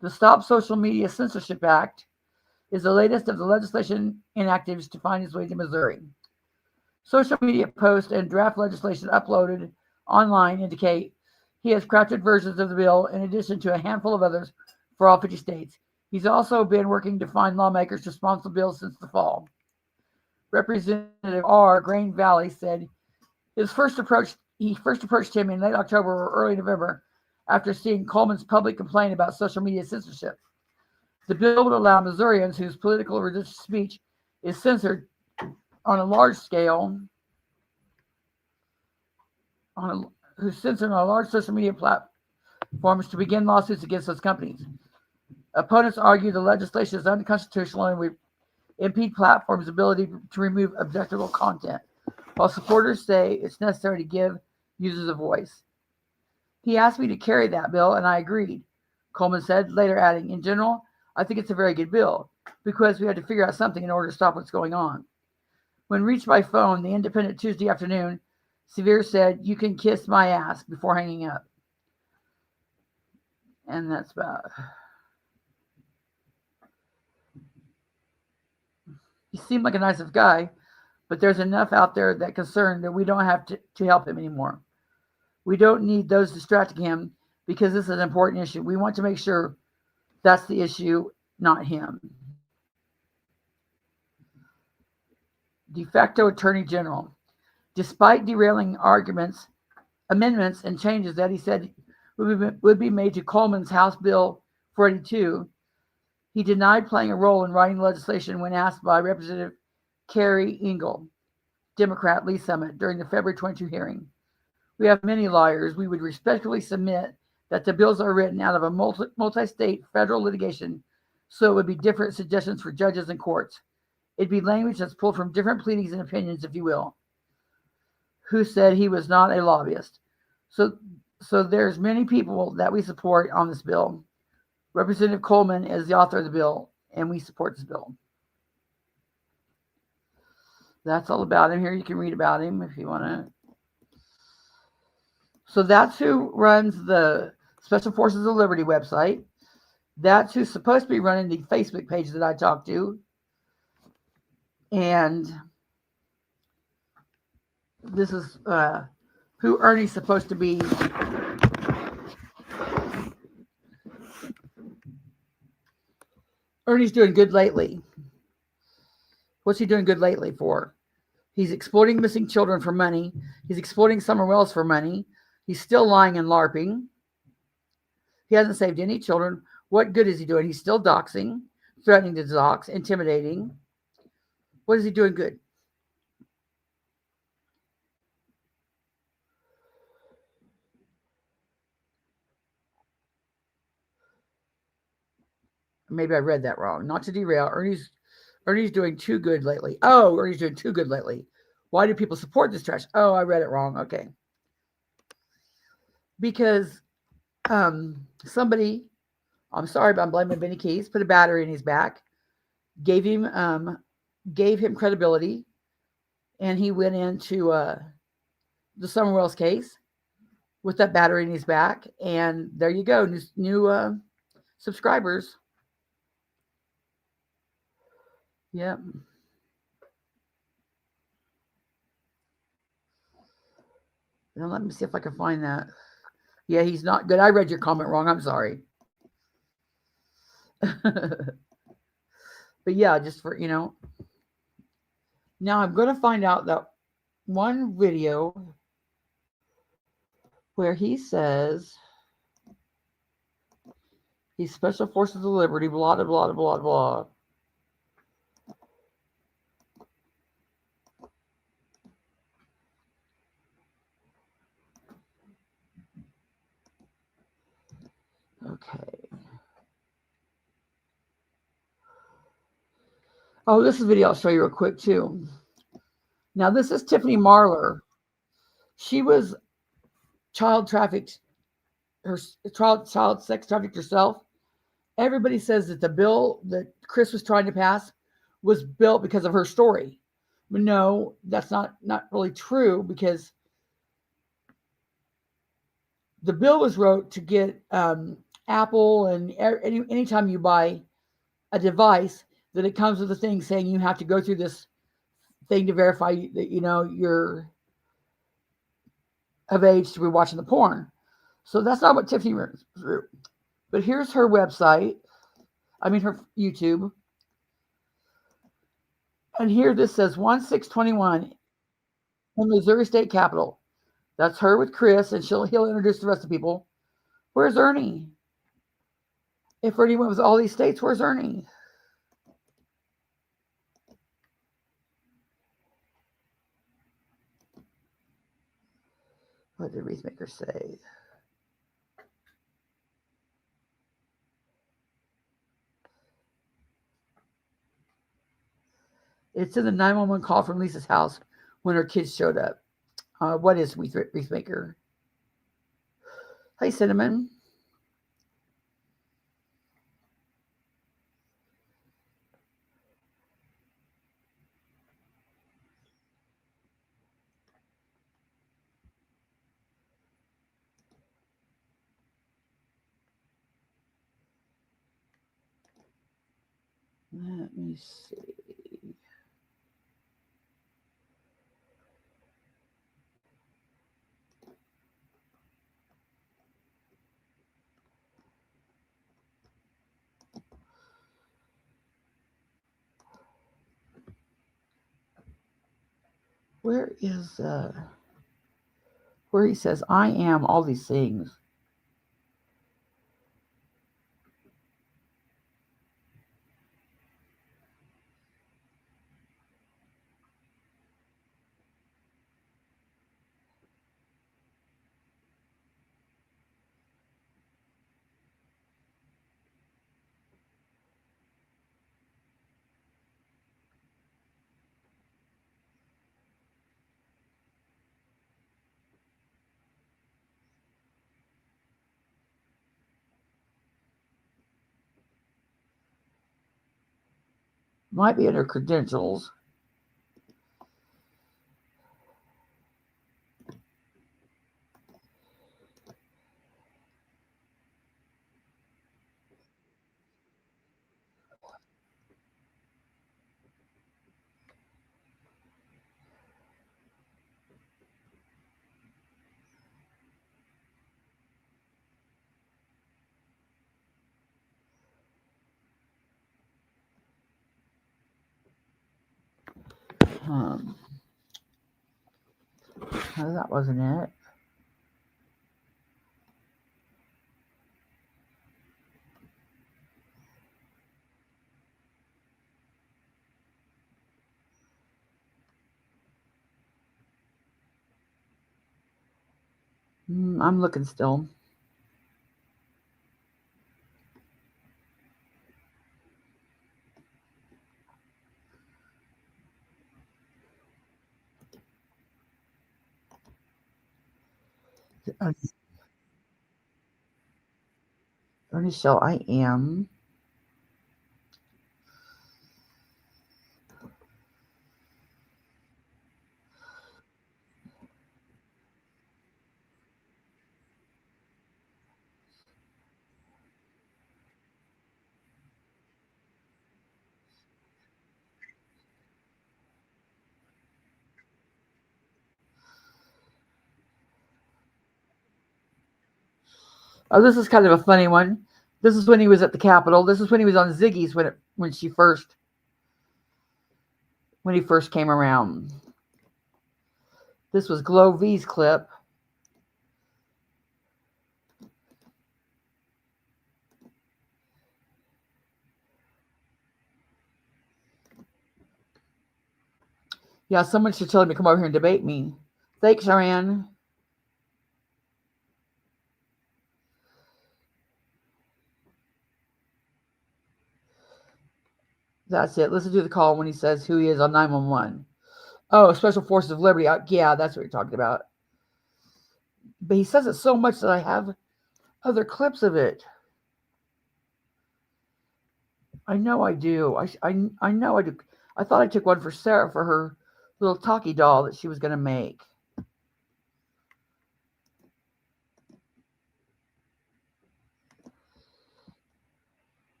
The Stop Social Media Censorship Act is the latest of the legislation enacted to find its way to Missouri. Social media posts and draft legislation uploaded online indicate he has crafted versions of the bill in addition to a handful of others for all 50 states. He's also been working to find lawmakers to sponsor bills since the fall. Representative R. Grain Valley said he first approached him in late October or early November after seeing Coleman's public complaint about social media censorship. The bill would allow Missourians whose political or religious speech is censored on a large scale, who's censored on a large social media platforms to begin lawsuits against those companies. Opponents argue the legislation is unconstitutional and would impede platforms' ability to remove objectionable content, while supporters say it's necessary to give users a voice. He asked me to carry that bill, and I agreed, Coleman said, later adding, in general, I think it's a very good bill, because we had to figure out something in order to stop what's going on. When reached by phone the Independent Tuesday afternoon, S.O.C.A said, you can kiss my ass, before hanging up. And that's about... He seemed like a nice guy, but there's enough out there that concerned that we don't have to help him anymore. We don't need those distracting him because this is an important issue. We want to make sure that's the issue, not him. De facto Attorney General. Despite derailing amendments, and changes that he said would be made to Coleman's House Bill 482, he denied playing a role in writing legislation when asked by Representative Carrie Engel, Democrat Lee Summit, during the February 22 hearing. We have many lawyers. We would respectfully submit that the bills are written out of a multi-state federal litigation, so it would be different suggestions for judges and courts. It'd be language that's pulled from different pleadings and opinions, if you will. Who said he was not a lobbyist? So there's many people that we support on this bill. Representative Coleman is the author of the bill, and we support this bill. That's all about him. Here you can read about him if you want to. So that's who runs the Special Forces of Liberty website. That's who's supposed to be running the Facebook page that I talked to. And this is who Ernie's supposed to be. Ernie's doing good lately. What's he doing good lately for? He's exploiting missing children for money. He's exploiting Summer Wells for money. He's still lying and LARPing. He hasn't saved any children. What good is he doing? He's still doxing, threatening to dox, intimidating. What is he doing good? maybe I read that wrong. Not to derail. Ernie's doing too good lately. Oh, Ernie's doing too good lately. Why do people support this trash? Oh, I read it wrong. Okay. Because somebody, I'm sorry, but I'm blaming Benny Keys, put a battery in his back, gave him credibility, and he went into the Summer Wells case with that battery in his back, and there you go, new subscribers. Yep. Now let me see if I can find that. Yeah, he's not good. I read your comment wrong. I'm sorry. But yeah, just for, now I'm going to find out that one video where he says he's Special Forces of Liberty, blah, blah, blah, blah, blah. Okay. Oh, this is a video I'll show you real quick too. Now this is Tiffany Marler. She was child trafficked, her child sex trafficked herself. Everybody says that the bill that Chris was trying to pass was built because of her story. But no, that's not really true, because the bill was wrote to get Apple, and anytime you buy a device, that it comes with a thing saying you have to go through this thing to verify that you're of age to be watching the porn. So that's not what Tiffany wrote. But here's her website. I mean her YouTube. And here this says 1621 in Missouri State Capitol. That's her with Chris, and he'll introduce the rest of the people. Where's Ernie? If Ernie went with all these states, where's Ernie? What did Wreathmaker say? It's in the 911 call from Lisa's house when her kids showed up. What is Wreathmaker? Hi, Cinnamon. Let me see. Where is where he says I am all these things? Might be under credentials. No, that wasn't it. I'm looking still. Ernie Shell, I am. Oh, this is kind of a funny one. This is when he was at the Capitol. This is when he was on Ziggy's when he first came around. This was Glow V's clip. Yeah, someone should tell him to come over here and debate me. Thanks, Sharon. That's it. Listen to the call when he says who he is on 911. Oh, Special Forces of Liberty. Yeah, that's what you're talking about. But he says it so much that I have other clips of it. I know I do. I know I do. I thought I took one for Sarah for her little talkie doll that she was going to make.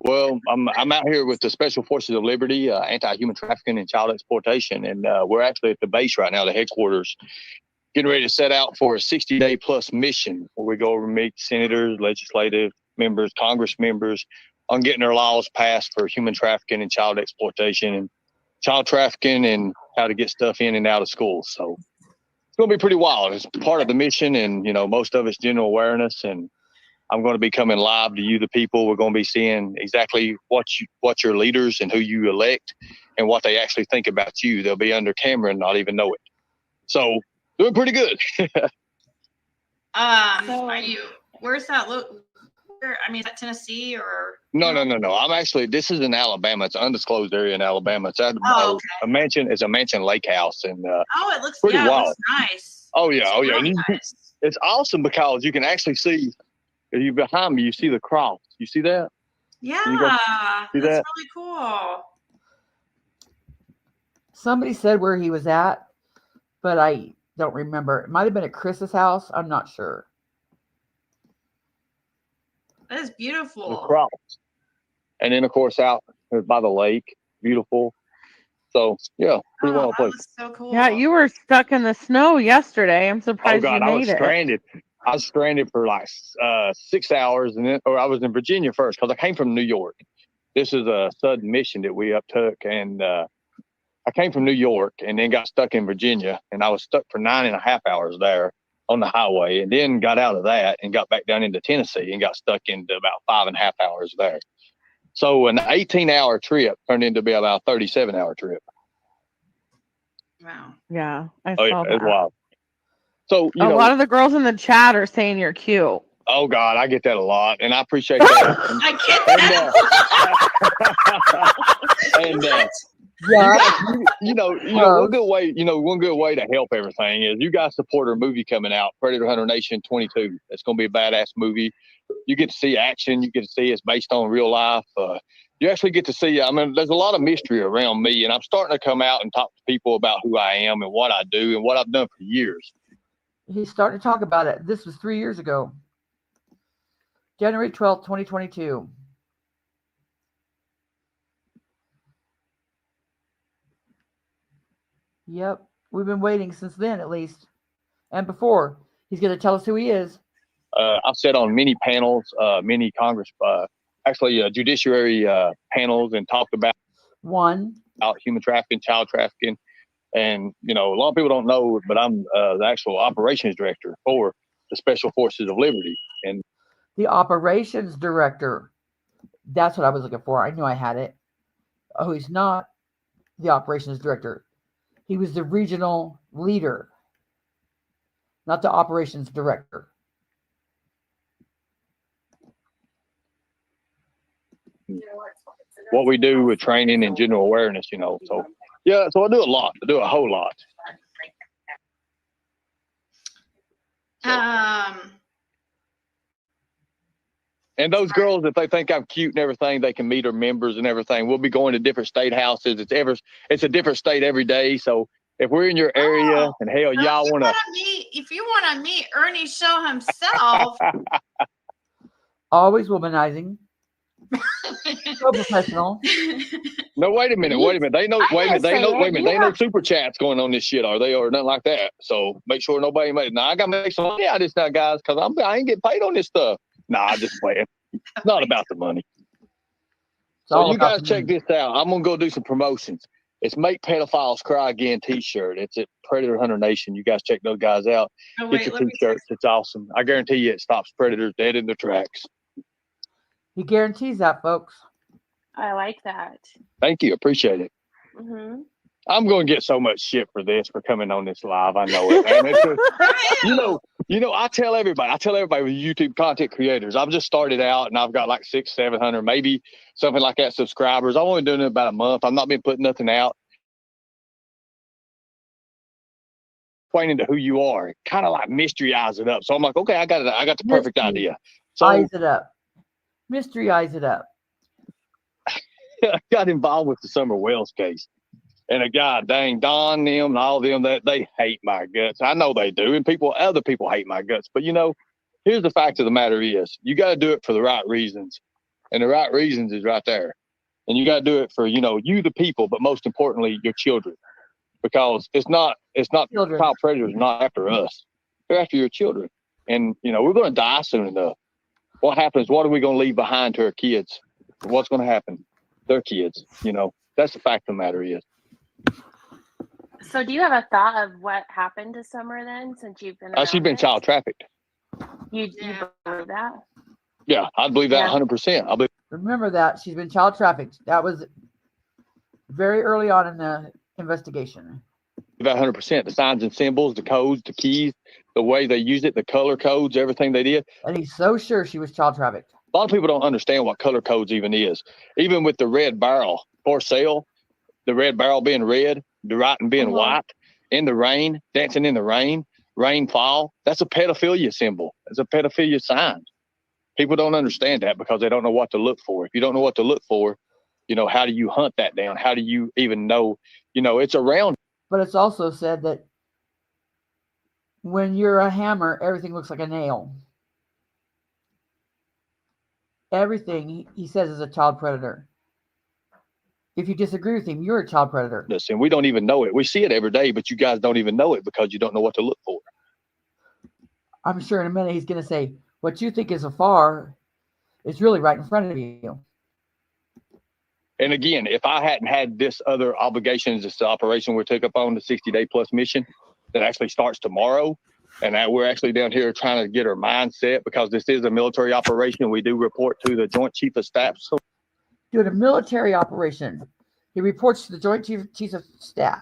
Well, I'm out here with the Special Forces of Liberty, anti-human trafficking and child exploitation, and we're actually at the base right now, the headquarters, getting ready to set out for a 60-day plus mission where we go over and meet senators, legislative members, Congress members on getting their laws passed for human trafficking and child exploitation and child trafficking and how to get stuff in and out of school. So it's going to be pretty wild. It's part of the mission, and most of it's general awareness, and I'm going to be coming live to you, the people. We're going to be seeing exactly what your leaders and who you elect and what they actually think about you. They'll be under camera and not even know it. So doing pretty good. Where's that look? Is that Tennessee or? No. This is in Alabama. It's an undisclosed area in Alabama. It's at a mansion. It's a mansion lake house. And it looks pretty wild. It looks nice. Oh yeah. Really nice. It's awesome because you can actually see, if you behind me, you see the cross. You see that? Yeah, see that's that? really cool. Somebody said where he was at, but I don't remember. It might have been at Chris's house. I'm not sure. That is beautiful. The cross. And then, of course, out by the lake. Beautiful. So, yeah, pretty well placed. So cool. Yeah, you were stuck in the snow yesterday. I'm surprised you made it. I was stranded. I was stranded for like 6 hours, or I was in Virginia first because I came from New York. This is a sudden mission that we uptook, and I came from New York and then got stuck in Virginia, and I was stuck for 9.5 hours there on the highway, and then got out of that and got back down into Tennessee and got stuck into about 5.5 hours there. So an 18-hour trip turned into be about a 37-hour trip. Wow. Yeah, I saw that. It's wild. So a lot of the girls in the chat are saying you're cute. Oh God, I get that a lot, and I appreciate that. I get that. And one good way to help everything is you guys support our movie coming out, Predator Hunter Nation 22. It's going to be a badass movie. You get to see action. You get to see it's based on real life. You actually get to see, there's a lot of mystery around me, and I'm starting to come out and talk to people about who I am and what I do and what I've done for years. He's starting to talk about it. This was 3 years ago. January 12th, 2022. Yep. We've been waiting since then, at least. And before. He's going to tell us who he is. I've sat on many panels, many Congress, judiciary panels, and talked about human trafficking, child trafficking. And, a lot of people don't know, but I'm the actual operations director for the Special Forces of Liberty. And the operations director. That's what I was looking for. I knew I had it. Oh, he's not the operations director. He was the regional leader, not the operations director. What we do with training and general awareness, so Yeah, so I do a lot. I do a whole lot. And those girls, if they think I'm cute and everything, they can meet our members and everything. We'll be going to different state houses. It's a different state every day. So if we're in your area and hell, y'all want to. If you want to meet Ernie Show himself. Always womanizing. So professional. No, wait a minute. They know. Wait a minute. They know. Wait a minute. They know super chats going on this shit, are they, or nothing like that? So make sure nobody made. Now I got to make some money out of this now, guys, because I ain't getting paid on this stuff. Nah, I just playing. It's not about the money. So you guys check this out. I'm gonna go do some promotions. It's Make Pedophiles Cry Again T-shirt. It's at Predator Hunter Nation. You guys check those guys out. Get your T-shirts. It's awesome. I guarantee you, it stops predators dead in their tracks. He guarantees that, folks. I like that. Thank you. Appreciate it. Mm-hmm. I'm going to get so much shit for coming on this live. I know it. Man. I tell everybody with YouTube content creators, I've just started out and I've got like 600-700, maybe something like that subscribers. I've only done it about a month. I've not been putting nothing out. Explaining to who you are, kind of like mystery eyes it up. So I'm like, okay, I got the perfect idea. So eyes it up. Mystery eyes it up. I got involved with the Summer Wells case. And a guy, dang, Don, them, and all of them, that they hate my guts. I know they do, and other people hate my guts. But here's the fact of the matter is, you got to do it for the right reasons, and the right reasons is right there. And you got to do it for you, the people, but most importantly, your children, because it's not children. Child predators not after us; they're after your children. And we're going to die soon enough. What happens? What are we going to leave behind to our kids? What's going to happen? Their kids. That's the fact of the matter is. So do you have a thought of what happened to Summer then, since you've been She's been child trafficked. You believe that? Yeah, I believe that 100%. Remember that she's been child trafficked. That was very early on in the investigation. About 100%. The signs and symbols, the codes, the keys, the way they use it, the color codes, everything they did. And he's so sure she was child trafficked. A lot of people don't understand what color codes even is. Even with the red barrel for sale, the red barrel being red, the writing being white, in the rain, dancing in the rain, rainfall, that's a pedophilia symbol. It's a pedophilia sign. People don't understand that because they don't know what to look for. If you don't know what to look for, how do you hunt that down? How do you even know, it's around. But it's also said that when you're a hammer, everything looks like a nail. Everything he says is a child predator. If you disagree with him, you're a child predator. Listen, we don't even know it. We see it every day, but you guys don't even know it because you don't know what to look for. I'm sure in a minute he's going to say, what you think is afar is really right in front of you. And again, if I hadn't had this other obligations, this operation we took up on, the 60-day plus mission that actually starts tomorrow, and that we're actually down here trying to get our mindset because this is a military operation. We do report to the Joint Chief of Staff. So doing a military operation. He reports to the Joint Chief of Staff.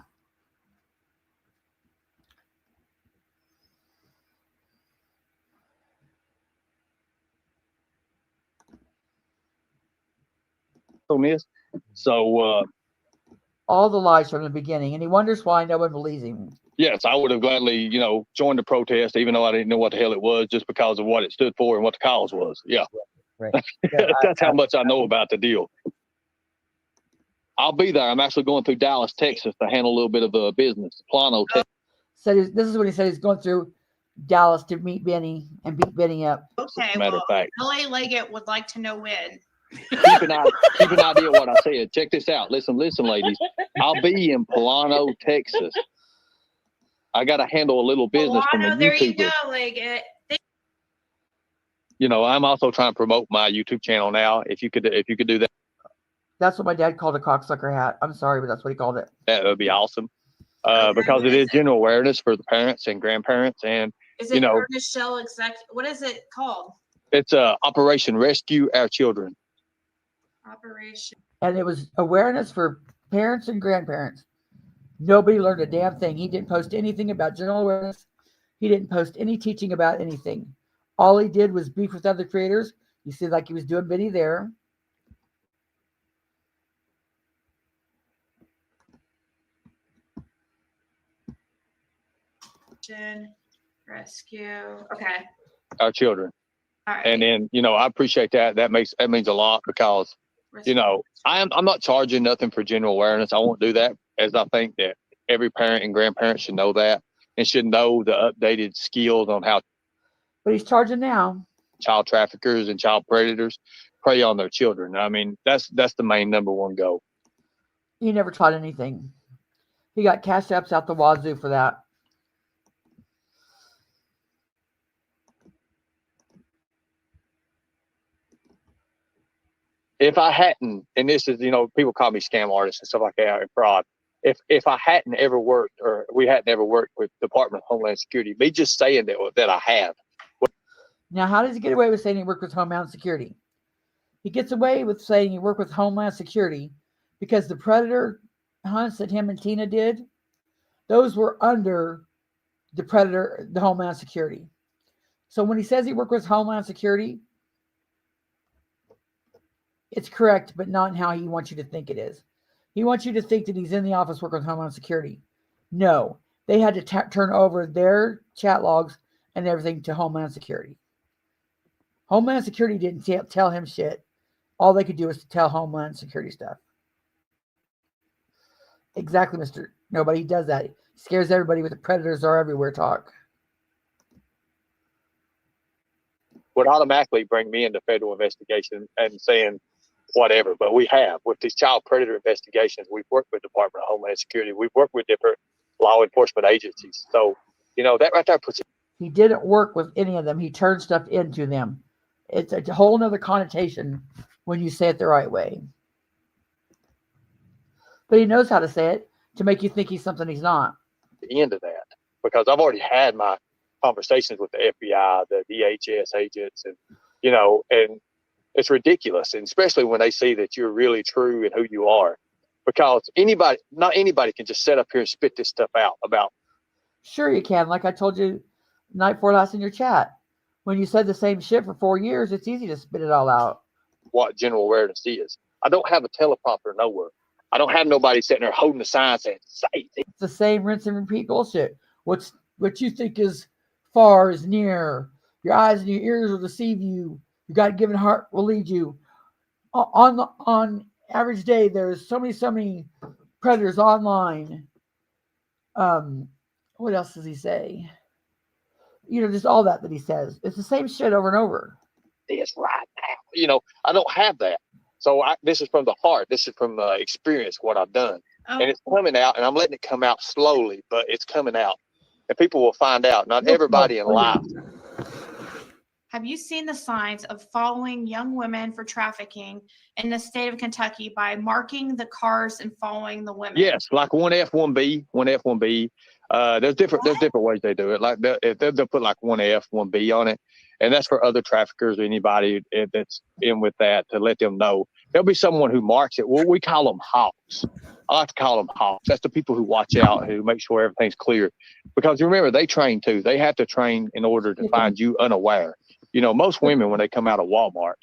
So all the lies from the beginning, and he wonders why no one believes him. Yes, I would have gladly, joined the protest, even though I didn't know what the hell it was, just because of what it stood for and what the cause was. Yeah. Right. That's how much I know about the deal. I'll be there. I'm actually going through Dallas, Texas to handle a little bit of business. Plano, Texas. So this is what he said. He's going through Dallas to meet Benny and beat Benny up. Okay, matter of fact. LA Leggett would like to know when. Keep an idea what I said. Check this out. Listen, ladies. I'll be in Plano, Texas. I got to handle a little business from a YouTuber. There you go, Leggett. I'm also trying to promote my YouTube channel now. If you could do that. That's what my dad called a cocksucker hat. I'm sorry, but that's what he called it. That would be awesome. Because it is general awareness for the parents and grandparents. And, is it Ernest Shell what is it called? It's Operation Rescue Our Children. Operation. And it was awareness for parents and grandparents. Nobody learned a damn thing. He didn't post anything about general awareness. He didn't post any teaching about anything. All he did was beef with other creators. You see, like he was doing Benny there. Question, rescue. Okay. our children. All right. And then, you know, I appreciate that. That means a lot because, you know, I'm not charging nothing for general awareness. I won't do that, as I think that every parent and grandparent should know that and should know the updated skills on how. But he's charging now. Child traffickers and child predators prey on their children. I mean, that's the main number one goal. He never taught anything. He got cash apps out the wazoo for that. If I hadn't, and this is, you know, people call me scam artist and stuff like that, and fraud. If I hadn't ever worked, or we hadn't ever worked with Department of Homeland Security, me just saying that I have. Now, how does he get away with saying he worked with Homeland Security? He gets away with saying he worked with Homeland Security because the predator hunts that him and Tina did, those were under the Homeland Security. So when he says he worked with Homeland Security, it's correct, but not in how he wants you to think it is. He wants you to think that he's in the office working with Homeland Security. No, they had to turn over their chat logs and everything to Homeland Security. Homeland Security didn't tell him shit. All they could do was tell Homeland Security stuff. Exactly, Mr. Nobody does that. He scares everybody with the predators are everywhere talk. Would automatically bring me into federal investigation and saying whatever, but we have with these child predator investigations. We've worked with Department of Homeland Security. We've worked with different law enforcement agencies. So, you know, that right there puts it. He didn't work with any of them. He turned stuff into them. It's a whole nother connotation when you say it the right way. But he knows how to say it to make you think he's something he's not. The end of that, because I've already had my conversations with the FBI, the DHS agents, and, you know, and it's ridiculous. And especially when they see that you're really true and who you are, because not anybody can just sit up here and spit this stuff out about. Sure you can. Like I told you night before last in your chat, when you said the same shit for 4 years, it's easy to spit it all out. What general awareness is. I don't have a teleprompter nowhere. I don't have nobody sitting there holding the sign saying, say it. It's the same rinse and repeat bullshit. What you think is far is near. Your eyes and your ears will deceive you. Your God-given heart will lead you. On average day, there's so many predators online. What else does he say? You know, just all that he says. It's the same shit over and over. This right now. You know, I don't have that. So this is from the heart. This is from experience, what I've done. And it's coming out, and I'm letting it come out slowly, but it's coming out. And people will find out. Not everybody in life. Have you seen the signs of following young women for trafficking in the state of Kentucky by marking the cars and following the women? Yes, like 1F, 1B. There's different ways they do it. Like they'll put like 1F, 1B on it, and that's for other traffickers or anybody that's in with that to let them know. There'll be someone who marks it. Well, we call them hawks. I like to call them hawks. That's the people who watch out, who make sure everything's clear. Because remember, they train too. They have to train in order to find you unaware. You know, most women, when they come out of Walmart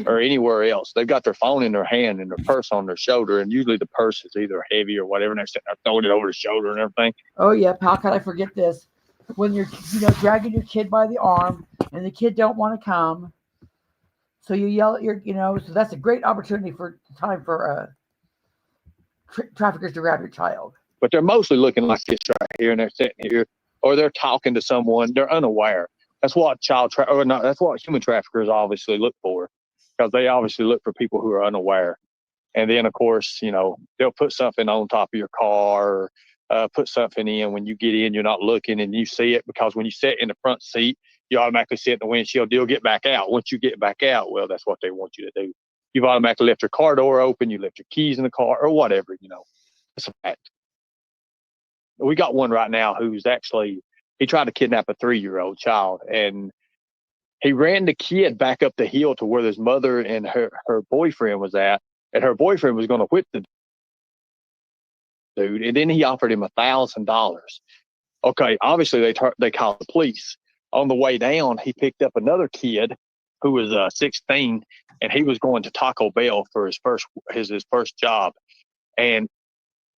or anywhere else, they've got their phone in their hand and their purse on their shoulder. And usually the purse is either heavy or whatever. And they're sitting there throwing it over the shoulder and everything. Oh, yeah. How could I forget this? When you're, dragging your kid by the arm and the kid don't want to come. So you yell at so that's a great opportunity for traffickers to grab your child. But they're mostly looking like this right here, and they're sitting here, or they're talking to someone. They're unaware. That's what that's what human traffickers obviously look for, because they obviously look for people who are unaware. And then, of course, they'll put something on top of your car, or put something in when you get in. You're not looking, and you see it, because when you sit in the front seat, you automatically sit in the windshield. You'll get back out. Once you get back out, well, that's what they want you to do. You've automatically left your car door open. You left your keys in the car, or whatever. It's a fact. We got one right now who's he tried to kidnap a 3-year-old child, and he ran the kid back up the hill to where his mother and her boyfriend was at, and her boyfriend was going to whip the dude, and then he offered him $1,000. Okay, obviously they called the police. On the way down, he picked up another kid who was 16, and he was going to Taco Bell for his first job, and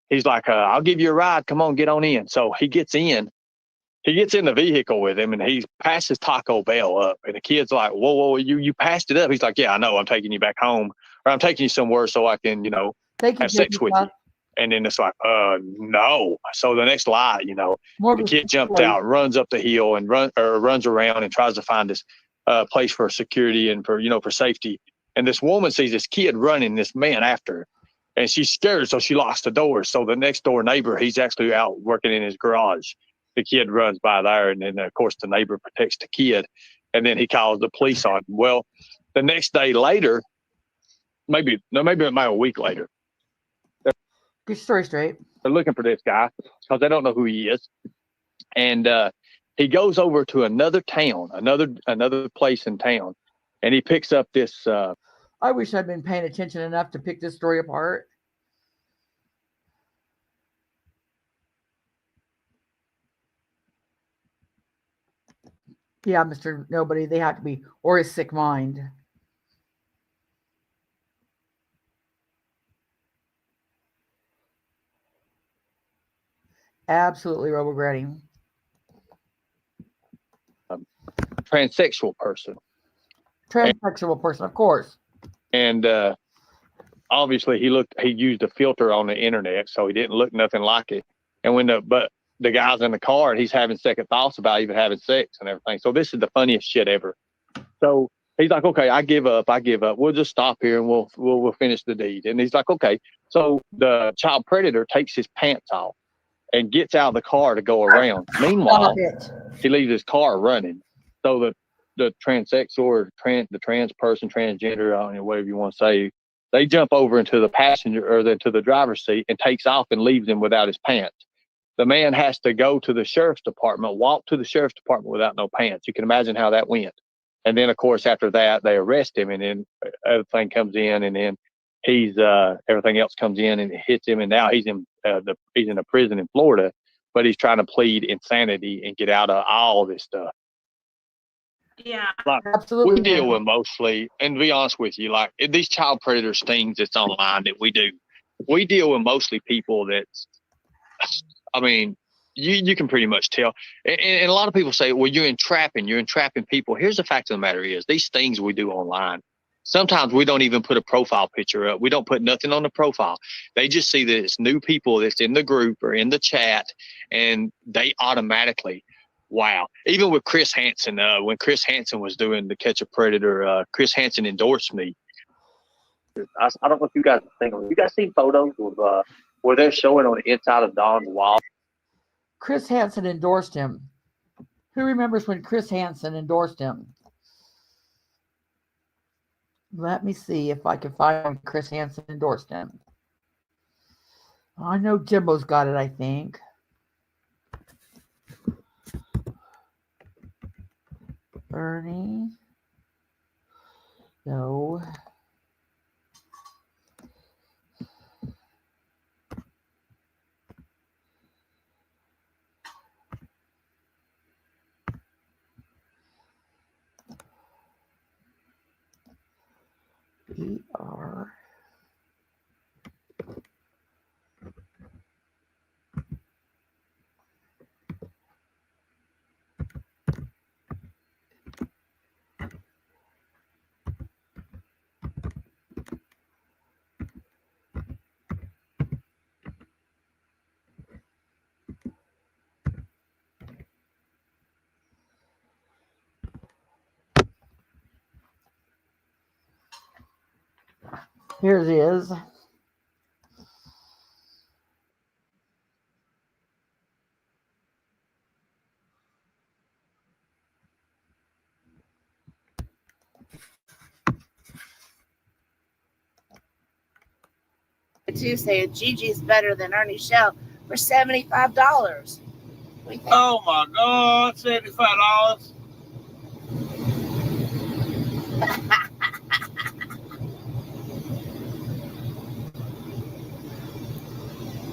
he's like, I'll give you a ride. Come on, get on in. So he gets in, he gets in the vehicle with him and he passes Taco Bell up. And the kid's like, whoa, you passed it up. He's like, yeah, I know. I'm taking you back home, or I'm taking you somewhere so I can, have sex with you. And then it's like, no. So the next lie, the kid jumped out, runs up the hill and runs around and tries to find this place for security and for safety. And this woman sees this kid running, this man after her, and she's scared. So she locks the door. So the next door neighbor, he's actually out working in his garage. The kid runs by there. And then of course the neighbor protects the kid. And then he calls the police on him. Well, the next day later, maybe about a week later, get your story straight. They're looking for this guy because they don't know who he is. And he goes over to another town, another place in town, and he picks up this. I wish I'd been paying attention enough to pick this story apart. Yeah, Mr. Nobody, they have to be, or a sick mind. Absolutely regretting. Transsexual person. Transsexual person, of course. And obviously he used a filter on the internet, so he didn't look nothing like it. And but the guy's in the car and he's having second thoughts about even having sex and everything. So this is the funniest shit ever. So he's like, okay, I give up. We'll just stop here and we'll finish the deed. And he's like, okay. So the child predator takes his pants off and gets out of the car to go around. Meanwhile, he leaves his car running. So the transsexual or the trans person, transgender, I don't know, whatever you want to say, they jump over into the passenger or into the driver's seat and takes off and leaves him without his pants. The man has to go to the sheriff's department, walk to the sheriff's department without no pants. You can imagine how that went. And then, of course, after that, they arrest him, and then everything comes in, and then everything else comes in and it hits him, and now he's in a prison in Florida, but he's trying to plead insanity and get out of all this stuff. Yeah, absolutely. We deal with mostly, and to be honest with you, like these child predators things that's online that we do, we deal with mostly people that's, I mean, you can pretty much tell. And a lot of people say, well, you're entrapping people. Here's the fact of the matter is, these things we do online, sometimes we don't even put a profile picture up. We don't put nothing on the profile. They just see that it's new people that's in the group or in the chat, and they automatically, wow. Even with Chris Hansen, when Chris Hansen was doing the Catch a Predator, Chris Hansen endorsed me. I don't know if you guys think of it. You guys seen photos of where they're showing on the inside of Don's wall? Chris Hansen endorsed him. Who remembers when Chris Hansen endorsed him? Let me see if I can find when Chris Hansen endorsed him. I know Jimbo's got it, I think. Ernie. No. ER. Here it is. Too saying Gigi's better than Ernie Shell for $75. Oh my God, $75.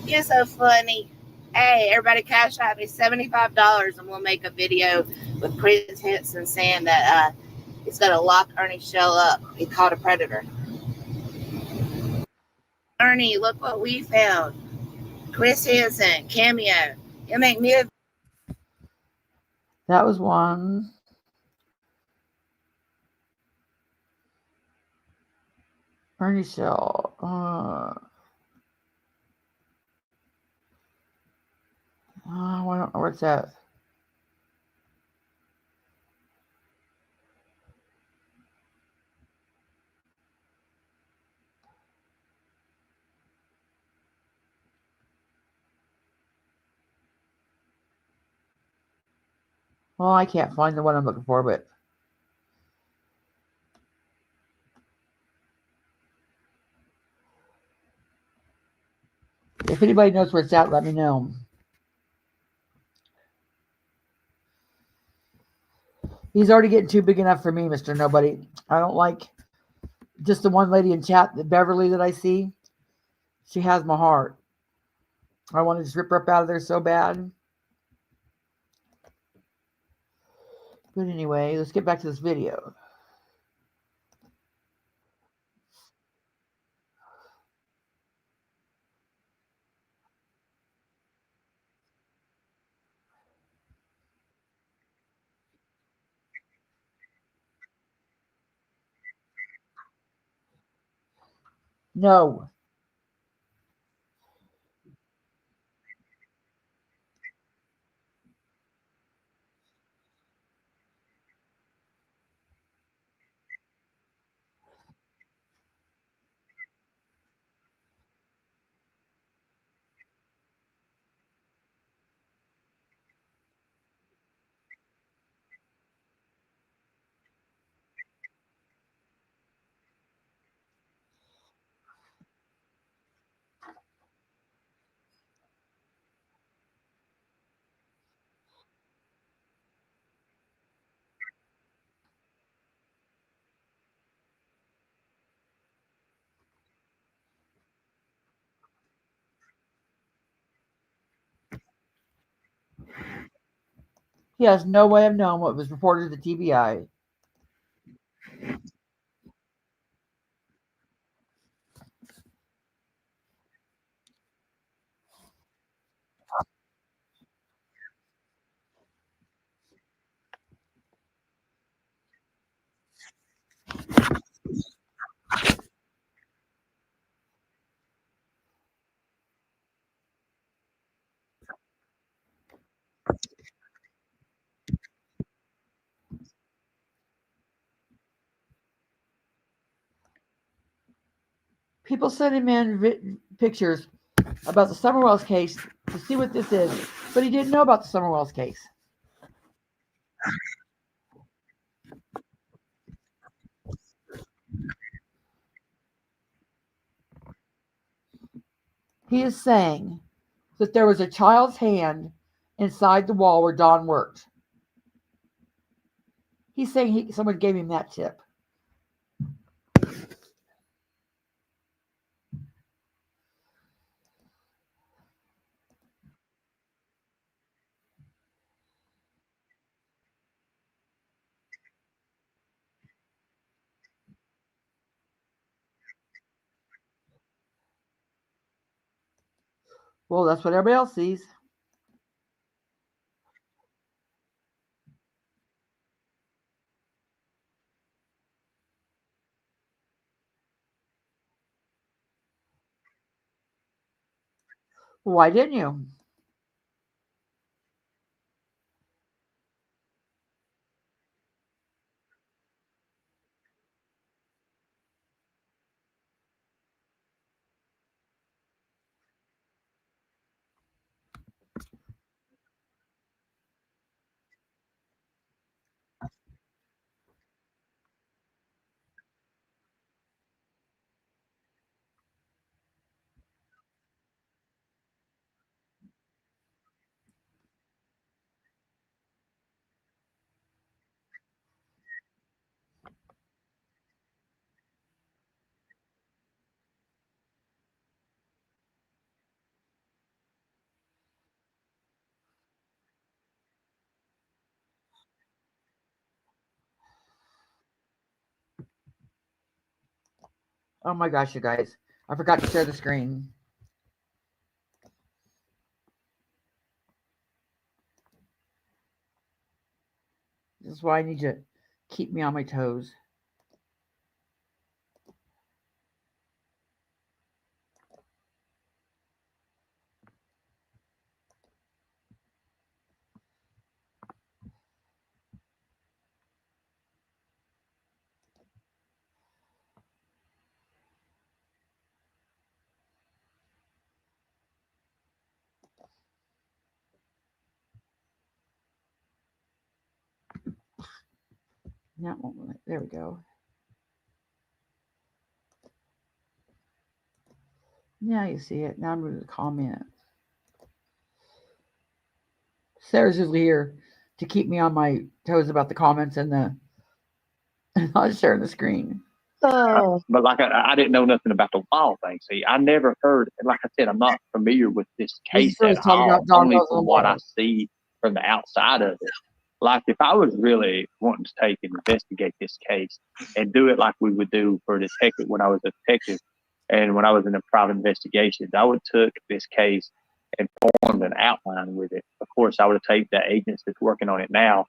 You're so funny. Hey, everybody cash out me $75 and we'll make a video with Chris Henson saying that he's going to lock Ernie Shell up. He caught a predator. Ernie, look what we found. Chris Henson, cameo. He'll make me a... That was one. Ernie Shell. I don't know where it's at. Well, I can't find the one I'm looking for, but if anybody knows where it's at, let me know. He's already getting too big enough for me, Mr. Nobody. I don't like just the one lady in chat, the Beverly that I see. She has my heart. I want to just rip her up out of there so bad. But anyway, let's get back to this video. No. He has no way of knowing what was reported to the TBI. People sent him in pictures about the Summerwells case to see what this is, but he didn't know about the Summerwells case. He is saying that there was a child's hand inside the wall where Don worked. He's saying someone gave him that tip. Well, that's what everybody else sees. Why didn't you? Oh my gosh, you guys. I forgot to share the screen. This is why I need to keep me on my toes. That one, there we go. Now you see it. Now I'm going to comment. Sarah's usually here to keep me on my toes about the comments and the. I was sharing the screen. But like I didn't know nothing about the wild thing. See, I never heard. Like I said, I'm not familiar with this case at all. Only from what I see from the outside of it. Like if I was really wanting to take and investigate this case and do it like we would do for a detective when I was a detective and when I was in a private investigation, I would took this case and formed an outline with it. Of course, I would have taken the agents that's working on it now,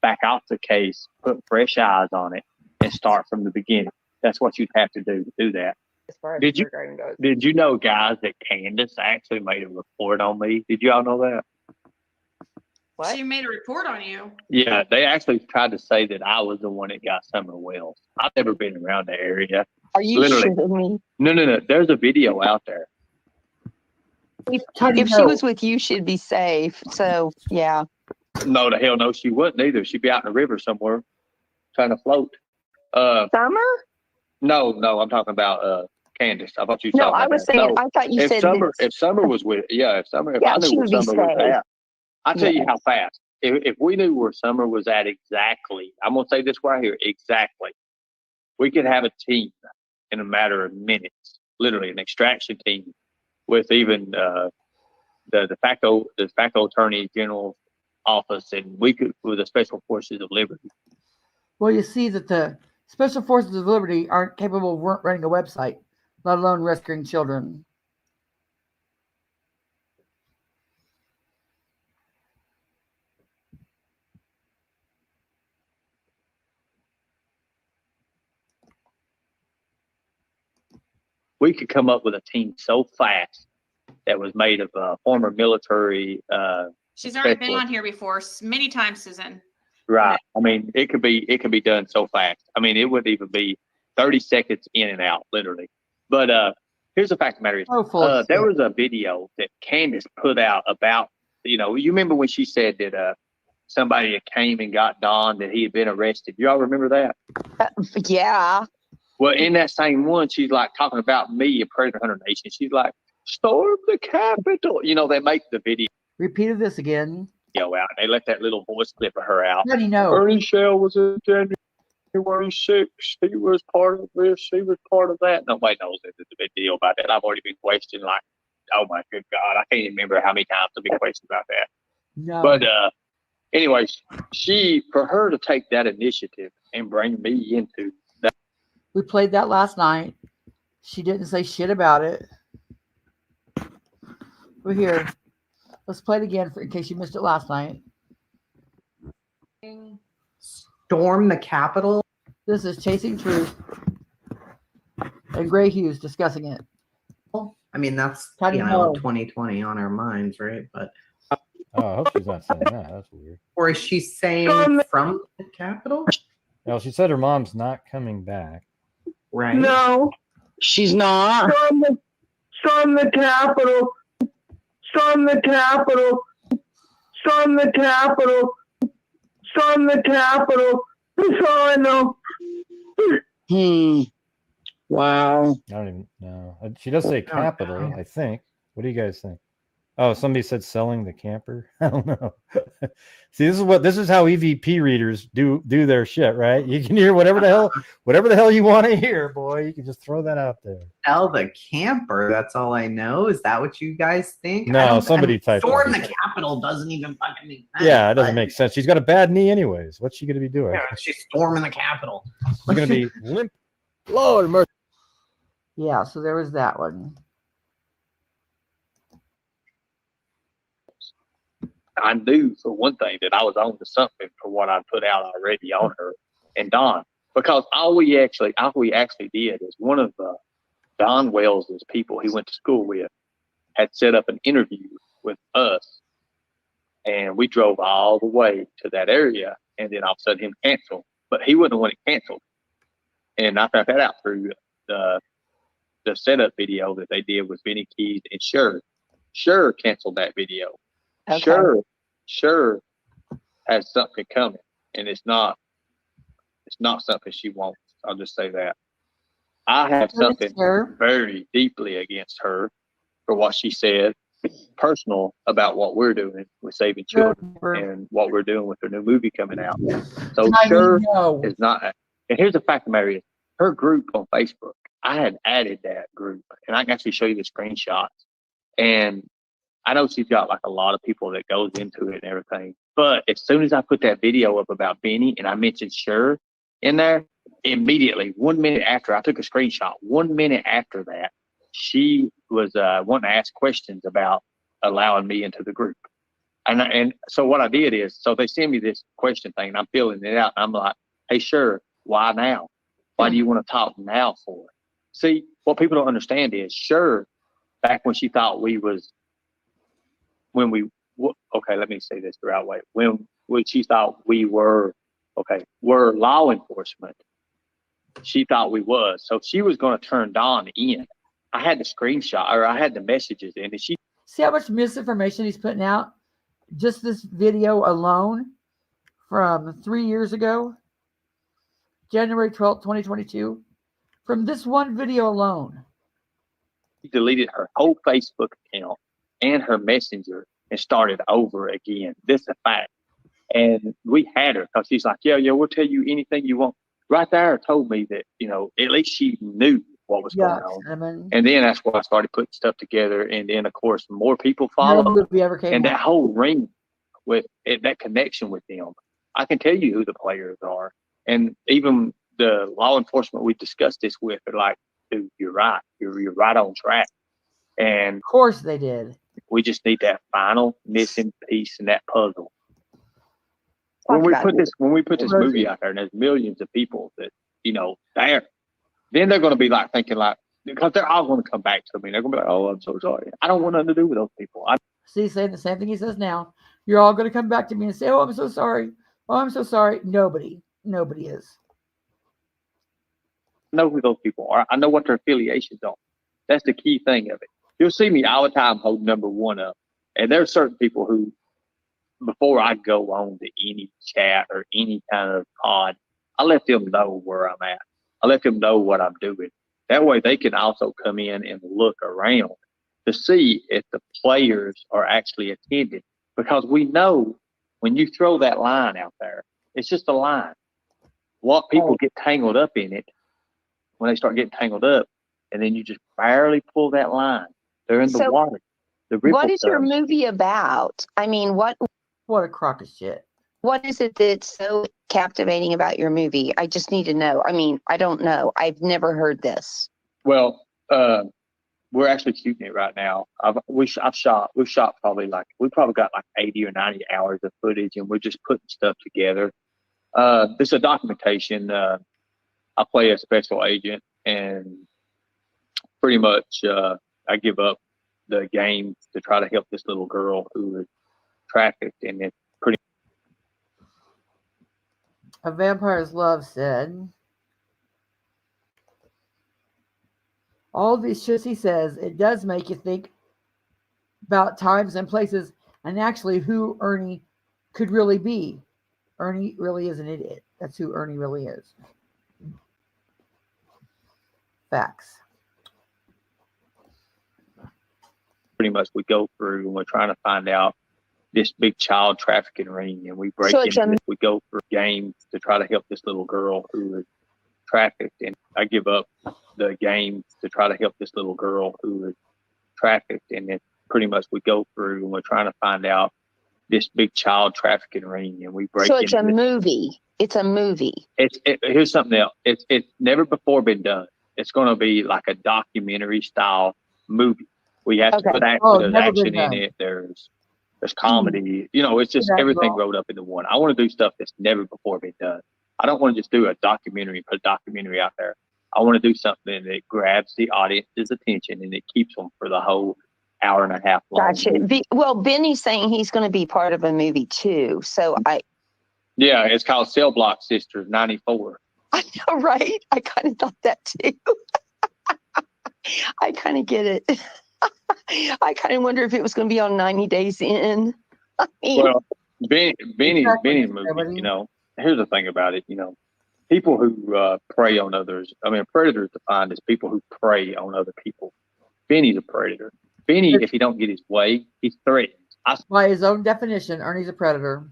back off the case, put fresh eyes on it, and start from the beginning. That's what you'd have to do that. As far as Did you know, guys, that Candace actually made a report on me? Did you all know that? What? She made a report on you. Yeah, they actually tried to say that I was the one that got Summer Wells. I've never been around the area. Are you shitting me? No. There's a video out there. If she was with you, she'd be safe. So, yeah. No, the hell no, she wouldn't either. She'd be out in the river somewhere trying to float. Summer? No, I'm talking about Candace. I thought you No, talking I about was that. saying, No, I thought you if said Summer, that. if Summer was with, if I knew she where would be Summer was safe. at, I'll tell you Yeah. how fast. If we knew where Summer was at exactly, I'm going to say this right here, exactly, we could have a team in a matter of minutes, literally an extraction team with even the de facto attorney general's office, and we could, with the Special Forces of Liberty. Well, you see that the Special Forces of Liberty aren't capable of running a website, let alone rescuing children. We could come up with a team so fast that was made of former military. She's already been specialists. on here before many times, Susan. Right. I mean, it could be done so fast. I mean, it wouldn't even be 30 seconds in and out, literally. But here's the fact of the matter is, there was a video that Candace put out about, you remember when she said that somebody came and got Don, that he had been arrested. You all remember that? Yeah. Well, in that same one, she's like talking about me, a Predator Hunter Nation. She's like, storm the Capitol. They make the video Repeated this again. out. They let that little voice clip of her out. How do you know? Ernie Shell was in January 6th. He was part of this. He was part of that. Nobody knows that there's a big deal about that. I've already been questioned like, oh my good God, I can't even remember how many times I've been questioned about that. No. But anyways, for her to take that initiative and bring me into that. We played that last night. She didn't say shit about it. We're here. Let's play it again in case you missed it last night. Storm the Capitol. This is Chasing Truth and Gray Hughes discussing it. I mean, that's, How do you know? 2020 on our minds, right? But Oh, I hope she's not saying that. That's weird. or is she saying from the Capitol? Well, she said her mom's not coming back. Right. No, she's not. Storm the Capitol. Storm the Capitol. Storm the Capitol. Storm the Capitol. That's all I know. Wow. I don't even know. She does say capital, I think. What do you guys think? Oh, somebody said selling the camper. I don't know. See, this is how EVP readers do their shit, right? You can hear whatever the hell you want to hear, boy. You can just throw that out there. Sell the camper. That's all I know. Is that what you guys think? No, somebody typed Storm that. the Capitol doesn't even fucking make sense. Yeah, it doesn't make sense. She's got a bad knee, anyways. What's she going to be doing? Yeah, she's storming the Capitol. She's going to be limp. Lord mercy. Yeah, so there was that one. I knew for one thing that I was on to something for what I put out already on her and Don, because all we actually did is one of Don Wells's people he went to school with had set up an interview with us, and we drove all the way to that area, and then all of a sudden him canceled, but he wouldn't have wanted it canceled, and I found that out through the setup video that they did with Benny Keys and Sure canceled that video. Okay. Sure has something coming, and it's not something she wants. I'll just say that. I have something very deeply against her for what she said, personal about what we're doing with saving children and what we're doing with her new movie coming out. So Sure is not. And here's the fact of the matter is, her group on Facebook, I had added that group, and I can actually show you the screenshots. And I know she's got like a lot of people that goes into it and everything. But as soon as I put that video up about Benny and I mentioned Sure in there, immediately, 1 minute after, I took a screenshot. 1 minute after that, she was wanting to ask questions about allowing me into the group. And so what I did is, so they send me this question thing, and I'm filling it out. And I'm like, hey, Sure, why now? Why do you want to talk now for? See, what people don't understand is Sure, back when she thought we was, okay, let me say this the right way. When she thought we were law enforcement, she thought we was. So she was going to turn Don in. I had the screenshot, or I had the messages in, and she. See how much misinformation he's putting out? Just this video alone from 3 years ago, January 12th, 2022. From this one video alone. She deleted her whole Facebook account and her messenger and started over again. This is a fact. And we had her because she's like, yeah, we'll tell you anything you want. Right there told me that, at least she knew what was going on. And then that's why I started putting stuff together. And then, of course, more people followed. And that whole ring with that connection with them, I can tell you who the players are. And even the law enforcement we discussed this with are like, dude, you're right. You're right on track. And of course they did. We just need that final missing piece in that puzzle. When we put this movie out there, and there's millions of people that there, then they're going to be like thinking like, because they're all going to come back to me. They're going to be like, oh, I'm so sorry. I don't want nothing to do with those people. See, saying the same thing he says now. You're all going to come back to me and say, oh, I'm so sorry. Oh, I'm so sorry. Nobody is. I know who those people are. I know what their affiliations are. That's the key thing of it. You'll see me all the time hold number one up. And there are certain people who, before I go on to any chat or any kind of pod, I let them know where I'm at. I let them know what I'm doing. That way they can also come in and look around to see if the players are actually attending. Because we know when you throw that line out there, it's just a line. What people get tangled up in it, when they start getting tangled up, and then you just barely pull that line. They're in the water. What is your movie about? I mean, what a crock of shit. What is it that's so captivating about your movie? I just need to know. I mean, I don't know. I've never heard this. Well, we're actually shooting it right now. We've shot probably we probably got like 80 or 90 hours of footage, and we're just putting stuff together. This is a documentation. I play a special agent, and pretty much I give up the game to try to help this little girl who was trafficked, and it's pretty. A Vampire's Love said, all these shits he says, it does make you think about times and places and actually who Ernie could really be. Ernie really is an idiot. That's who Ernie really is. Facts. Pretty much we go through and we're trying to find out this big child trafficking ring, and we break into it. We go through games to try to help this little girl who was trafficked, and I give up the games to try to help this little girl who was trafficked, and then pretty much we go through and we're trying to find out this big child trafficking ring, and we break. So it's a movie. It's a movie. Here's something else. It's never before been done. It's going to be like a documentary style movie. We have to put action in it. There's there's comedy. You know, it's just everything rolled up into one. I want to do stuff that's never before been done. I don't want to just do a documentary, put a documentary out there. I want to do something that grabs the audience's attention and it keeps them for the whole hour and a half long. Gotcha. Well, Benny's saying he's going to be part of a movie too. So Yeah, it's called Cell Block Sisters 94. I know, right? I kind of thought that too. I kind of get it. I kind of wonder if it was going to be on 90 Days In. Well, Benny's movie, you know, here's the thing about it, you know, people who prey on others. I mean, a predator is defined as people who prey on other people. Benny's a predator. Benny, if he don't get his way, he's threatened. By his own definition, Ernie's a predator.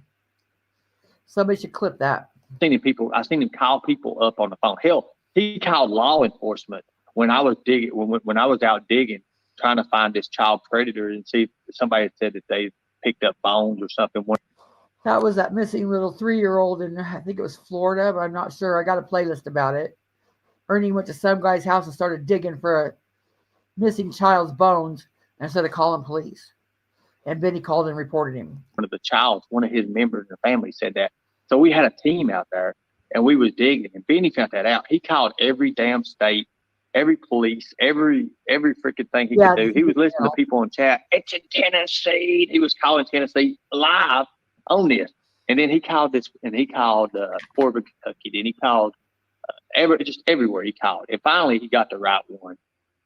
Somebody should clip that. I've seen him call people up on the phone. Hell, he called law enforcement when I was digging, when I was out digging, trying to find this child predator and see if somebody had said that they picked up bones or something. That was that missing little 3-year-old in, I think it was Florida, but I'm not sure. I got a playlist about it. Ernie went to some guy's house and started digging for a missing child's bones instead of calling police. And Benny called and reported him. One of his members in the family said that. So we had a team out there and we was digging, and Benny found that out. He called every damn state, every police, every freaking thing he could do. He was listening to people in chat. It's in Tennessee. He was calling Tennessee live on this. And then he called Corbin, Kentucky. Then he called just everywhere he called. And finally he got the right one.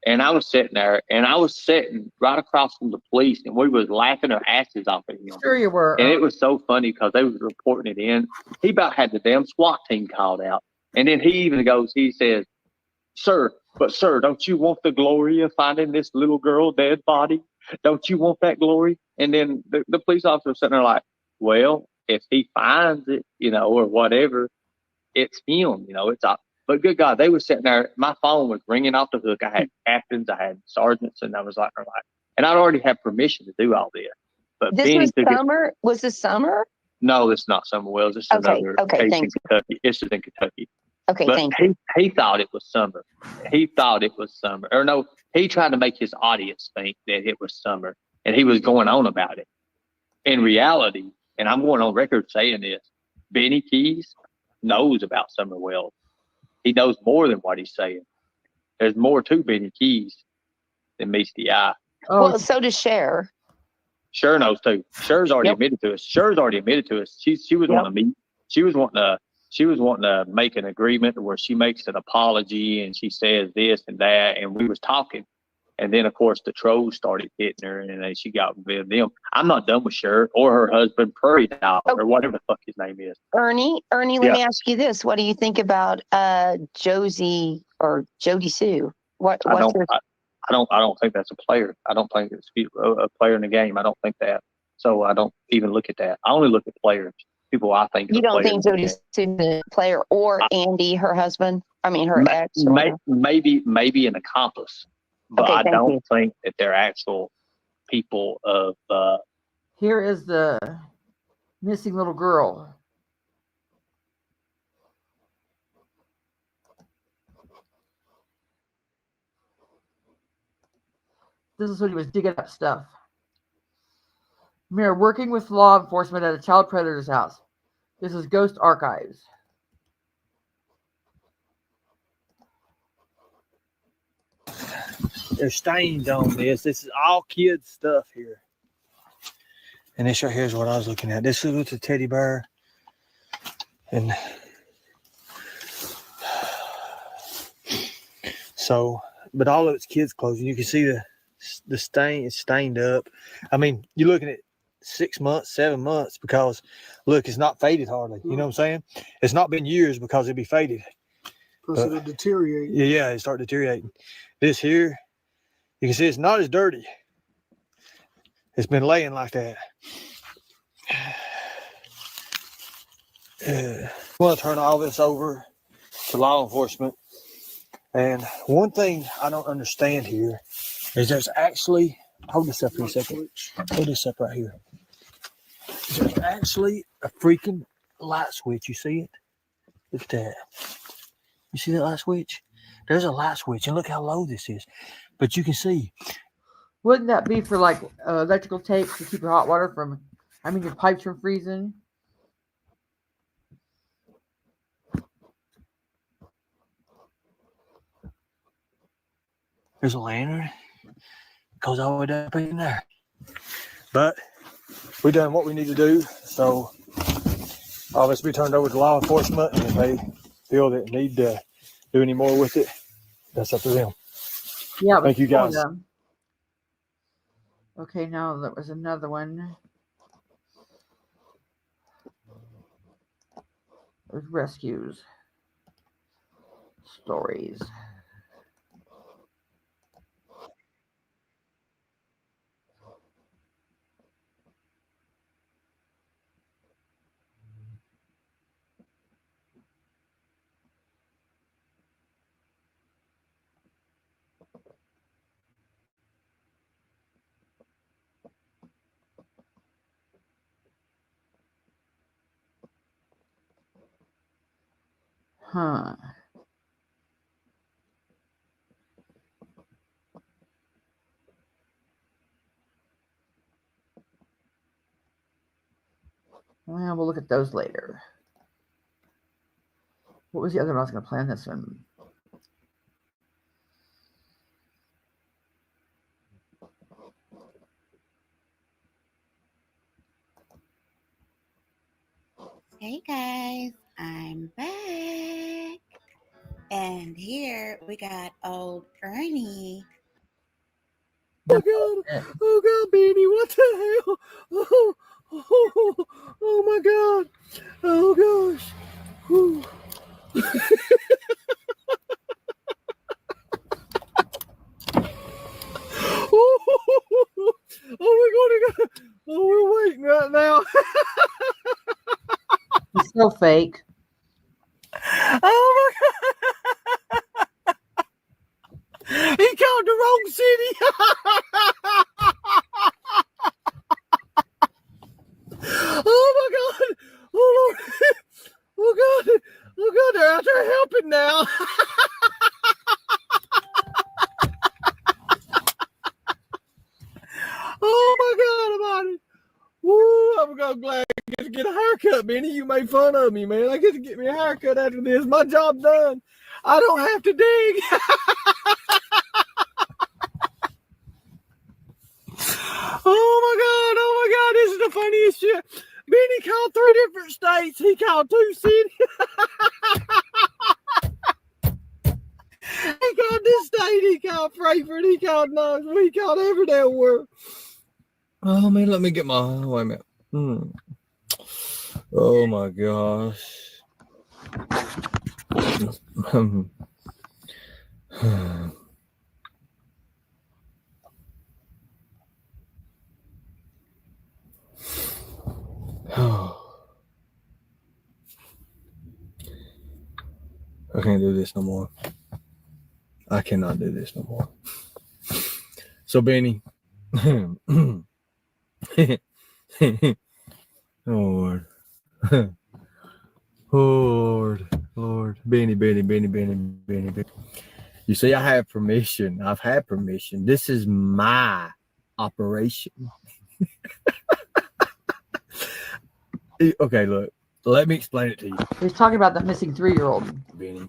And I was sitting there, and I was sitting right across from the police, and we was laughing our asses off at him. Sure you were. And it was so funny because they was reporting it in. He about had the damn SWAT team called out. And then he says, sir, don't you want the glory of finding this little girl dead body? Don't you want that glory? And then the police officer was sitting there like, well, if he finds it, you know, or whatever, it's him, you know, but good God, they were sitting there. My phone was ringing off the hook. I had captains, I had sergeants, and I was like, and I'd already had permission to do all this. But this was summer? Was this summer? No, it's not Summer Wells. It's another case in Kentucky. It's in Kentucky. Okay, but thank you. He thought it was summer. He thought it was summer. Or no, he tried to make his audience think that it was summer, and he was going on about it. In reality, and I'm going on record saying this, Benny Keys knows about Summer Wells. He knows more than what he's saying. There's more to Benny Keys than meets the eye. Well, so does Cher. Cher knows too. Cher's already admitted to us. She was wanting to meet. She was wanting to make an agreement where she makes an apology and she says this and that, and we was talking. And then, of course, the trolls started hitting her, and then she got with them. I'm not done with Cher or her husband, Prairie Dog, or whatever the fuck his name is. Ernie, let me ask you this. What do you think about Josie or Jody Sue? I don't think that's a player. I don't think it's a player in the game. I don't think that. So I don't even look at that. I only look at players. People I think. You don't think Jody Sue is a player, or Andy, her husband? I mean, her ex. Maybe an accomplice. But I don't think that they're actual people of. Here is the missing little girl. This is when he was digging up stuff. We're working with law enforcement at a child predator's house. This is Ghost Archives. There's stains on this. This is all kids stuff here. And this right here is what I was looking at. This is with the teddy bear. And so, but all of it's kids' clothes. And you can see the stain is stained up. I mean, you're looking at 6 months, 7 months, because look, it's not faded hardly. You know what I'm saying? It's not been years because it'd be faded. Plus it'll deteriorate. Yeah, it start deteriorating. This here, you can see it's not as dirty. It's been laying like that. I want to turn all this over to law enforcement. And one thing I don't understand here is there's actually, hold this up for a second. Hold this up right here. There's actually a freaking light switch. You see it? Look at that. You see that light switch? There's a light switch, and look how low this is. But you can see Wouldn't that be for like electrical tape to keep your hot water from, I mean, your pipes from freezing? There's a lantern. Goes all the way up in there. But we done what we need to do. So all this be turned over to law enforcement, and if they feel that need to do any more with it, that's up to them. Yeah. Thank you guys. Okay, now there was another one. There's rescues. Stories. Huh. Well, we'll look at those later. What was the other one? I was going to plan this one. Hey guys, I'm back. And here we got old Ernie. Oh God! Oh God, Beanie! What the hell? Oh my God! Oh gosh! Whew. We're waiting right now. It's so fake. Oh my God! He called the wrong city. Oh my God! Oh Lord! Oh God! Oh God! They're out there helping now. Oh my God! About it. Woo! I'm glad I get to get a haircut, Benny. You made fun of me, man. I get to get me a haircut after this. My job done. I don't have to dig. Oh my God, this is the funniest shit. Benny called 3 different states. He called 2 cities. He called this state. He called Frankfurt. He called Knoxville. He called every damn word. Oh man, let me get my, wait a minute. Oh my gosh. I can't do this no more. I cannot do this no more. So Benny, Lord, Lord, Benny. You see, I have permission. I've had permission. This is my operation. Okay, look. Let me explain it to you. He's talking about the missing 3-year-old. Benny.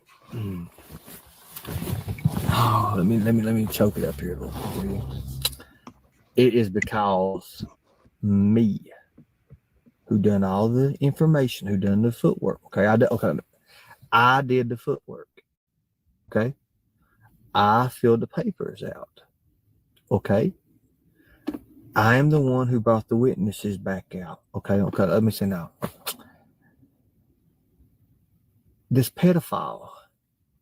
Oh, let me choke it up here a little bit. It is because me, who done all the information, who done the footwork. Okay, I did the footwork. Okay, I filled the papers out. Okay, I am the one who brought the witnesses back out. Okay. Let me say now. This pedophile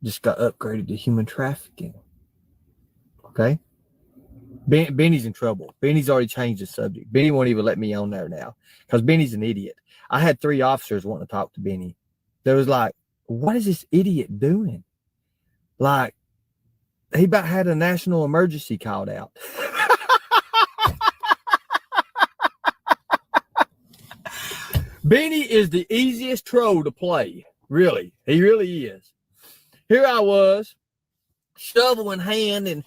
just got upgraded to human trafficking. Okay. Benny's in trouble. Benny's already changed the subject. Benny won't even let me on there now because Benny's an idiot. I had 3 officers wanting to talk to Benny. They was like, what is this idiot doing? Like, he about had a national emergency called out. Benny is the easiest troll to play. Really. He really is. Here I was, shovel in hand and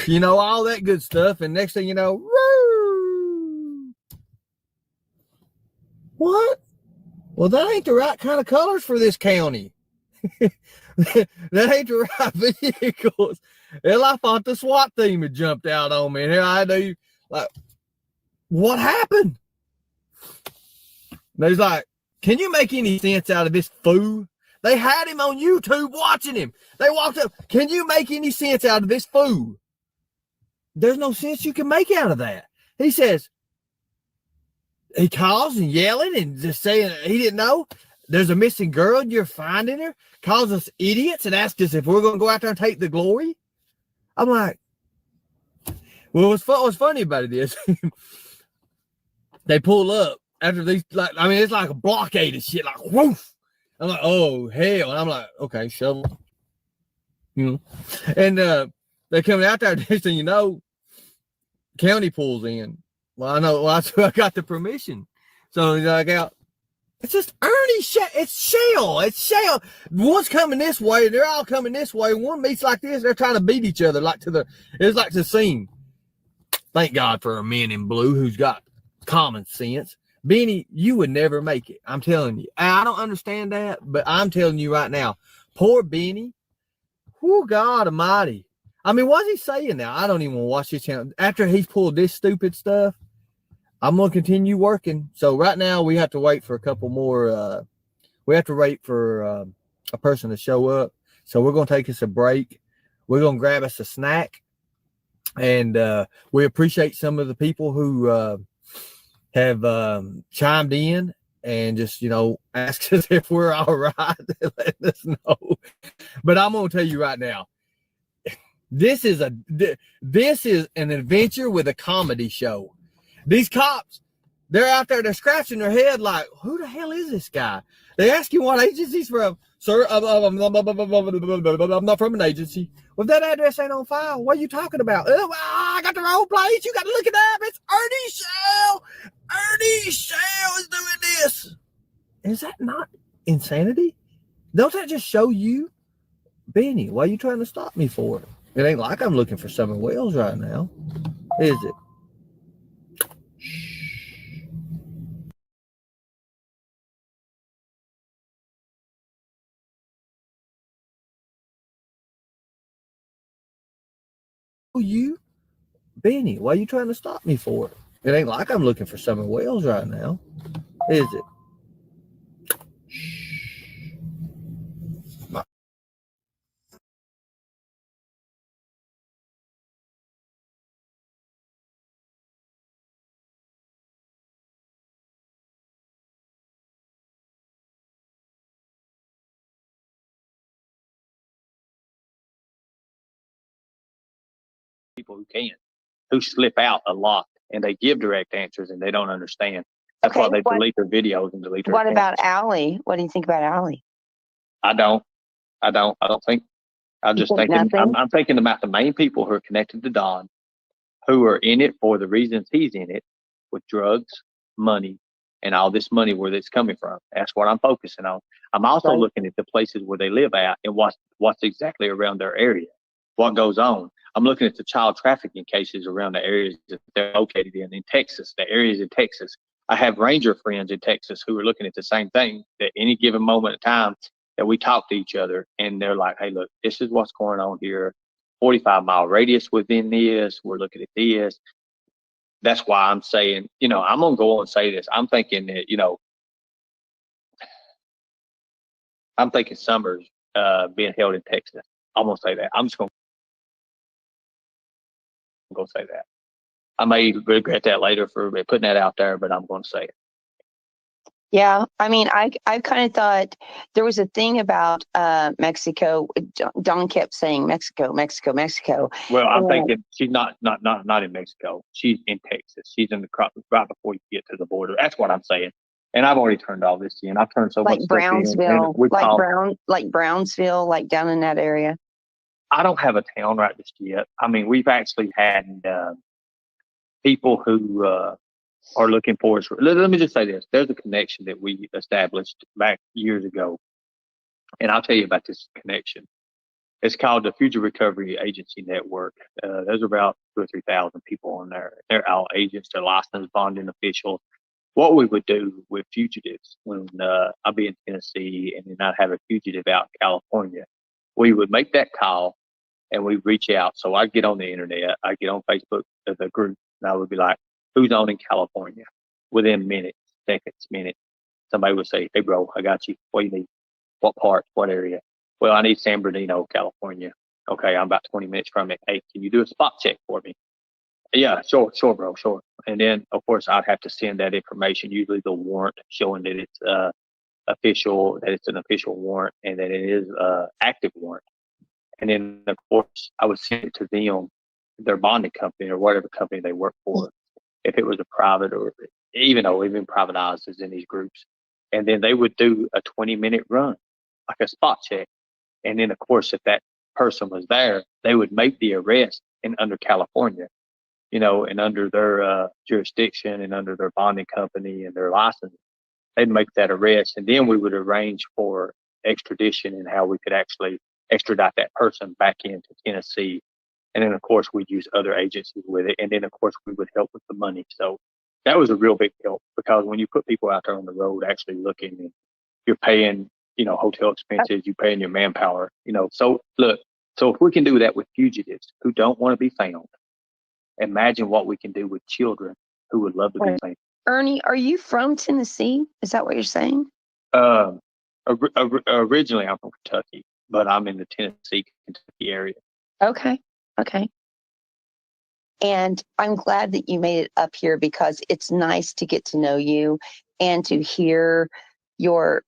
you know, all that good stuff. And next thing you know, woo! What? Well, that ain't the right kind of colors for this county. That ain't the right vehicles. Hell, I thought the SWAT team had jumped out on me. And here I do, like, what happened? And he's like, can you make any sense out of this fool? They had him on YouTube watching him. They walked up, can you make any sense out of this fool? There's no sense you can make out of that. He says, he calls and yelling and just saying he didn't know. There's a missing girl and you're finding her. Calls us idiots and asks us if we're going to go out there and take the glory. I'm like, well, what's funny about it is they pull up after these, like, I mean, it's like a blockade and shit, like, woof. I'm like, oh, hell. And I'm like, okay, shovel. You know, and they're coming out there. Next thing you know, county pulls in. Well, I know. Well, I got the permission. So he's like, out. It's just Ernie. It's Shell. It's Shell. One's coming this way. They're all coming this way. One meets like this. They're trying to beat each other. It's like the scene. Thank God for a man in blue who's got common sense. Benny, you would never make it. I'm telling you. I don't understand that, but I'm telling you right now, poor Benny. Oh, God almighty. I mean, what's he saying now? I don't even want to watch his channel. After he's pulled this stupid stuff, I'm going to continue working. So right now we have to wait for a couple more. We have to wait for a person to show up. So we're going to take us a break. We're going to grab us a snack. And we appreciate some of the people who have chimed in and just, you know, asked us if we're all right. Let us know. But I'm going to tell you right now, this is an adventure with a comedy show. These cops, they're out there, they're scratching their head like, who the hell is this guy? They ask you what agency he's from. Sir, I'm not from an agency. Well, if that address ain't on file, what are you talking about? Oh, I got the wrong place. You got to look it up. It's Ernie Shell. Ernie Shell is doing this. Is that not insanity? Don't that just show you? Benny, why are you trying to stop me for it? It ain't like I'm looking for Summer Wells right now, is it? You, Benny, why are you trying to stop me for it? It ain't like I'm looking for Summer Wells right now, is it? People who slip out a lot and they give direct answers and they don't understand. That's why they delete their videos and delete their What accounts. about Allie? What do you think about Allie? I don't think. I'm just thinking. I'm thinking about the main people who are connected to Don, who are in it for the reasons he's in it, with drugs, money, and all this money where it's coming from. That's what I'm focusing on. I'm also looking at the places where they live at and what's exactly around their area, what goes on. I'm looking at the child trafficking cases around the areas that they're located in Texas, the areas in Texas. I have ranger friends in Texas who are looking at the same thing at any given moment of time that we talk to each other. And they're like, hey, look, this is what's going on here. 45-mile radius within this. We're looking at this. That's why I'm saying, you know, I'm going to go on and say this. I'm thinking that, you know, I'm thinking Summer's being held in Texas. I'm going to say that. I'm just going to go say that. I may regret that later for putting that out there, but I'm going to say it. Yeah, I mean, I kind of thought there was a thing about Mexico. Don kept saying Mexico, Mexico, Mexico. Well, I'm thinking she's not in Mexico. She's in Texas. She's in the crop right before you get to the border. That's what I'm saying. And I've already turned all this in. I've turned so like much Brownsville, stuff in. like Brownsville, like down in that area. I don't have a town right just yet. I mean, we've actually had people who are looking for us. Let me just say this. There's a connection that we established back years ago. And I'll tell you about this connection. It's called the Future Recovery Agency Network. There's about 2,000 or 3,000 people on there. They're all agents, they're licensed bonding officials. What we would do with fugitives when I'd be in Tennessee and then I'd have a fugitive out in California, we would make that call and we reach out. So I'd get on the internet, I'd get on Facebook, the group, and I would be like, who's on in California? Within minutes, seconds, minutes, somebody would say, hey, bro, I got you. What do you need? What part? What area? Well, I need San Bernardino, California. Okay, I'm about 20 minutes from it. Hey, can you do a spot check for me? Yeah, sure, bro, sure. And then, of course, I'd have to send that information, usually the warrant showing that it's official, that it's an official warrant, and that it is active warrant. And then, of course, I would send it to them, their bonding company or whatever company they work for, if it was a private or even privatized is in these groups. And then they would do a 20-minute run, like a spot check. And then, of course, if that person was there, they would make the arrest under California, and under their jurisdiction and under their bonding company and their license. They'd make that arrest. And then we would arrange for extradition and how we could actually extradite that person back into Tennessee. And then, of course, we'd use other agencies with it. And then, of course, we would help with the money. So that was a real big help, because when you put people out there on the road actually looking, and you're paying, hotel expenses, you're paying your manpower, So look, so if we can do that with fugitives who don't want to be found, imagine what we can do with children who would love to be found. Ernie, are you from Tennessee? Is that what you're saying? Originally, I'm from Kentucky, but I'm in the Tennessee, Kentucky area. Okay. And I'm glad that you made it up here, because it's nice to get to know you and to hear your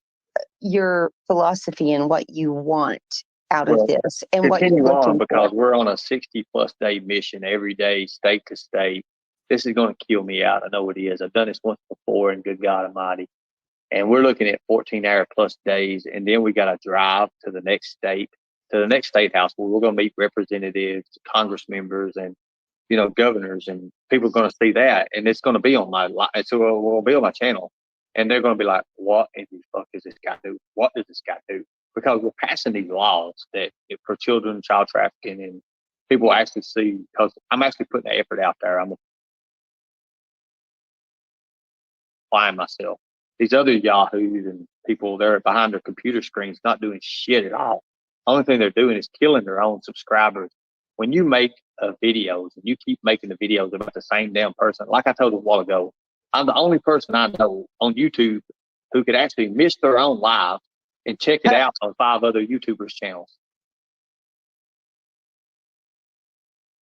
philosophy and what you want out of this and what you're looking because for. We're on a 60+ day mission every day, state to state. This is going to kill me out. I know it is. I've done this once before, and good God Almighty. And we're looking at 14-hour plus days, and then we got to drive to the next state house where we're going to meet representatives, Congress members, and governors, and people are going to see that, and it's going to be on it will be on my channel, and they're going to be like, what in the fuck does this guy do? What does this guy do? Because we're passing these laws that for children, child trafficking, and people actually see, because I'm actually putting the effort out there. I'm applying myself. These other yahoos and people, they're behind their computer screens not doing shit at all. Only thing they're doing is killing their own subscribers. When you make videos and you keep making the videos about the same damn person, like I told you a while ago, I'm the only person I know on YouTube who could actually miss their own live and check it out on 5 other YouTubers' channels.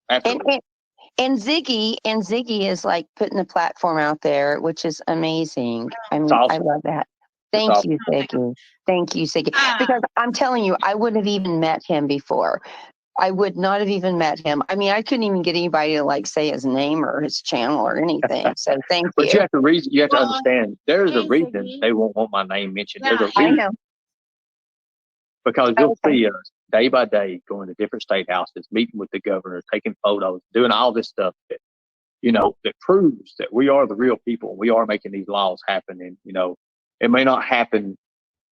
And Ziggy is like putting the platform out there, which is amazing. I mean, awesome. I love that. Thank you, Ziggy. Thank you, Ziggy. Because I'm telling you, I wouldn't have even met him before. I would not have even met him. I mean, I couldn't even get anybody to say his name or his channel or anything. So thank you. But you have to understand, there's a reason they won't want my name mentioned. There's a reason. I know. Because you'll see us day by day going to different state houses, meeting with the governor, taking photos, doing all this stuff that, that proves that we are the real people. We are making these laws happen. And, it may not happen,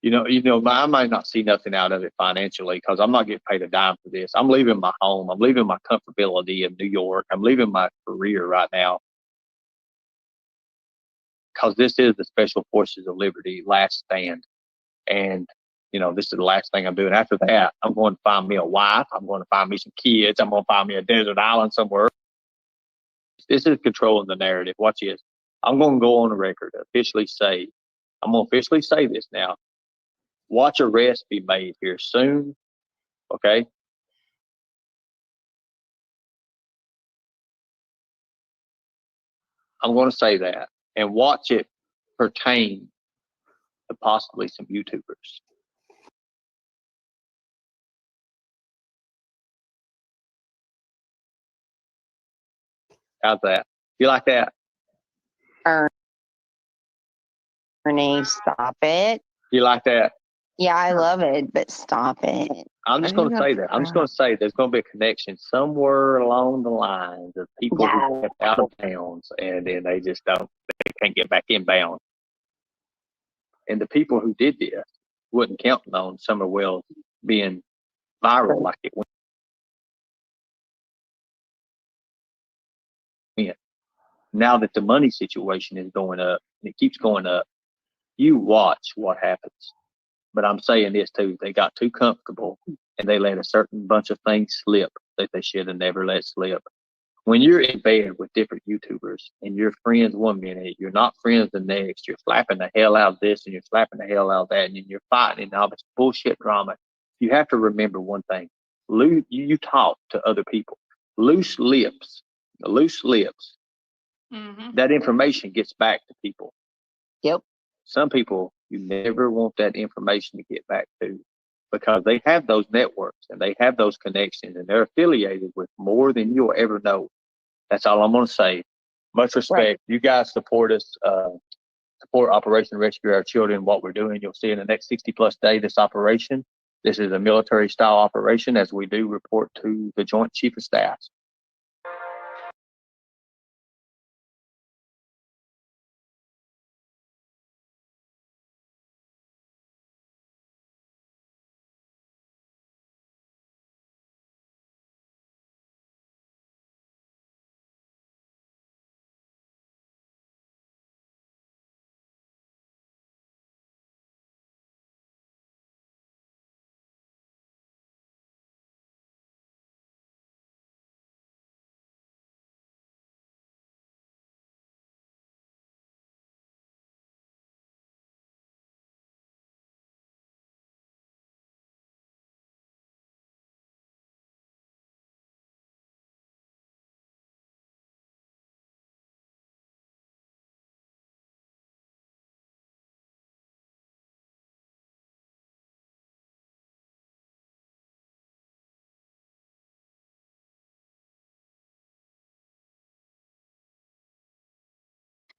I might not see nothing out of it financially, because I'm not getting paid a dime for this. I'm leaving my home. I'm leaving my comfortability in New York. I'm leaving my career right now, because this is the Special Forces of Liberty last stand. And, this is the last thing I'm doing. After that, I'm going to find me a wife. I'm going to find me some kids. I'm going to find me a desert island somewhere. This is controlling the narrative. Watch this. I'm going to go on the record, I'm going to officially say this now. Watch arrests be made here soon. Okay. I'm going to say that, and watch it pertain to possibly some YouTubers. How's that? You like that? Ernie, stop it. You like that? Yeah, I love it, but stop it. I'm just going to say that. I'm just going to say there's going to be a connection somewhere along the lines of people who get out of towns, and then they can't get back inbound. And the people who did this wasn't counting on Summer Wells being viral like it went. Now that the money situation is going up and it keeps going up, you watch what happens. But I'm saying this too, they got too comfortable and they let a certain bunch of things slip that they should have never let slip. When you're in bed with different YouTubers and you're friends one minute, you're not friends the next, you're slapping the hell out of this and you're slapping the hell out of that, and you're fighting and all this bullshit drama, you have to remember one thing. You talk to other people. Loose lips, that information gets back to people. Yep. Some people you never want that information to get back to because they have those networks and they have those connections and they're affiliated with more than you'll ever know. That's all I'm going to say. Much respect. Right. You guys support us, support Operation Rescue Our Children, what we're doing. You'll see in the next 60+ days this operation. This is a military style operation, as we do report to the Joint Chief of Staff.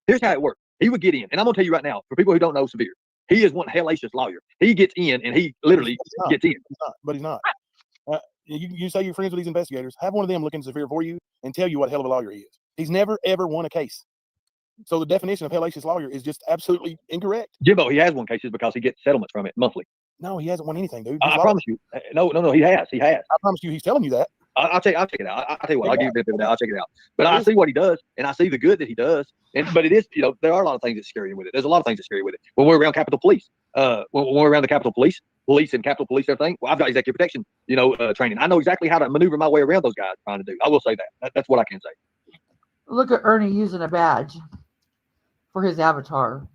Here's how it worked. He would get in, and I'm gonna tell you right now, for people who don't know Severe, he is one hellacious lawyer. He gets in, and he literally gets in. He's not. You say you're friends with these investigators. Have one of them look into Severe for you and tell you what hell of a lawyer he is. He's never ever won a case. So the definition of hellacious lawyer is just absolutely incorrect. Jimbo, he has won cases because he gets settlements from it monthly. No, he hasn't won anything, dude. I promise you. No, he has. He has. I promise you, he's telling you that. I'll check it out. I'll tell you what, I'll give you a bit of that. I'll check it out. But I see what he does, and I see the good that he does. But it is, there are a lot of things that scare you with it. There's a lot of things that scare you with it. When we're around Capitol Police, when we're around the Capitol Police and Capitol Police, everything, well, I've got executive protection, training. I know exactly how to maneuver my way around those guys trying to do. I will say that. That's what I can say. Look at Ernie using a badge for his avatar.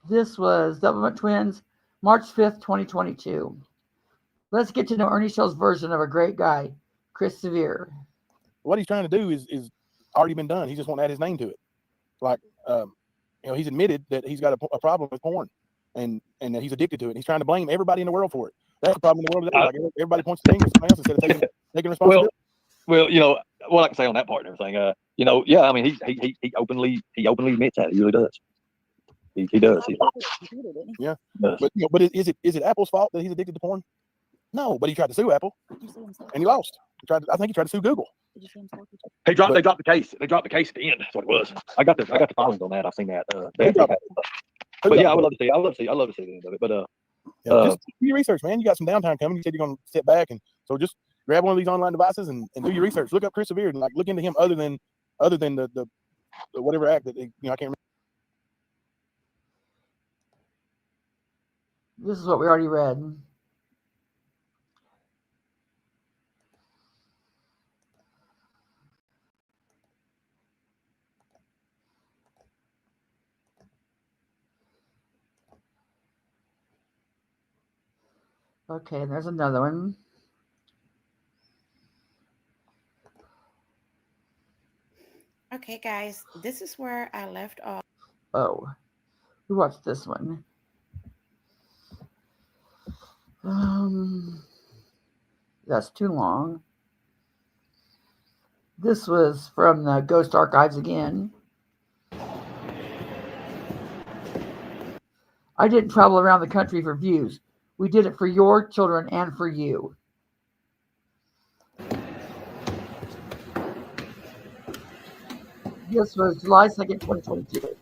This was Doublemint Twins, March 5th, 2022. Let's get to know Ernie Shell's version of a great guy, Chris Severe. What he's trying to do is already been done. He just won't add his name to it. Like, he's admitted that he's got a problem with porn and that he's addicted to it. He's trying to blame everybody in the world for it. That's the problem in the world today. Like, everybody points the finger at somebody else instead of taking responsibility. Well, what I can say on that part and everything, yeah, I mean, he openly admits that. He really does. He does. Yeah. But is it Apple's fault that he's addicted to porn? No, but he tried to sue Apple, and he lost. I think he tried to sue Google. They dropped the case. They dropped the case at the end. That's what it was. I got the filings on that. I've seen that. But yeah, I would love to see. I love to see the end of it. But just do your research, man. You got some downtime coming. You said you're going to sit back, and so just grab one of these online devices and do your research. Look up Chris Severe and look into him other than the whatever act that I can't remember. This is what we already read. Okay, there's another one. Okay, guys, this is where I left off. Oh, who watched this one? That's too long. This was from the Ghost Archives again. I didn't travel around the country for views. We did it for your children and for you. This was July 2nd, 2022.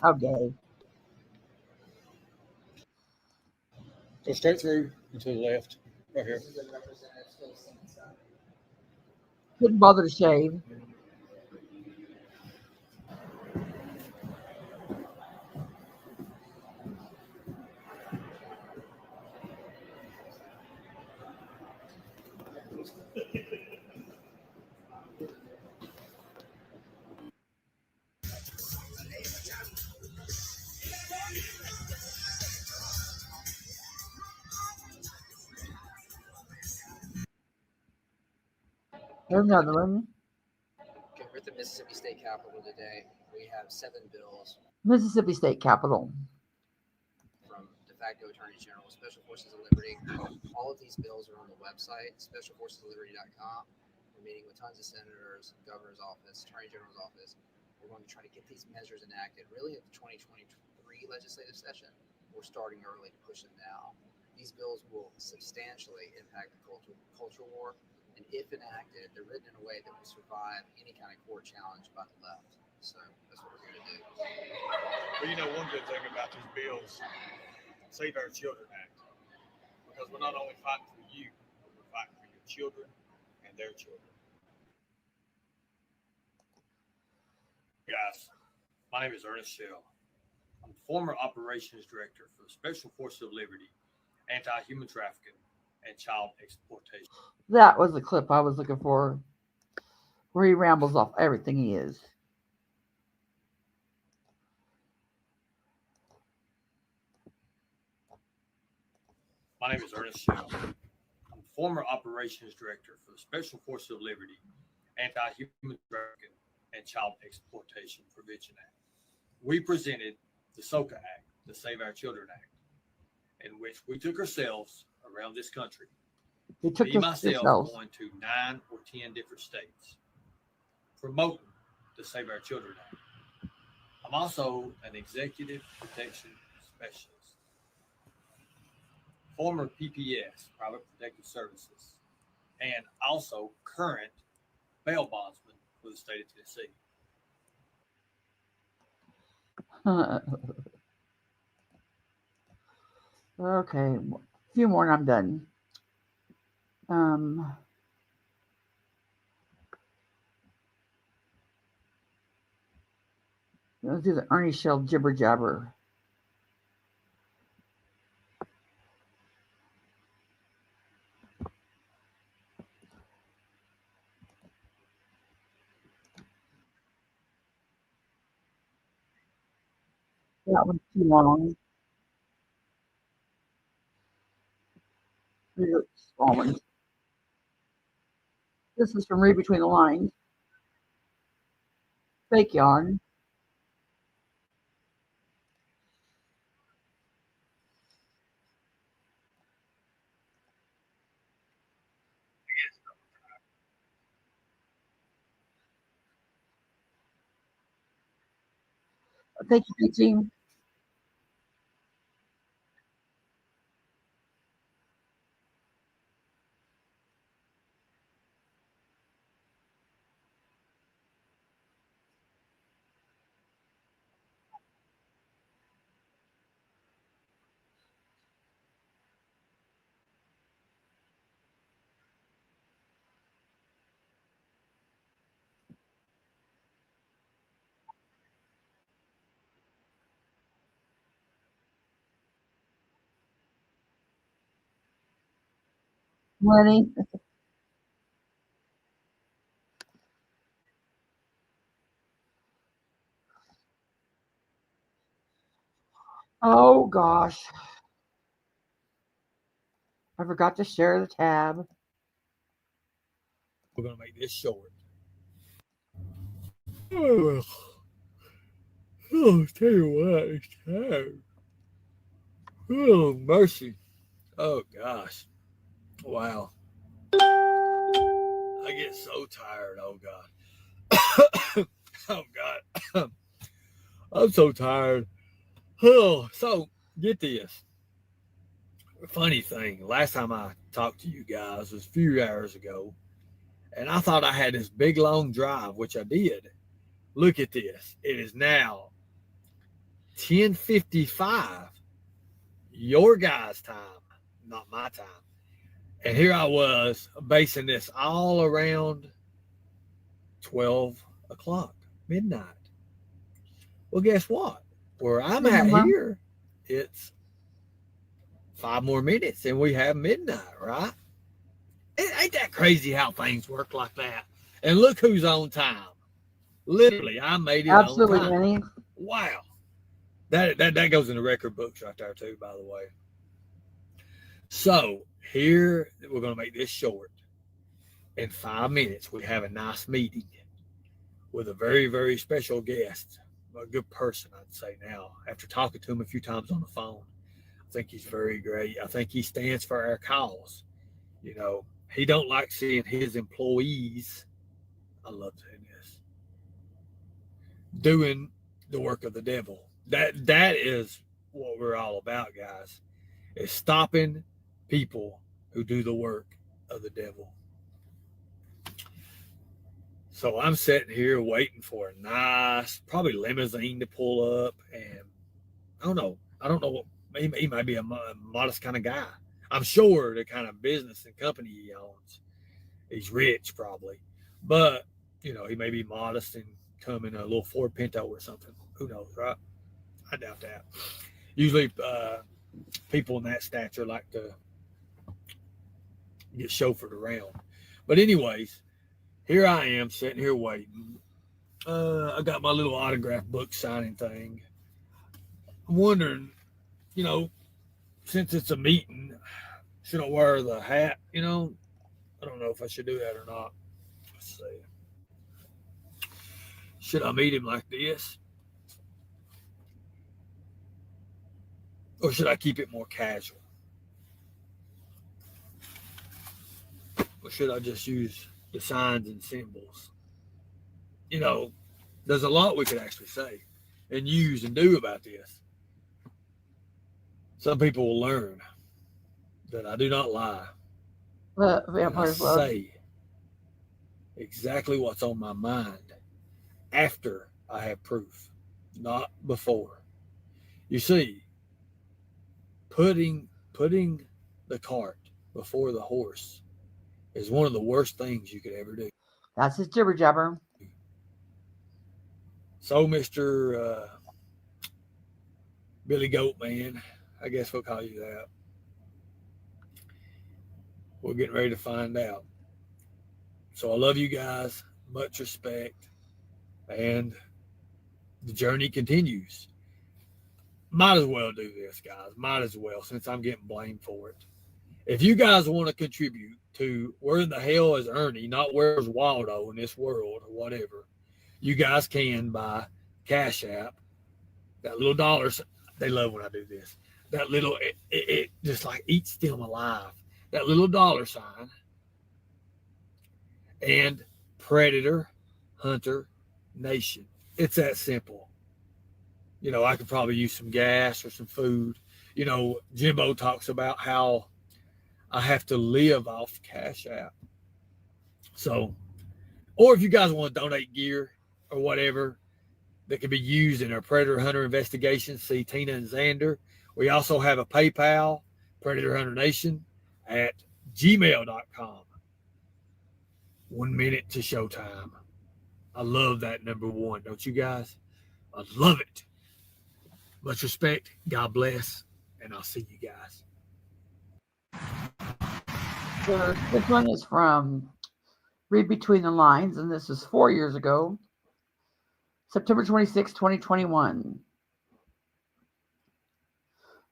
How gay. Go straight through and to the left, right here. Didn't bother to shave. There's another one. Okay, we're at the Mississippi State Capitol today. We have 7 bills Mississippi State Capitol. from de facto Attorney General, Special Forces of Liberty. All of these bills are on the website, specialforcesofliberty.com. We're meeting with tons of senators, governor's office, attorney general's office. We're going to try to get these measures enacted really at the 2023 legislative session. We're starting early to push them now. These bills will substantially impact the culture war, and if enacted, they're written in a way that will survive any kind of court challenge by the left. So that's what we're here to do. Well, you know, one good thing about these bills, Save Our Children Act, because we're not only fighting for you, but we're fighting for your children and their children. Guys, my name is Ernest Shell. I'm former operations director for the Special Forces of Liberty, Anti-Human Trafficking, and Child Exploitation. That was the clip I was looking for, where he rambles off everything he is. My name is Ernest Shell. I'm former operations director for the Special Forces of Liberty, Anti-Human Trafficking, and Child Exploitation Prevention Act. We presented the S.O.C.A Act, the Save Our Children Act, in which we took ourselves around this country. They took Me, myself, going to 9 or 10 different states, promoting the Save Our Children Act. I'm also an executive protection specialist, former PPS, Private Protective Services, and also current bail bondsman for the state of Tennessee. Okay, a few more and I'm done. Let's do the Ernie Shell jibber jabber. That one's too long. Here's a small one. This is from Read Between the Lines. Fake yarn. Thank you, team. Lenny. Oh gosh. I forgot to share the tab. We're going to make this short. Oh, tell you what, it's time. Oh, mercy. Oh, gosh. Wow. I get so tired. Oh, God. Oh, God. I'm so tired. Oh, so get this. Funny thing, last time I talked to you guys was a few hours ago, and I thought I had this big long drive, which I did. Look at this. It is now 10:55, your guys' time, not my time. And here I was basing this all around 12 o'clock, midnight. Well, guess what? Where I'm at here, it's 5 more minutes and we have midnight, right? Ain't that crazy how things work like that? And look who's on time. Literally, I made it Absolutely, on time. Ernie. Wow. That goes in the record books right there too, by the way. So here we're going to make this short. In 5 minutes, we have a nice meeting with a very, very special guest, a good person, I'd say now. After talking to him a few times on the phone, I think he's very great. I think he stands for our cause. You know, he don't like seeing his employees, I love saying this, doing the work of the devil. That is what we're all about, guys, is stopping people who do the work of the devil. So I'm sitting here waiting for a nice, probably limousine to pull up, and I don't know what he might be a modest kind of guy. I'm sure the kind of business and company he owns, he's rich probably, but you know, he may be modest and come in a little Ford Pinto or something. Who knows, right? I doubt that. Usually people in that stature like to get chauffeured around. But anyways, here I am sitting here waiting. I got my little autograph book signing thing. I'm wondering, you know, since it's a meeting, should I wear the hat? You know, I don't know if I should do that or not. Let's see. Should I meet him like this? Or should I keep it more casual? Or should I just use the signs and symbols? You know, there's a lot we could actually say and use and do about this. Some people will learn that I do not lie. I say exactly what's on my mind after I have proof, not before. You see, putting the cart before the horse is one of the worst things you could ever do. That's his jibber jabber. So, Mr. Billy Goat Man, I guess we'll call you that. We're getting ready to find out. So I love you guys, much respect, and the journey continues. Might as well do this, guys. Might as well, since I'm getting blamed for it. If you guys want to contribute to where in the hell is Ernie, not where's Waldo in this world or whatever, you guys can by Cash App. That little dollar, they love when I do this. That little, it just like eats them alive. That little dollar sign and Predator Hunter Nation. It's that simple. You know, I could probably use some gas or some food. You know, Jimbo talks about how I have to live off Cash App. So, or if you guys want to donate gear or whatever that can be used in our Predator Hunter investigation, see Tina and Xander. We also have a PayPal, Predator Hunter Nation, at gmail.com. 1 minute to showtime. I love that number one, don't you guys? I love it. Much respect. God bless. And I'll see you guys. So this one is from Read Between the Lines, and this is 4 years ago, September 26, 2021.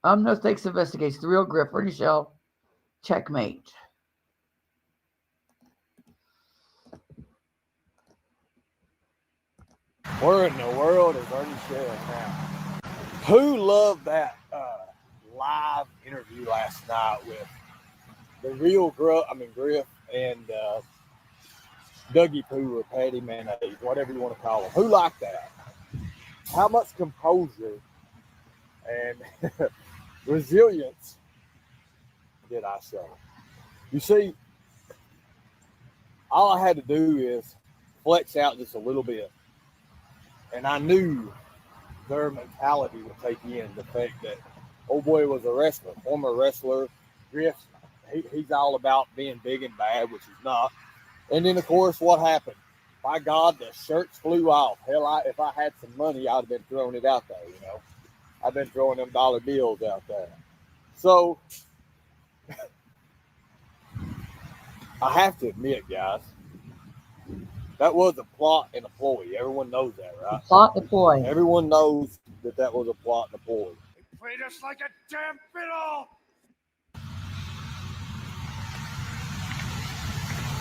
No Stakes investigates the real grip. Ernie Shell, checkmate. Where in the world is Ernie Shell now? Who loved that live interview last night with the real Griff and Dougie Poo or Patty Mayonnaise, whatever you want to call them? Who liked that? How much composure and resilience did I show? You see, all I had to do is flex out just a little bit. And I knew their mentality would take in the fact that old boy was a wrestler, former wrestler, Griff. He's all about being big and bad, which he's not. And then, of course, what happened? By God, the shirts flew off. Hell, if I had some money, I'd have been throwing it out there, you know. I've been throwing them dollar bills out there. So, I have to admit, guys, that was a plot and a ploy. Everyone knows that, right? Plot and ploy. Everyone knows that was a plot and a ploy. They played us like a damn fiddle.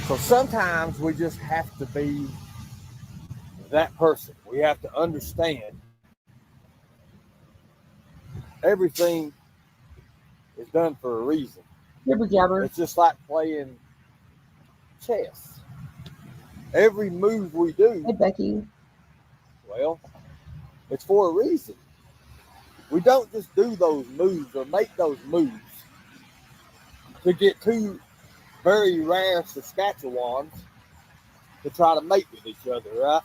So sometimes we just have to be that person. We have to understand everything is done for a reason. Jibber jabber. It's just like playing chess. Every move we do, Hey, Becky. well, it's for a reason. We don't just do those moves or make those moves to get two very rare Saskatchewans to try to mate with each other, right?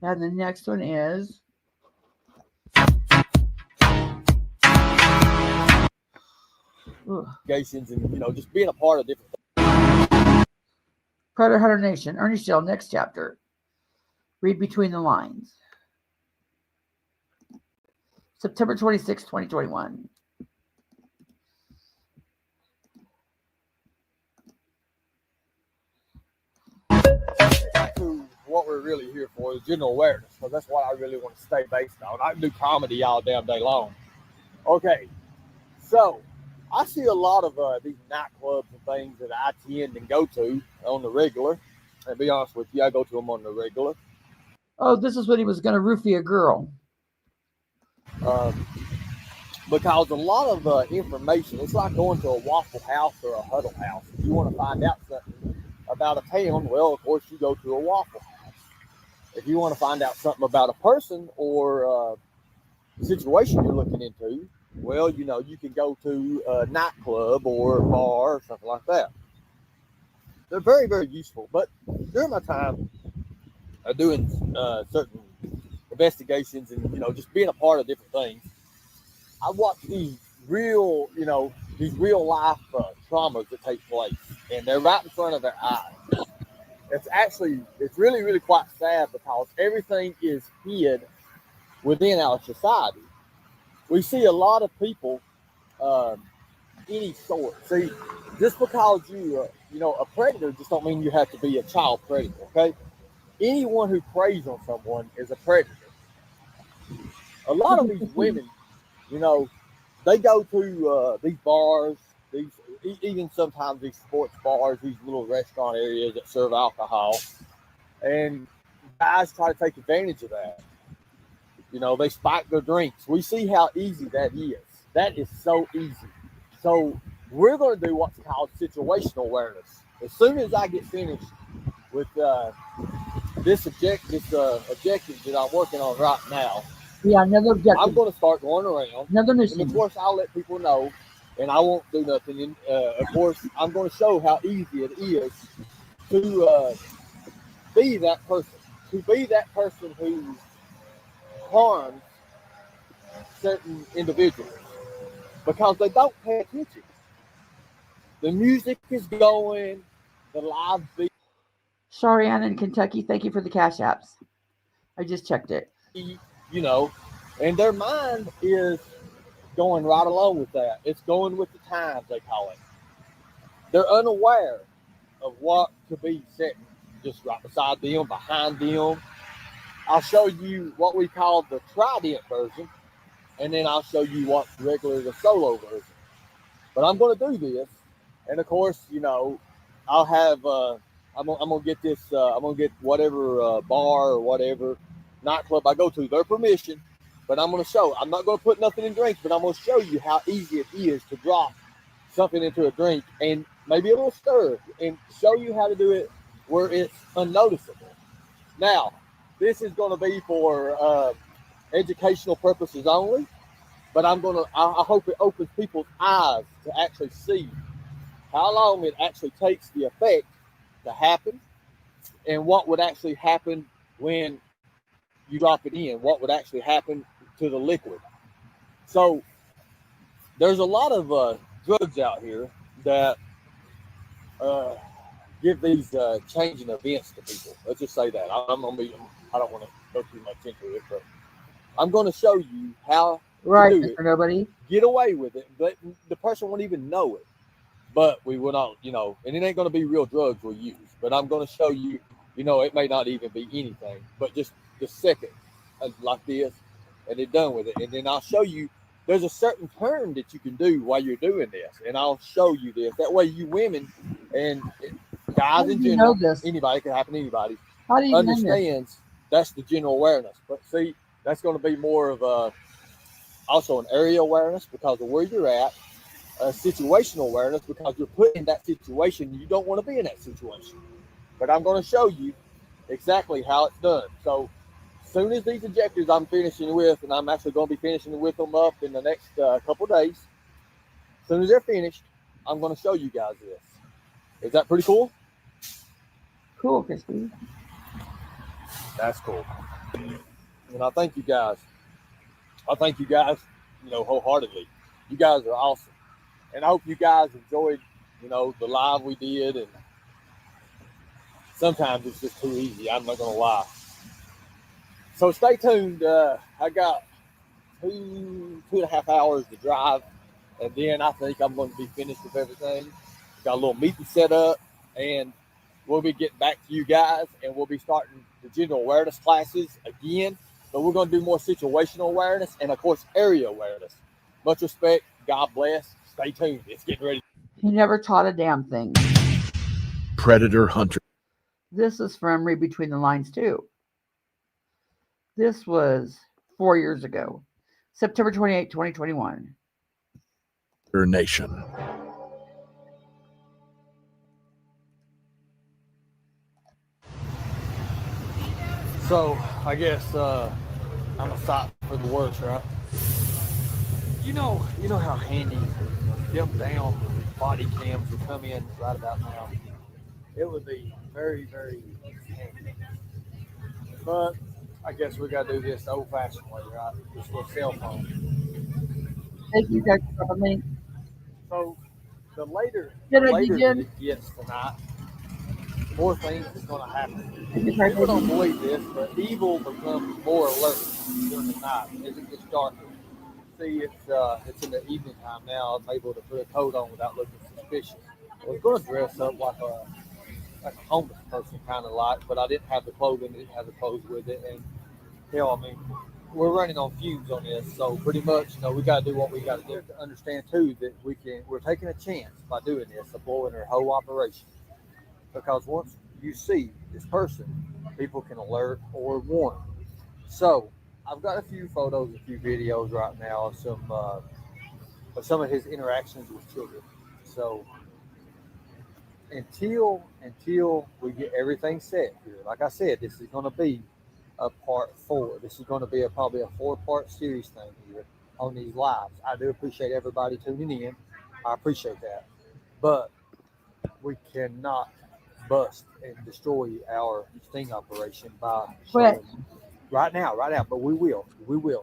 And the next one is and, you know, just being a part of different things. Predator Hunter Nation. Ernie Shell, next chapter. Read between the lines. September 26, 2021. To what we're really here for is general awareness, because that's what I really want to stay based on. I can do comedy all damn day long. Okay, so I see a lot of these nightclubs and things that I tend and go to on the regular. And be honest with you, I go to them on the regular. Oh, this is when he was going to roofie a girl. Because a lot of information, it's like going to a Waffle House or a Huddle House. If you want to find out something about a town, well, of course, you go to a Waffle House. If you want to find out something about a person or the situation you're looking into, well, you know, you can go to a nightclub or a bar or something like that. They're very, very useful. But during my time doing certain investigations and, you know, just being a part of different things, I watch these real, you know, these real life traumas that take place, and they're right in front of their eyes. It's really, really quite sad because everything is hid within our society. We see a lot of people, any sort. See, just because you know, a predator just don't mean you have to be a child predator, okay? Anyone who preys on someone is a predator. A lot of these women, you know, they go to these bars, even sometimes these sports bars, these little restaurant areas that serve alcohol, and guys try to take advantage of that. You know, they spike their drinks. We see how easy that is. That is so easy. So we're going to do what's called situational awareness. As soon as I get finished with this objective that I'm working on right now, yeah, another objective. I'm going to start going around. Another mission. And of course, I'll let people know, and I won't do nothing. And of course, I'm going to show how easy it is to be that person. To be that person who harms certain individuals because they don't pay attention. The music is going, the live beat. Sharianne in Kentucky, thank you for the cash apps. I just checked it. You know, and their mind is going right along with that. It's going with the times, they call it. They're unaware of what could be sitting just right beside them, behind them. I'll show you what we call the trident version, and then I'll show you what's regular, the solo version. But I'm going to do this, and of course, you know, I'll have. I'm gonna get this. I'm gonna get whatever bar or whatever nightclub I go to their permission. But I'm gonna show. I'm not gonna put nothing in drinks, but I'm gonna show you how easy it is to drop something into a drink and maybe a little stir, and show you how to do it where it's unnoticeable. Now, this is going to be for educational purposes only, but I hope it opens people's eyes to actually see how long it actually takes the effect to happen and what would actually happen when you drop it in, what would actually happen to the liquid. So there's a lot of drugs out here that give these changing events to people. Let's just say that. I don't want to go too much into it, but I'm going to show you how Right, to do Mr. it, Nobody. get away with it, but the person won't even know it. But we will not, and it ain't going to be real drugs we'll use. But I'm going to show you, it may not even be anything, but just the second like this, and they're done with it. And then I'll show you there's a certain turn that you can do while you're doing this, and I'll show you this. That way, you women and guys in general, anybody, it can happen to anybody, How do you know this? understands that's the general awareness. But see, that's going to be more of also an area awareness because of where you're at, situational awareness because you're put in that situation. You don't want to be in that situation. But I'm going to show you exactly how it's done. So as soon as these ejectors I'm finishing with, and I'm actually going to be finishing with them up in the next couple of days, as soon as they're finished, I'm going to show you guys this. Is that pretty cool? Cool, Christy. That's cool. And I thank you guys. Wholeheartedly. You guys are awesome. And I hope you guys enjoyed, the live we did. And sometimes it's just too easy. I'm not going to lie. So stay tuned. I got 2.5 hours to drive. And then I think I'm going to be finished with everything. Got a little meeting set up. And we'll be getting back to you guys. And we'll be starting the general awareness classes again. But we're going to do more situational awareness and, of course, area awareness. Much respect. God bless. Stay tuned. It's getting ready. He never taught a damn thing. Predator Hunter. This is from Read Between the Lines, too. This was 4 years ago, September 28, 2021. Nation. So I guess I'm a stop for the works, right? You know how handy them damn body cams will come in right about now. It would be very, very handy. But I guess we gotta do this the old-fashioned way, right? Just with a cell phone. Thank you guys for coming. So the later Good that idea. it gets tonight, more things is going to happen. Thank you, People don't believe this, but evil becomes more alert during the night as it gets darker. See, it's in the evening time now. I'm able to put a coat on without looking suspicious. I was going to dress up like a homeless person, kind of like, but I didn't have the clothing, didn't have the clothes with it, and we're running on fumes on this, so pretty much, we got to do what we got to do to understand too that we're taking a chance by doing this of blowing their whole operation. Because once you see this person, people can alert or warn. So I've got a few photos, a few videos right now of some of his interactions with children. So until we get everything set here, like I said, this is going to be a part 4. This is going to be probably a 4-part series thing here on these lives. I do appreciate everybody tuning in. I appreciate that. But we cannot bust and destroy our sting operation by showing right now, but we will,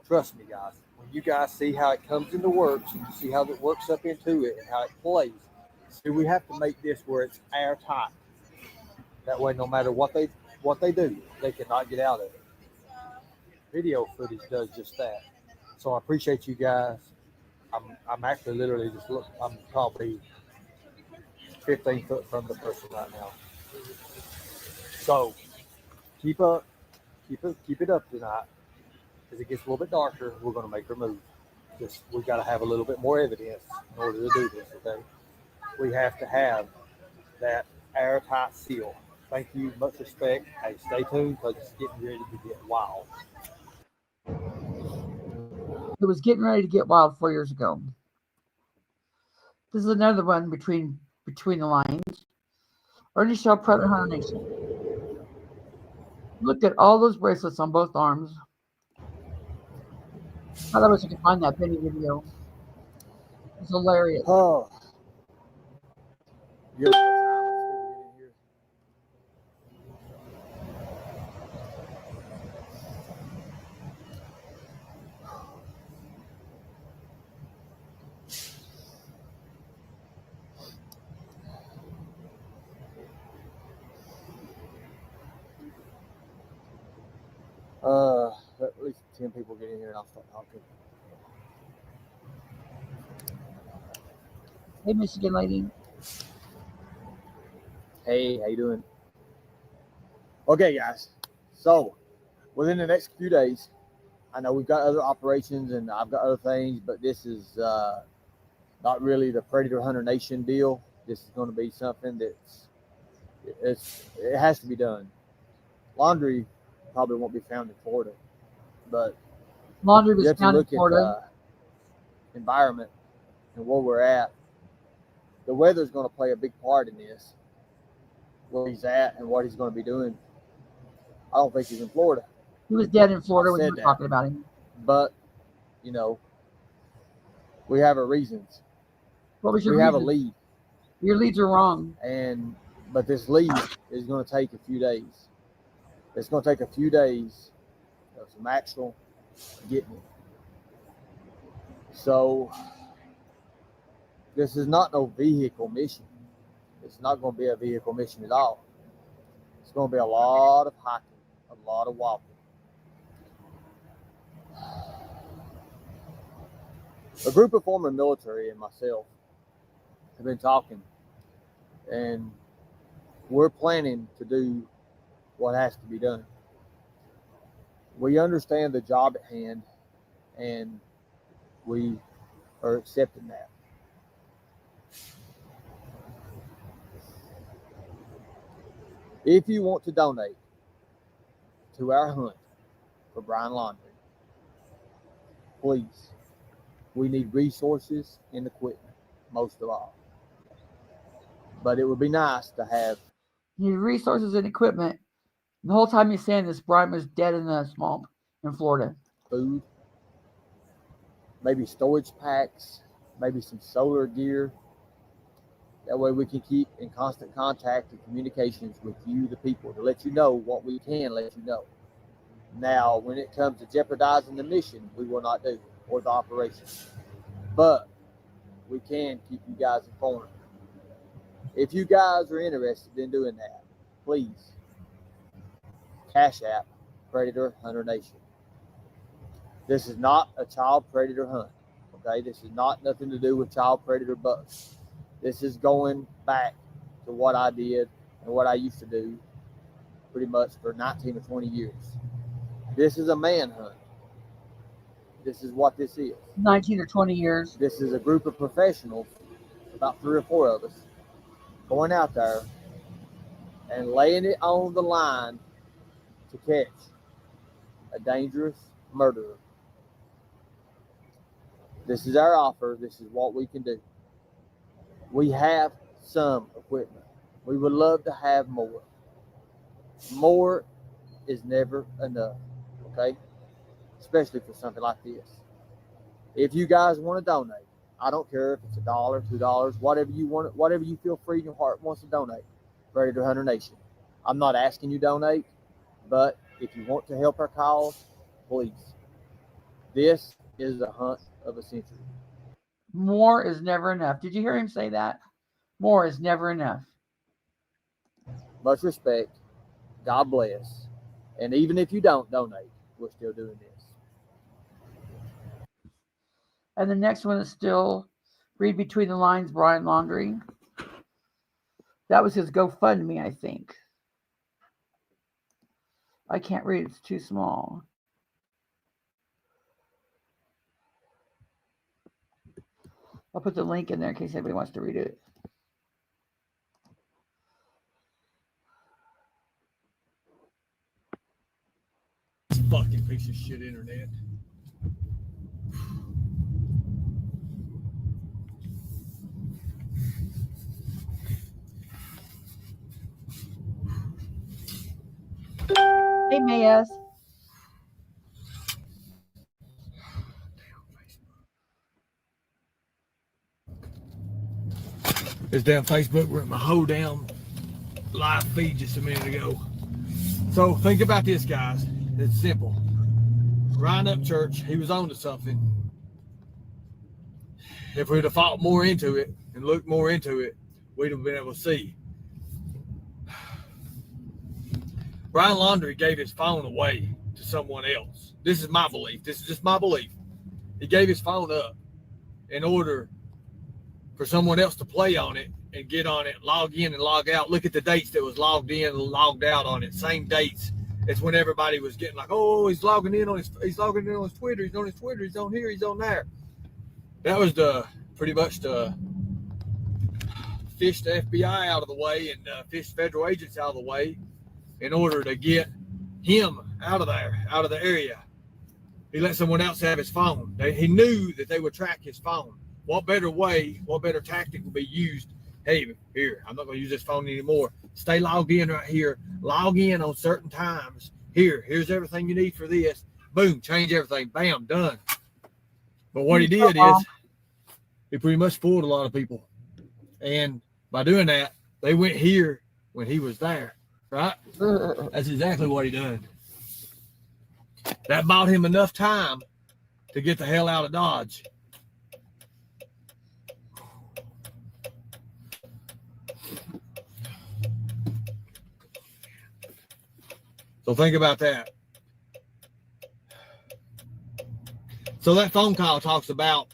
trust me, guys. When you guys see how it comes into works and you see how it works up into it and how it plays, see, we have to make this where it's airtight. That way, no matter what they do, they cannot get out of it. Video footage does just that. So I appreciate you guys. I'm actually literally I'm probably 15 foot from the person right now. So keep it up tonight. As it gets a little bit darker, we're going to make her move. We got to have a little bit more evidence in order to do this. Okay, we have to have that airtight seal. Thank you, much respect. Hey, stay tuned because it's getting ready to get wild. It was getting ready to get wild 4 years ago. This is another one between the lines. Ernie Shaw, Predator Hunter Nation. Look at all those bracelets on both arms. I wish I could find that penny video. It's hilarious. Oh. 10 people get in here and I'll start talking. Hey, Michigan lady. Hey, how you doing? Okay, guys. So within the next few days, I know we've got other operations and I've got other things, but this is not really the Predator Hunter Nation deal. This is going to be something it has to be done. Laundry probably won't be found in Florida, but Laundry was you have to found in look Florida. at environment and where we're at. The weather's going to play a big part in this, where he's at and what he's going to be doing. I don't think he's in Florida. He was dead in Florida when you said were that. talking about him. But, you know, we have our reasons. What was your We have a reason? lead. Your leads are wrong. But this lead is going to take a few days. It's going to take a few days of some actual getting it. So this is not no vehicle mission. It's not going to be a vehicle mission at all. It's going to be a lot of hiking, a lot of walking. A group of former military and myself have been talking, and we're planning to do what has to be done. We understand the job at hand, and we are accepting that. If you want to donate to our hunt for Brian Laundrie, please, we need resources and equipment, most of all. But it would be nice to have You need resources and equipment. The whole time you're saying this, Brian was dead in the swamp in Florida. food, maybe storage packs, maybe some solar gear. That way we can keep in constant contact and communications with you, the people, to let you know what we can let you know. Now, when it comes to jeopardizing the mission, we will not do, or the operation. But we can keep you guys informed. If you guys are interested in doing that, please, Cash App, Predator Hunter Nation. This is not a child predator hunt, okay? This is not nothing to do with child predator bucks. This is going back to what I did and what I used to do pretty much for 19 or 20 years. This is a man hunt. This is what this is. 19 or 20 years. This is a group of professionals, about 3 or 4 of us, going out there and laying it on the line to catch a dangerous murderer. This is our offer. This is what we can do. We have some equipment. We would love to have more. More is never enough, okay? Especially for something like this. If you guys want to donate, I don't care if it's $1, $2, whatever you want, whatever you feel free in your heart wants to donate. Predator Hunter Nation. I'm not asking you to donate, but if you want to help our cause, please. This is the hunt of a century. More is never enough. Did you hear him say that? More is never enough. Much respect. God bless. And even if you don't donate, we're still doing this. And the next one is still read between the lines, Brian Laundrie. That was his GoFundMe, I think. I can't read, it's too small. I'll put the link in there in case anybody wants to read it. This fucking piece of shit internet. Hey, Mayes. This damn Facebook went my whole damn live feed just a minute ago. So think about this, guys. It's simple. Ryan Upchurch, he was on to something. If we'd have fought more into it and looked more into it, we'd have been able to see. Brian Laundrie gave his phone away to someone else. this is my belief. This is just my belief. He gave his phone up in order for someone else to play on it and get on it, log in and log out. Look at the dates that was logged in and logged out on it. Same dates. It's when everybody was getting like, oh, he's logging in on his Twitter, he's on his Twitter, he's on here, he's on there. That was pretty much to fish the FBI out of the way and fish federal agents out of the way in order to get him out of there, out of the area. He let someone else have his phone. He knew that they would track his phone. What better way, what better tactic would be used? Hey, here, I'm not going to use this phone anymore. Stay logged in right here. Log in on certain times. Here's everything you need for this. Boom, change everything. Bam, done. But what he did is he pretty much fooled a lot of people. And by doing that, they went here when he was there, right? That's exactly what he done. That bought him enough time to get the hell out of Dodge. So think about that. So that phone call talks about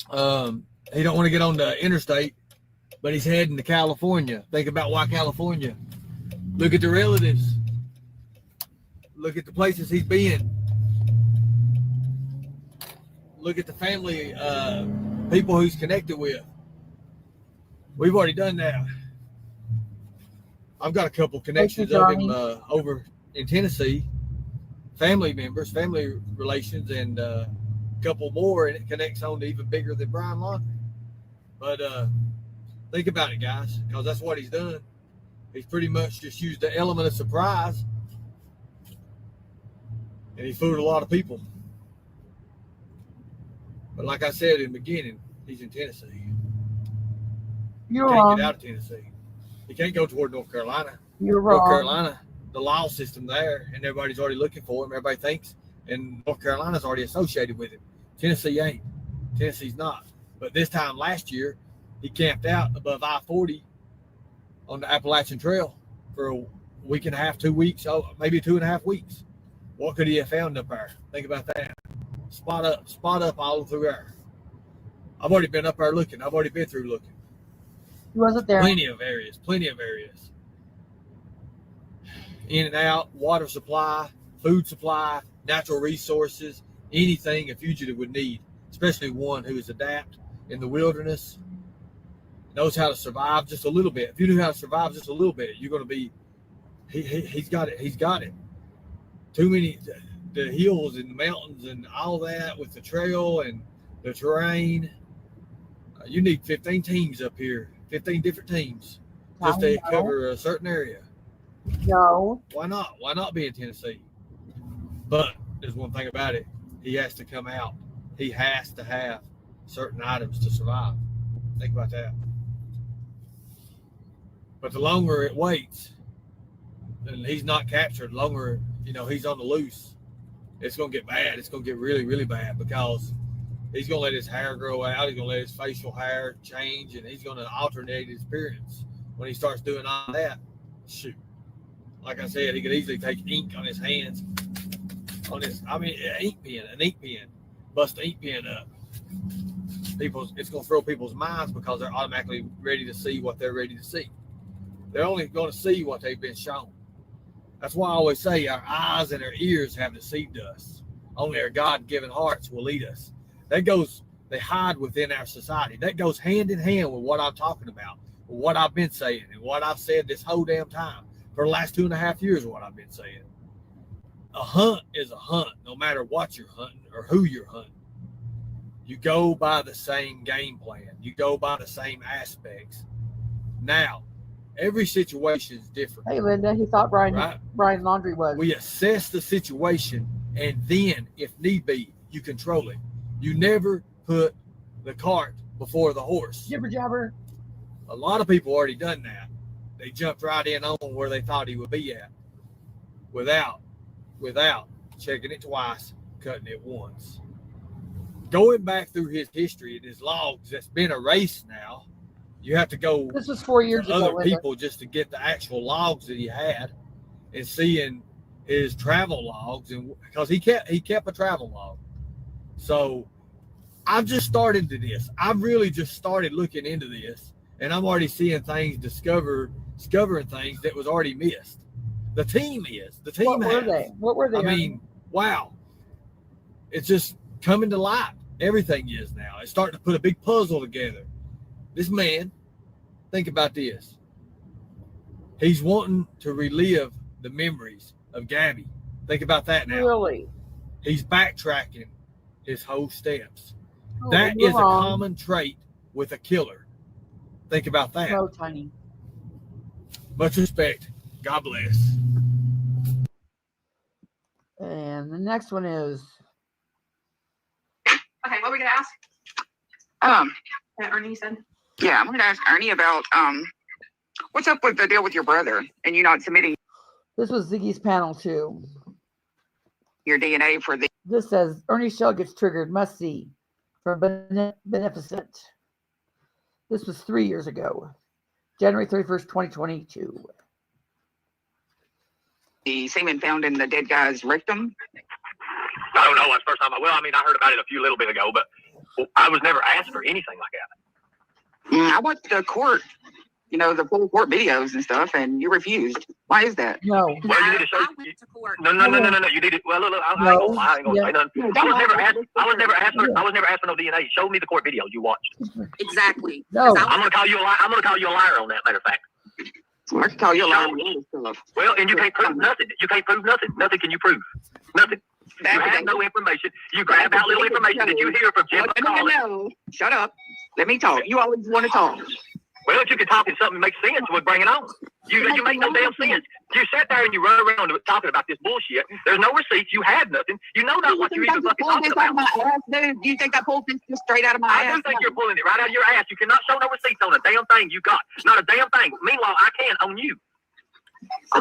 he don't want to get on the interstate, but he's heading to California. Think about why California. Look at the relatives. Look at the places he's been. Look at the family, people he's connected with. We've already done that. I've got a couple connections of him over in Tennessee, family members, family relations, and a couple more, and it connects on to even bigger than Brian Laundrie. But think about it, guys, because that's what he's done. He's pretty much just used the element of surprise, and he fooled a lot of people. But like I said in the beginning, he's in Tennessee. You're He can't wrong. get out of Tennessee. He can't go toward North Carolina. You're North wrong. Carolina, the law system there, and everybody's already looking for him. Everybody thinks, and North Carolina's already associated with him. Tennessee ain't. Tennessee's not. But this time last year, he camped out above I-40 on the Appalachian Trail for a week and a half, 2 weeks, maybe 2.5 weeks. What could he have found up there? Think about that. Spot up all through there. I've already been up there looking. I've already been through looking. He wasn't there. Plenty of areas. In and out, water supply, food supply, natural resources, anything a fugitive would need, especially one who is adept in the wilderness, knows how to survive just a little bit. If you knew how to survive just a little bit, you're going to be, he's got it. He's got it. Too many, the hills and the mountains and all that with the trail and the terrain. You need 15 teams up here, 15 different teams just to cover a certain area. No. Why not? Why not be in Tennessee? But there's one thing about it. He has to come out. He has to have certain items to survive. Think about that. But the longer it waits and he's not captured, the longer, he's on the loose, it's going to get bad. It's going to get really, really bad because he's going to let his hair grow out. He's going to let his facial hair change, and he's going to alternate his appearance. When he starts doing all that, shoot. Like I said, he could easily take ink on his hands, an ink pen, bust the ink pen up. It's going to throw people's minds because they're automatically ready to see what they're ready to see. They're only going to see what they've been shown. That's why I always say our eyes and our ears have deceived us. Only our God-given hearts will lead us. They hide within our society. That goes hand in hand with what I'm talking about, what I've been saying, and what I've said this whole damn time. For the last 2.5 years, what I've been saying. A hunt is a hunt, no matter what you're hunting or who you're hunting. You go by the same game plan. You go by the same aspects. Now, every situation is different. Hey, Linda, he thought Brian Laundrie was. We assess the situation, and then, if need be, you control it. You never put the cart before the horse. Jibber jabber. A lot of people already done that. They jumped right in on where they thought he would be at without checking it twice, cutting it once. Going back through his history and his logs that's been erased now, you have to go. This was 4 years to ago. other people just to get the actual logs that he had, and seeing his travel logs, and because he kept a travel log. So I've just started to this. I've really just started looking into this, and I'm already seeing things, discovering things that was already missed. The team is. The team What were they? What were they? I mean, wow. It's just coming to light. Everything is now. It's starting to put a big puzzle together. This man, think about this. He's wanting to relive the memories of Gabby. Think about that now. Really? He's backtracking his whole steps. Oh, That you're is wrong. a common trait with a killer. Think about that. So tiny. Much respect. God bless. And the next one is Okay, what were we gonna ask? That Ernie said. Yeah, I'm going to ask Ernie about what's up with the deal with your brother and you not submitting this was Ziggy's panel too. your DNA for the. This says Ernie Shell gets triggered. Must see from Beneficent. This was 3 years ago, January 31st, 2022. The semen found in the dead guy's rectum. I don't know. That's the first time. I heard about it a little bit ago, but I was never asked for anything like that. I watched the court, the full court videos and stuff, and you refused. Why is that? No. Well, you need to show. No. You need to. Well, look. I ain't gonna say nothing. I was never asked. I was never asked for no DNA. Show me the court video you watched. Exactly. No. I'm gonna call you a liar. I'm gonna call you a liar on that. Matter of fact. I can call you a liar. Well, and you can't prove nothing. You can't prove nothing. Nothing can you prove. Nothing. You have no information. You grab out little information that you hear from Jim. No. Shut up. Let me talk. You always want to talk. Well, if you can talk and something makes sense, we'll bring it on. You make no damn sense. You sat there and you run around talking about this bullshit. There's no receipts. You had nothing. You know not what you're even fucking talking about. Do you think I pulled this just straight out of my ass? I do think you're pulling it right out of your ass. You cannot show no receipts on a damn thing you got. Not a damn thing. Meanwhile, I can on you.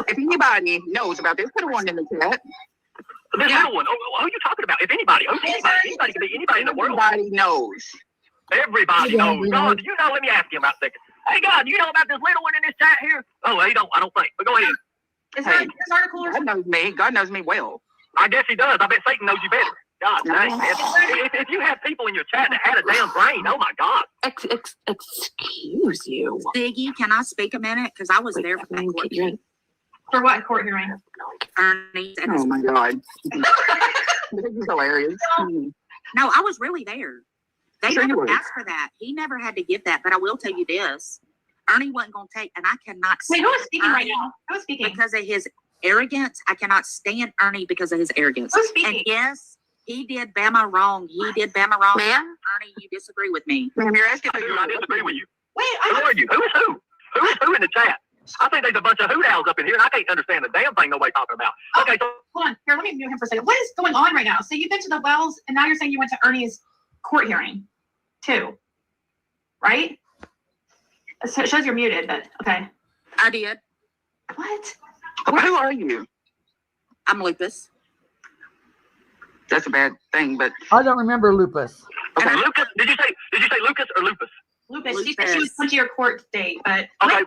If anybody knows about this, put a one in the chat. This little one. Who are you talking about? If anybody, anybody can be anybody in the world. Everybody knows. Everybody knows. God, do you know? Let me ask you about a second. Hey, God, you know about this little one in this chat here? Oh, he don't. I don't think. But go ahead. Is there this article or God knows me. God knows me well. I guess he does. I bet Satan knows you better. God dang, man. If you have people in your chat that had a damn brain, oh my God. Excuse you. Ziggy, can I speak a minute? Because I was there for that court hearing. For what court hearing? Ernie and Oh my God. This is hilarious. No, I was really there. They Sure you never were. asked for that. He never had to give that. But I will tell you this: Ernie wasn't going to take, and I cannot. Wait, who is stand speaking right Ernie now? Who is speaking? because of his arrogance. I cannot stand Ernie because of his arrogance. Who's speaking? And yes, he did Bama wrong. He did Bama wrong. Ma'am? Ernie, you disagree with me. Ma'am, you're asking me. I disagree with you. Wait, Who are you? Who is who? Who is who in the chat? I think there's a bunch of hoot owls up in here, and I can't understand the damn thing nobody's talking about. Okay, so hold on. Here, let me mute him for a second. What is going on right now? So you've been to the Wells, and now you're saying you went to Ernie's court hearing, too, right? So it shows you're muted, but okay. I did. What? Who are you? I'm Lupus. That's a bad thing, but I don't remember lupus. okay, Lucas. Did you say Lucas or Lupus? Lupus. She said she was coming to your court date, but Okay.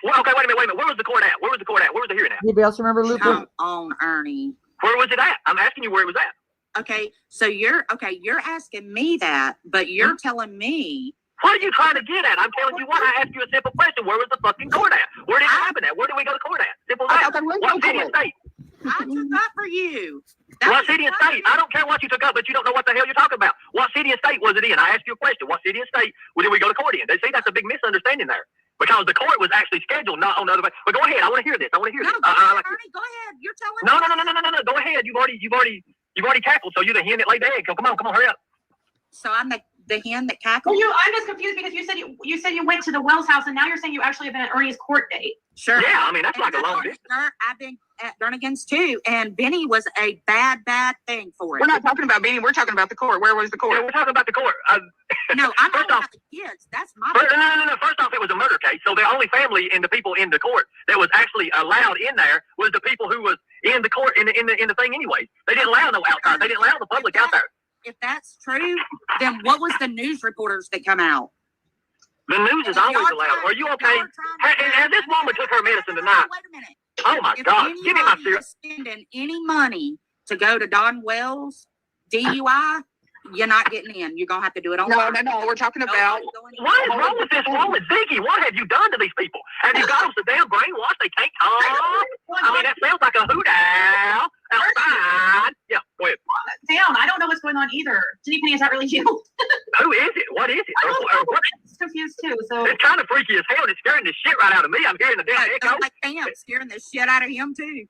Well, okay, wait a minute. Where was the court at? Where was the hearing at? Anybody else remember lupus? Come on, Ernie. Where was it at? I'm asking you where it was at. Okay, so you're asking me that, but you're telling me. What are you trying to get at? I'm telling you what. I asked you a simple question. Where was the fucking court at? Where did it happen at? Where did we go to court at? Simple as that. What city and state? I took up for you. What city and state? I don't care what you took up, but you don't know what the hell you're talking about. What city and state was it in? I asked you a question. What city and state did we go to court in? See, that's a big misunderstanding there. Because the court was actually scheduled, not on the other way. But go ahead. I want to hear this. No, go ahead, Ernie. Go ahead. You're telling me. No. Go ahead. You've already cackled. So you're the hen that laid the egg. So come on, hurry up. So I'm the hen that cackled. well, I'm just confused because you said you went to the Wells house, and now you're saying you actually have been at Ernie's court date. Sure. Yeah, I mean that's like a long distance. I've been at Jernigan's too, and Benny was a bad thing for it. we're not talking about Benny. We're talking about the court. Where was the court? Yeah, we're talking about the court. No, I'm First talking off- about the kids. That's my. No. First off, it was a murder case, so the only family and the people in the court that was actually allowed in there was the people who was in the court in the thing anyway. They didn't allow no outside. They didn't allow the public out there. If that's true, then what was the news reporters that come out? The news is always allowed. Are you okay? Has this woman took her medicine tonight? Wait a minute. Oh my God! Give me my serious. Spending any money to go to Don Wells DUI, you're not getting in. You're gonna have to do it on. No. We're talking about. What is wrong with this woman, Ziggy? What have you done to these people? Have you got them so damn brainwashed they can't talk? I mean, that sounds like a hoot owl outside. Yeah, go ahead. Down. I don't know what's going on either. Jenny Penny, is that really you? Who is it? What is it? I don't know. What? I'm confused too. So it's kind of freaky as hell. And it's scaring the shit right out of me. I'm hearing the damn echo. I am scaring the shit out of him too.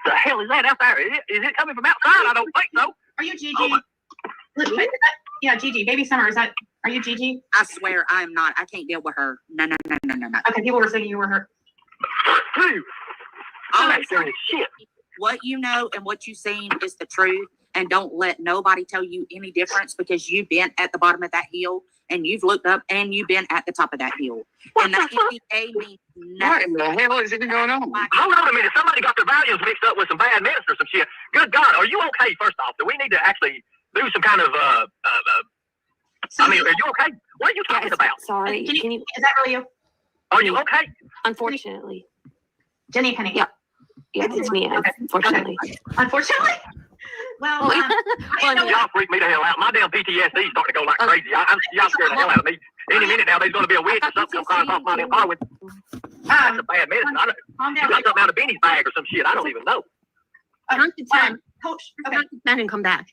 The hell is that out there? Is it coming from outside? I don't think so. Are you Gigi? Yeah, Gigi. Baby Summer. Are you Gigi? I swear I am not. I can't deal with her. No. Okay, people were saying you were her. Dude, I'm scaring shit. What you know and what you've seen is the truth, and don't let nobody tell you any difference because you've been at the bottom of that hill and you've looked up and you've been at the top of that hill. And the FDA means nothing. What in the hell is even going on? Hold on a minute. Somebody got their values mixed up with some bad medicine or some shit. Good God, are you okay? First off, do we need to actually do some kind of I mean, are you okay? What are you talking about? Sorry. Is that really you? Are you okay? Unfortunately. Jenny Penny. Yeah, it's me. Okay. Unfortunately. Okay. Unfortunately. Well, y'all freak me the hell out. My damn PTSD is starting to go like crazy. Y'all scaring the hell out of me. Any minute now, there's going to be a witch or something crying off my damn car with. That's a bad medicine. You got something out of Benny's bag or some shit. I don't even know. Count to 10. Coach, okay. Count to 10 and come back.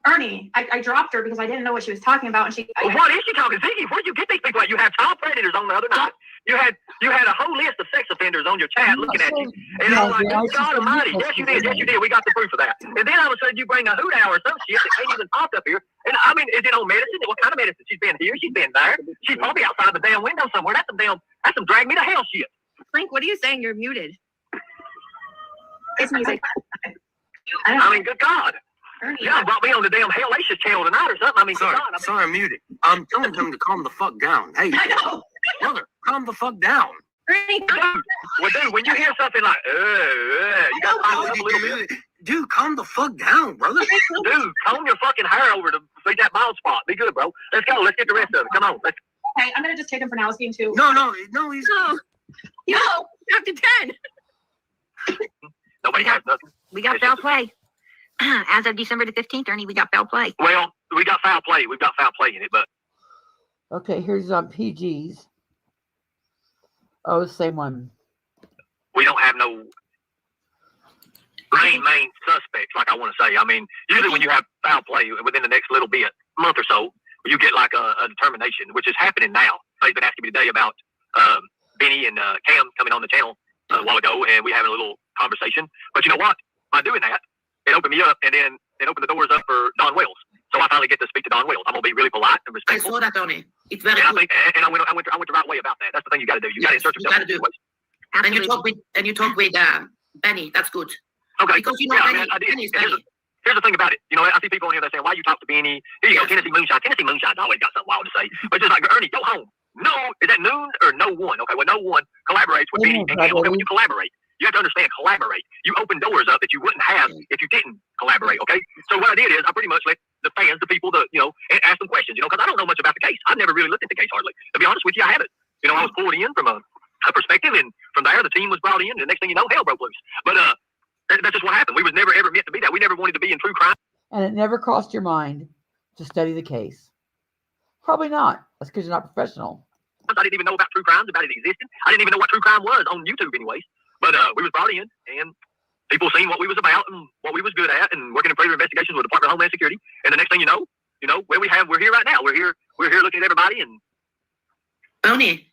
Ernie, I dropped her because I didn't know what she was talking about, and what is she talking, Ziggy? Where do you get these people at? You had child predators on the other night. You had a whole list of sex offenders on your chat looking at you, and I'm like, good God Almighty, yes you did. We got the proof of that. And then all of a sudden you bring a hoot owl or some shit that ain't even popped up here. And I mean, is it on medicine? What kind of medicine? She's been here. She's been there. She's probably outside the damn window somewhere. That's some drag me to hell shit. Frank, what are you saying? You're muted. It's music. I mean, good God. Y'all brought me on the damn Hellacious channel tonight or something. I mean, sorry, God, sorry, I'm muted. I'm telling him to calm the fuck down. Hey, brother, calm the fuck down. Well, dude, when you hear something like, you got to calm it up a little bit. Dude, calm the fuck down, brother. Dude, comb your fucking hair over to see that bald spot. Be good, bro. Let's go. Let's get the rest of it. Come on. Let's. Okay, I'm gonna just take him for now. It's game 2. No, he's After 10. Nobody has nothing. We got foul play. As of December the 15th, Ernie, we got foul play. Well, we got foul play. We've got foul play in it, but. Okay, here's PG's. Oh, same one. We don't have no main suspects, like I want to say. I mean, usually when you have foul play within the next little bit, month or so, you get like a determination, which is happening now. They've been asking me today about Benny and Cam coming on the channel a while ago, and we having a little conversation. But you know what? By doing that, it opened me up, and then it opened the doors up for Don Wells. So I finally get to speak to Don Wells. I'm gonna be really polite and respectful. I saw that, Tony. It's very good. good. And I went the right way about that. That's the thing you got to do. You got to insert yourself in the situation. And you talk with Benny. That's good. Okay. Because you know Benny. Here's the thing about it. You know, I see people on here that saying, "Why you talk to Benny?" Here you go, Tennessee Moonshine. Tennessee Moonshine's always got something wild to say. But just like Ernie, go home. No, is that noon or no one? Okay, well, no one collaborates with Benny and Cam. Okay, when you collaborate, you have to understand collaborate. You open doors up that you wouldn't have if you didn't collaborate. Okay, so what I did is I pretty much let the fans, the people, ask them questions. You know, because I don't know much about the case. I've never really looked at the case hardly. To be honest with you, I haven't. You know, I was pulled in from a perspective, and from there the team was brought in, and the next thing you know, hell broke loose. But that's just what happened. We was never ever meant to be that. We never wanted to be in true crime. And it never crossed your mind to study the case. Probably not. That's because you're not professional. I didn't even know about true crimes, about it existed. I didn't even know what true crime was on YouTube anyways. But we was brought in, and people seen what we was about and what we was good at, and working in predator investigations with the Department of Homeland Security. And the next thing you know, we're here right now. We're here looking at everybody. And Ernie,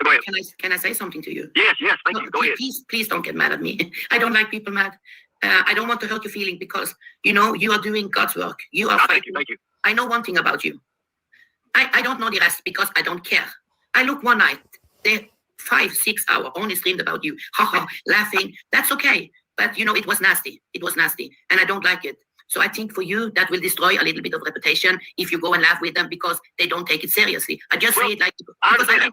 go ahead. Can I say something to you? Yes, thank you. Go ahead. Please don't get mad at me. I don't like people mad. I don't want to hurt your feeling because you are doing God's work. You are fighting. Thank you. I know one thing about you. I don't know the rest because I don't care. I look one night, they 5-6 hours only streamed about you, laughing. That's okay, but it was nasty. It was nasty, and I don't like it. So I think for you that will destroy a little bit of reputation if you go and laugh with them because they don't take it seriously. I just say it like I understand that,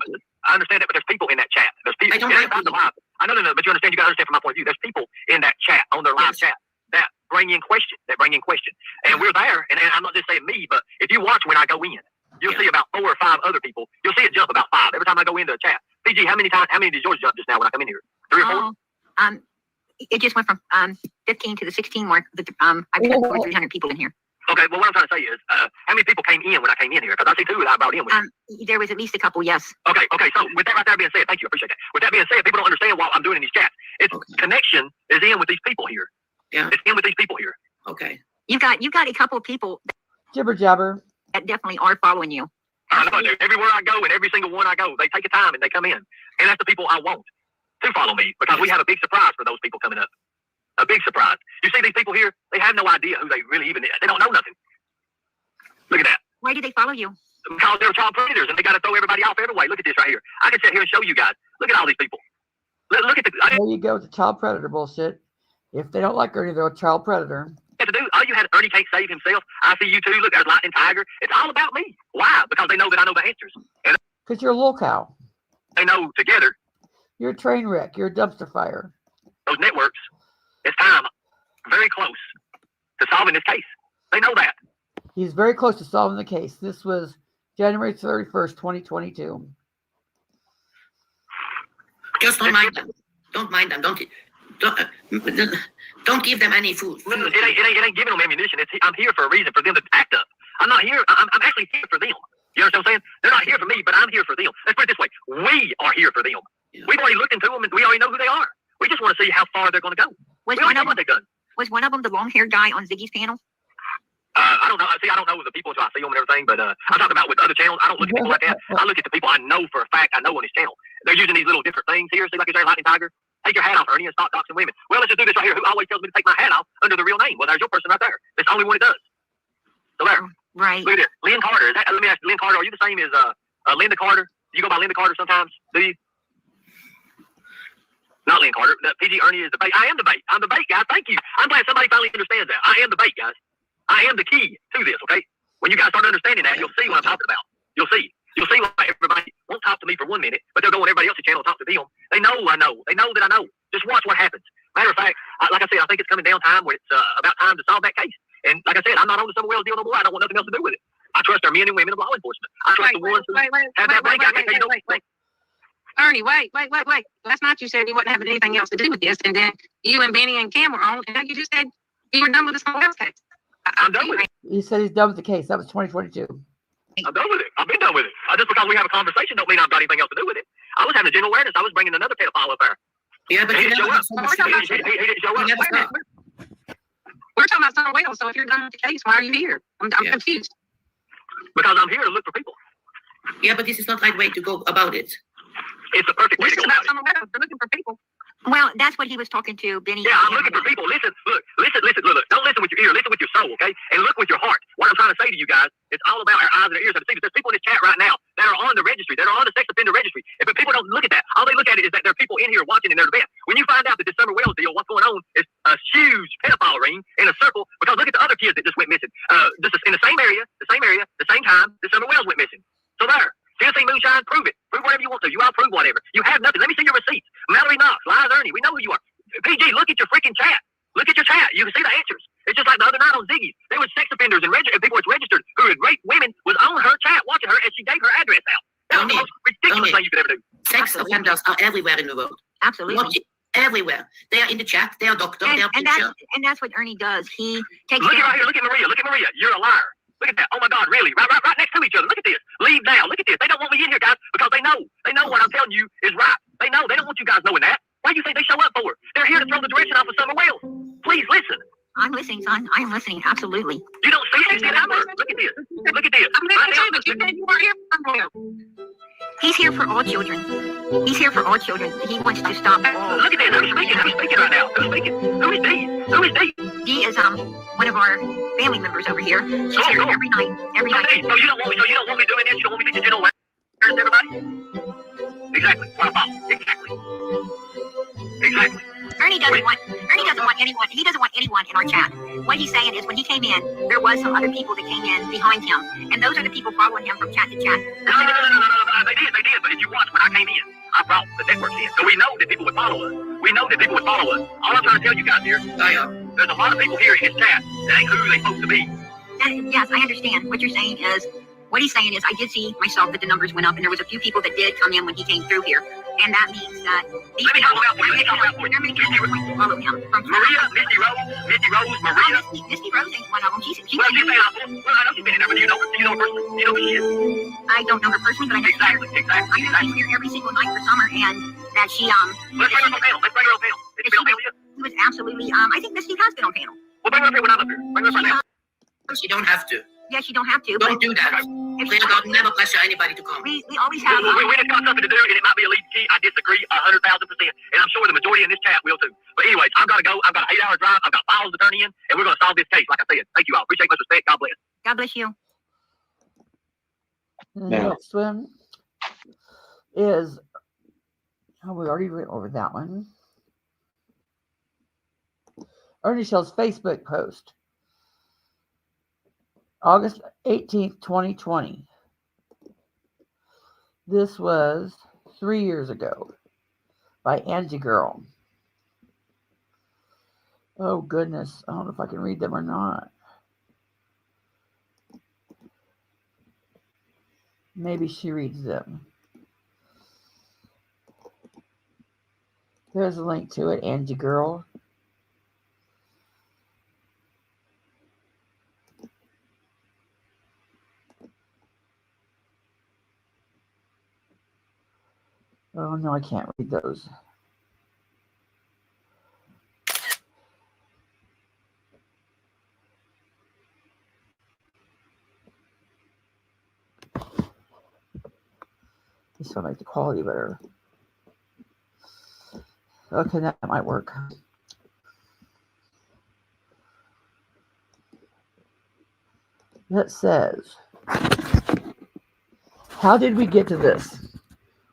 but there's people in that chat. There's people. I don't like the live. I know, but you understand. You got to understand from my point of view. There's people in that chat on their live chat that bring in question. And we're there. And I'm not just saying me, but if you watch when I go in, you'll see about 4 or 5 other people. You'll see it jump about 5 every time I go into a chat. PG, how many did yours jump just now when I come in here? 3 or 4? It just went from 15 to the 16 mark. I've got over 300 people in here. Okay, well, what I'm trying to say is, how many people came in when I came in here? Because I see two that I brought in with. There was at least a couple, yes. Okay, so with that right there being said, thank you, I appreciate that. With that being said, people don't understand what I'm doing in these chats. It's connection is in with these people here. Yeah. It's in with these people here. Okay. You've got a couple of people Jibber jabber. that definitely are following you. I know, dude. Everywhere I go and every single one I go, they take a time and they come in. And that's the people I want to follow me because we have a big surprise for those people coming up. A big surprise. You see these people here, they have no idea who they really even is. They don't know nothing. Look at that. Why do they follow you? Because they're child predators and they got to throw everybody off every way. Look at this right here. I can sit here and show you guys. Look at all these people. Look at the. There you go with the child predator bullshit. If they don't like Ernie, they're a child predator. To do. All you had, Ernie can't save himself. I see you too. Look, there's Lightning Tiger. It's all about me. Why? Because they know that I know the answers. Because you're a little cow. They know together. You're a train wreck. You're a dumpster fire. Those networks, it's time, very close to solving this case. They know that. He's very close to solving the case. This was January 31st, 2022. Just don't mind them. Don't mind them. Don't give them any food. It ain't giving them ammunition. I'm here for a reason, for them to act up. I'm not here. I'm actually here for them. You understand what I'm saying? They're not here for me, but I'm here for them. Let's put it this way. We are here for them. Yeah. We've already looked into them, and we already know who they are. We just want to see how far they're going to go. We already know what they've done. Was one of them the long-haired guy on Ziggy's panel? I don't know. See, I don't know the people until I see them and everything, but I'm talking about with other channels. I don't look at people like that. I look at the people I know for a fact I know on his channel. They're using these little different things here. See, like you say, Lightning Tiger. Take your hat off, Ernie, and stop doxing women. Well, let's just do this right here. Who always tells me to take my hat off under the real name? Well, there's your person right there. It's the only one it does. So there. Right. Look at this. Lynn Carter. Let me ask you, Lynn Carter, are you the same as Linda Carter? Do you go by Linda Carter sometimes? Do you? Not Lynn Carter. PG Ernie is the bait. I am the bait. I'm the bait, guys. Thank you. I'm glad somebody finally understands that. I am the bait, guys. I am the key to this, okay? When you guys start understanding that, you'll see what I'm talking about. You'll see. You'll see why everybody won't talk to me for 1 minute, but they'll go on everybody else's channel and talk to them. They know I know. They know that I know. Just watch what happens. Matter of fact, like I said, I think it's coming down time where it's about time to solve that case. And like I said, I'm not on the Summer Wells deal no more. I don't want nothing else to do with it. I trust our men and women of law enforcement. I trust the ones who have that bank. Ernie, wait. Last night you said you wasn't having anything else to do with this, and then you and Benny and Cam were on, and now you just said you were done with the Summer Wells case. I'm done with it. He said he's done with the case. That was 2022. I'm done with it. I've been done with it. Just because we have a conversation don't mean I've got anything else to do with it. I was having a general awareness. I was bringing another pedophile up there. Yeah, but he didn't show up. He didn't show up. We're talking about Summer Wells, so if you're done with the case, why are you here? I'm confused. Because I'm here to look for people. Yeah, but this is not the right way to go about it. It's the perfect way to go about it. Summer Wells, they're looking for people. Well, that's what he was talking to Benny. Yeah, I'm looking for people. Listen. Look. Don't listen with your ear. Listen with your soul, okay? And look with your heart. What I'm trying to say to you guys, it's all about our eyes and our ears. There's people in this chat right now that are on the registry, that are on the sex offender registry. If people don't look at that, all they look at it is that there are people in here watching and they're the best. When you find out that this Summer Wells deal, what's going on is a huge pedophile ring in a circle, because look at the other kids that just went missing. Just in the same area, the same time, the Summer Wells went missing. So there. Tennessee Moonshine, prove it. Prove whatever you want to. You all prove whatever. You have nothing. Let me see your receipts. Mallory Knox, Lies Ernie. We know who you are. PG, look at your freaking chat. Look at your chat. You can see the answers. It's just like the other night on Ziggy's. There was sex offenders and people that's registered who had raped women was on her chat watching her as she gave her address out. That was the most ridiculous thing you could ever do. Sex offenders are everywhere in the world. Absolutely. Everywhere. They are in the chat. They are doctors. They are teachers. And that's what Ernie does. He takes. Look right here. Look at Maria. Look at Maria. You're a liar. Look at that. Oh my God, really? Right next to each other. Look at this. Leave now. Look at this. They don't want me in here, guys, because they know. They know what I'm telling you is right. They know. They don't want you guys knowing that. Why do you think they show up for? They're here to throw the direction off of Summer Wells. Please listen. I'm listening, son. I am listening. Absolutely. You don't see this? Look at this. Look at this. I'm listening, but you said you weren't here for Summer Wells. He's here for all children. He's here for all children. He wants to stop all. Look at this. Who's speaking? Who's speaking right now? Who's speaking? Who is D? Who is D? D is one of our family members over here. She's here every night. Every night. So you don't want me doing this? You don't want me to get general awareness, everybody? Exactly. Exactly. Ernie doesn't want anyone. He doesn't want anyone in our chat. What he's saying is, when he came in, there was some other people that came in behind him, and those are the people following him from chat to chat. No. They did. But if you watch when I came in, I brought the networks in, so we know that people would follow us. All I'm trying to tell you guys here, there's a lot of people here in his chat that ain't who they supposed to be. Yes, I understand. What you're saying is, what he's saying is, I did see myself that the numbers went up, and there was a few people that did come in when he came through here. And that means that these Let me call him out for you. Let me call him out for you. follow him from Maria, Misty Rose, Maria. Misty Rose ain't one of them. She's Well, she's been out. Well, I know she's been in there, but do you know her? Do you know her personally? Do you know who she is? I don't know her personally, but I know Exactly. I know she's here every single night for summer, and that she Let's bring her on panel. Let's bring her on panel. Is she been on panel yet? She was absolutely I think Misty has been on panel. Well, bring her up here when I'm up here. Bring her up right now. You don't have to. Yes, you don't have to. Don't do that. Please God, never pressure anybody to come. We always have. When it's got something to do, and it might be a lead key, I disagree 100,000%, and I'm sure the majority in this chat will too. But anyways, I've got to go. I've got an 8-hour drive. I've got files to turn in, and we're going to solve this case. Like I said, thank you all. Appreciate much respect. God bless. God bless you. Next one is, we already went over that one. Ernie Shell's Facebook post, August 18th, 2020. This was 3 years ago by Angie Girl. Oh, goodness. I don't know if I can read them or not. Maybe she reads them. There's a link to it, Angie Girl. Oh, no, I can't read those. This will make the quality better. Okay, that might work. It says, how did we get to this?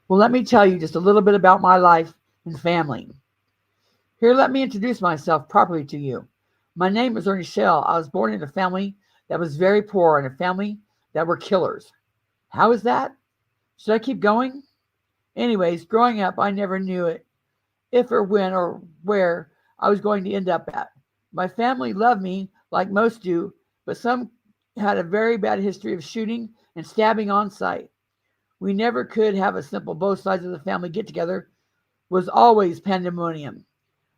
Well, let me tell you just a little bit about my life and family. Here, let me introduce myself properly to you. My name is Ernie Shell. I was born in a family that was very poor and a family that were killers. How is that? Should I keep going? Anyways, growing up, I never knew it, if or when or where I was going to end up at. My family loved me like most do, but some had a very bad history of shooting and stabbing on sight. We never could have a simple both sides of the family get together. Was always pandemonium.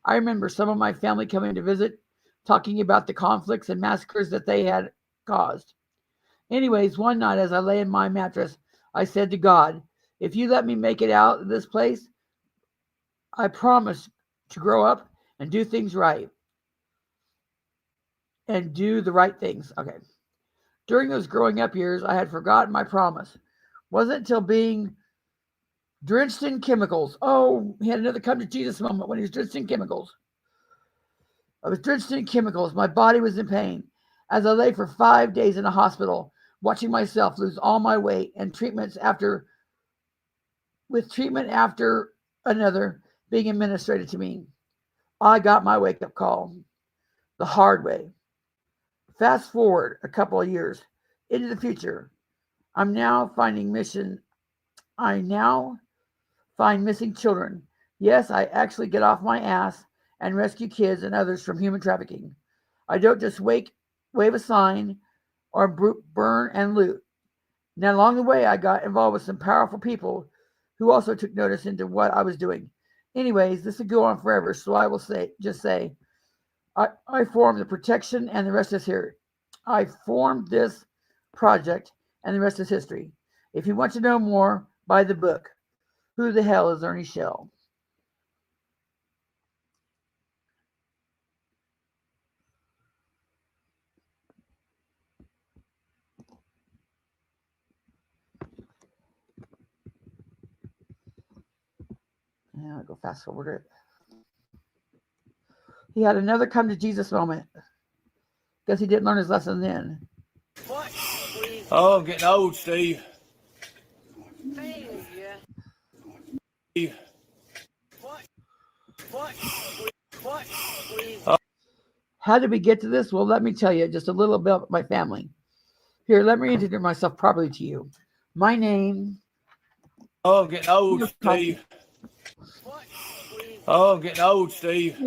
I remember some of my family coming to visit, talking about the conflicts and massacres that they had caused. Anyways, one night as I lay in my mattress, I said to God, if you let me make it out of this place, I promise to grow up and do things right. And do the right things. Okay. During those growing up years, I had forgotten my promise. Wasn't until being drenched in chemicals. Oh, he had another come to Jesus moment when he was drenched in chemicals. I was drenched in chemicals. My body was in pain. As I lay for 5 days in a hospital, watching myself lose all my weight and treatment after another being administered to me, I got my wake-up call the hard way. Fast forward a couple of years into the future. I now find missing children. Yes, I actually get off my ass and rescue kids and others from human trafficking. I don't just wave a sign or burn and loot. Now, along the way, I got involved with some powerful people who also took notice into what I was doing. Anyways, this would go on forever, so I will say, I formed the protection and the rest is here. I formed this project and the rest is history. If you want to know more, buy the book. Who the hell is Ernie Shell? Yeah, I'll go fast forward it. He had another come to Jesus moment. Guess he didn't learn his lesson then. Oh, I'm getting old, Steve. How did we get to this? Well, let me tell you just a little bit about my family. Here, let me introduce myself properly to you. My name. Oh, I'm getting old, Steve. Oh, I'm getting old, Steve.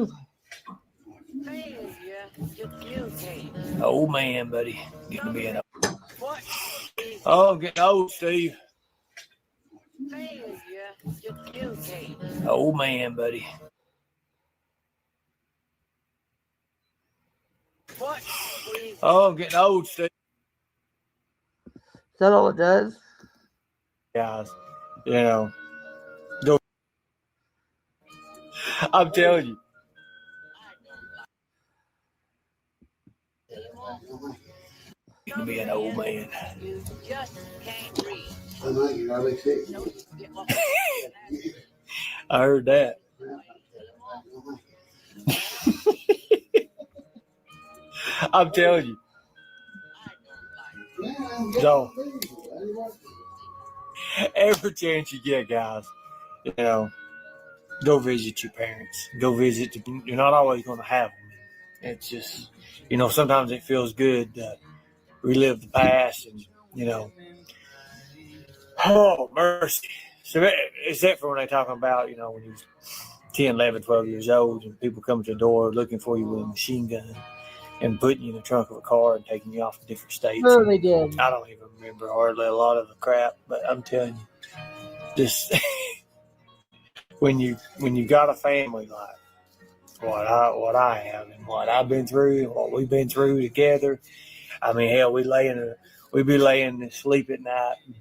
Old man, buddy. Getting to be an old. Oh, I'm getting old, Steve. Old man, buddy. Oh, I'm getting old, Steve. Is that all it does? Guys, you know, go. I'm telling you. To be an old man. I heard that. I'm telling you. So, every chance you get, guys, you know, go visit your parents. Go visit. You're not always going to have them. It's just, you know, sometimes it feels good to relive the past and, you know, oh, mercy. So, except for when they're talking about, you know, when you're 10, 11, 12 years old and people come to the door looking for you with a machine gun and putting you in the trunk of a car and taking you off to different states. Sure, they did. I don't even remember hardly a lot of the crap, but I'm telling you, just when you got a family like what I have and what I've been through and what we've been through together. I mean, hell, we'd be laying to sleep at night and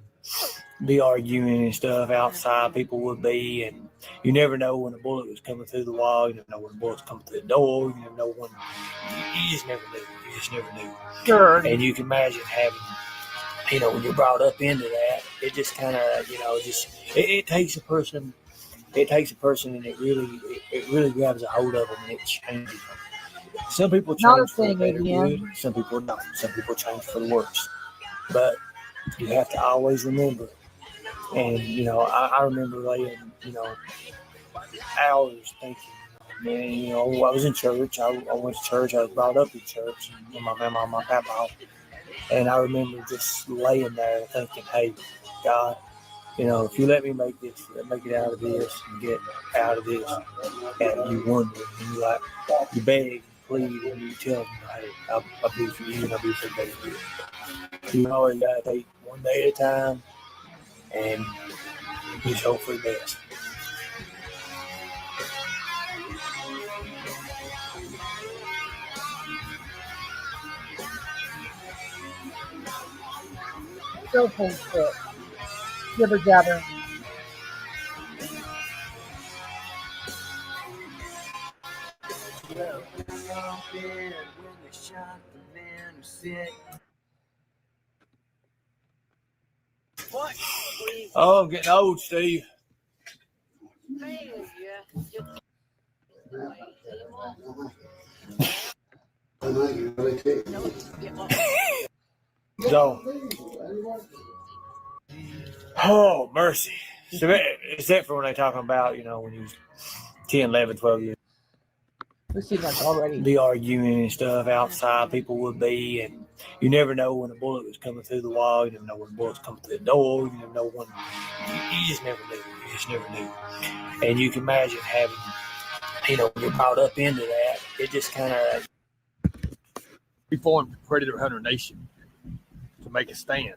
be arguing and stuff outside. People would be, and you never know when a bullet was coming through the wall. You never know when a bullet's coming through the door. You never know when. You just never knew. You just never knew. Sure. And you can imagine having, you know, when you're brought up into that, it just kind of, you know, just it takes a person. It takes a person, and it really grabs a hold of them, and it changes them. Some people change for the better good. Some people don't. Some people change for the worse. But you have to always remember. And, you know, I remember laying, you know, hours thinking, man, you know, I was in church. I went to church. I was brought up in church with my mama and my papa. And I remember just laying there thinking, hey, God, you know, if you let me make it out of this and get out of this, and you wonder, and you like, you beg, you plead, and you tell them, hey, I'll be for you and I'll be for the better good. You always got to take one day at a time and just hope for the best. So full of shit. Jibber jabber. Oh, I'm getting old, Steve. So, oh, mercy. So, except for when they're talking about, you know, when you're 10, 11, 12 years. We see like already. Be arguing and stuff outside. People would be, and you never know when a bullet was coming through the wall. You never know when a bullet's coming through the door. You never know when. You just never knew. You just never knew. And you can imagine having, you know, when you're brought up into that, it just kind of. We formed Predator Hunter Nation to make a stand.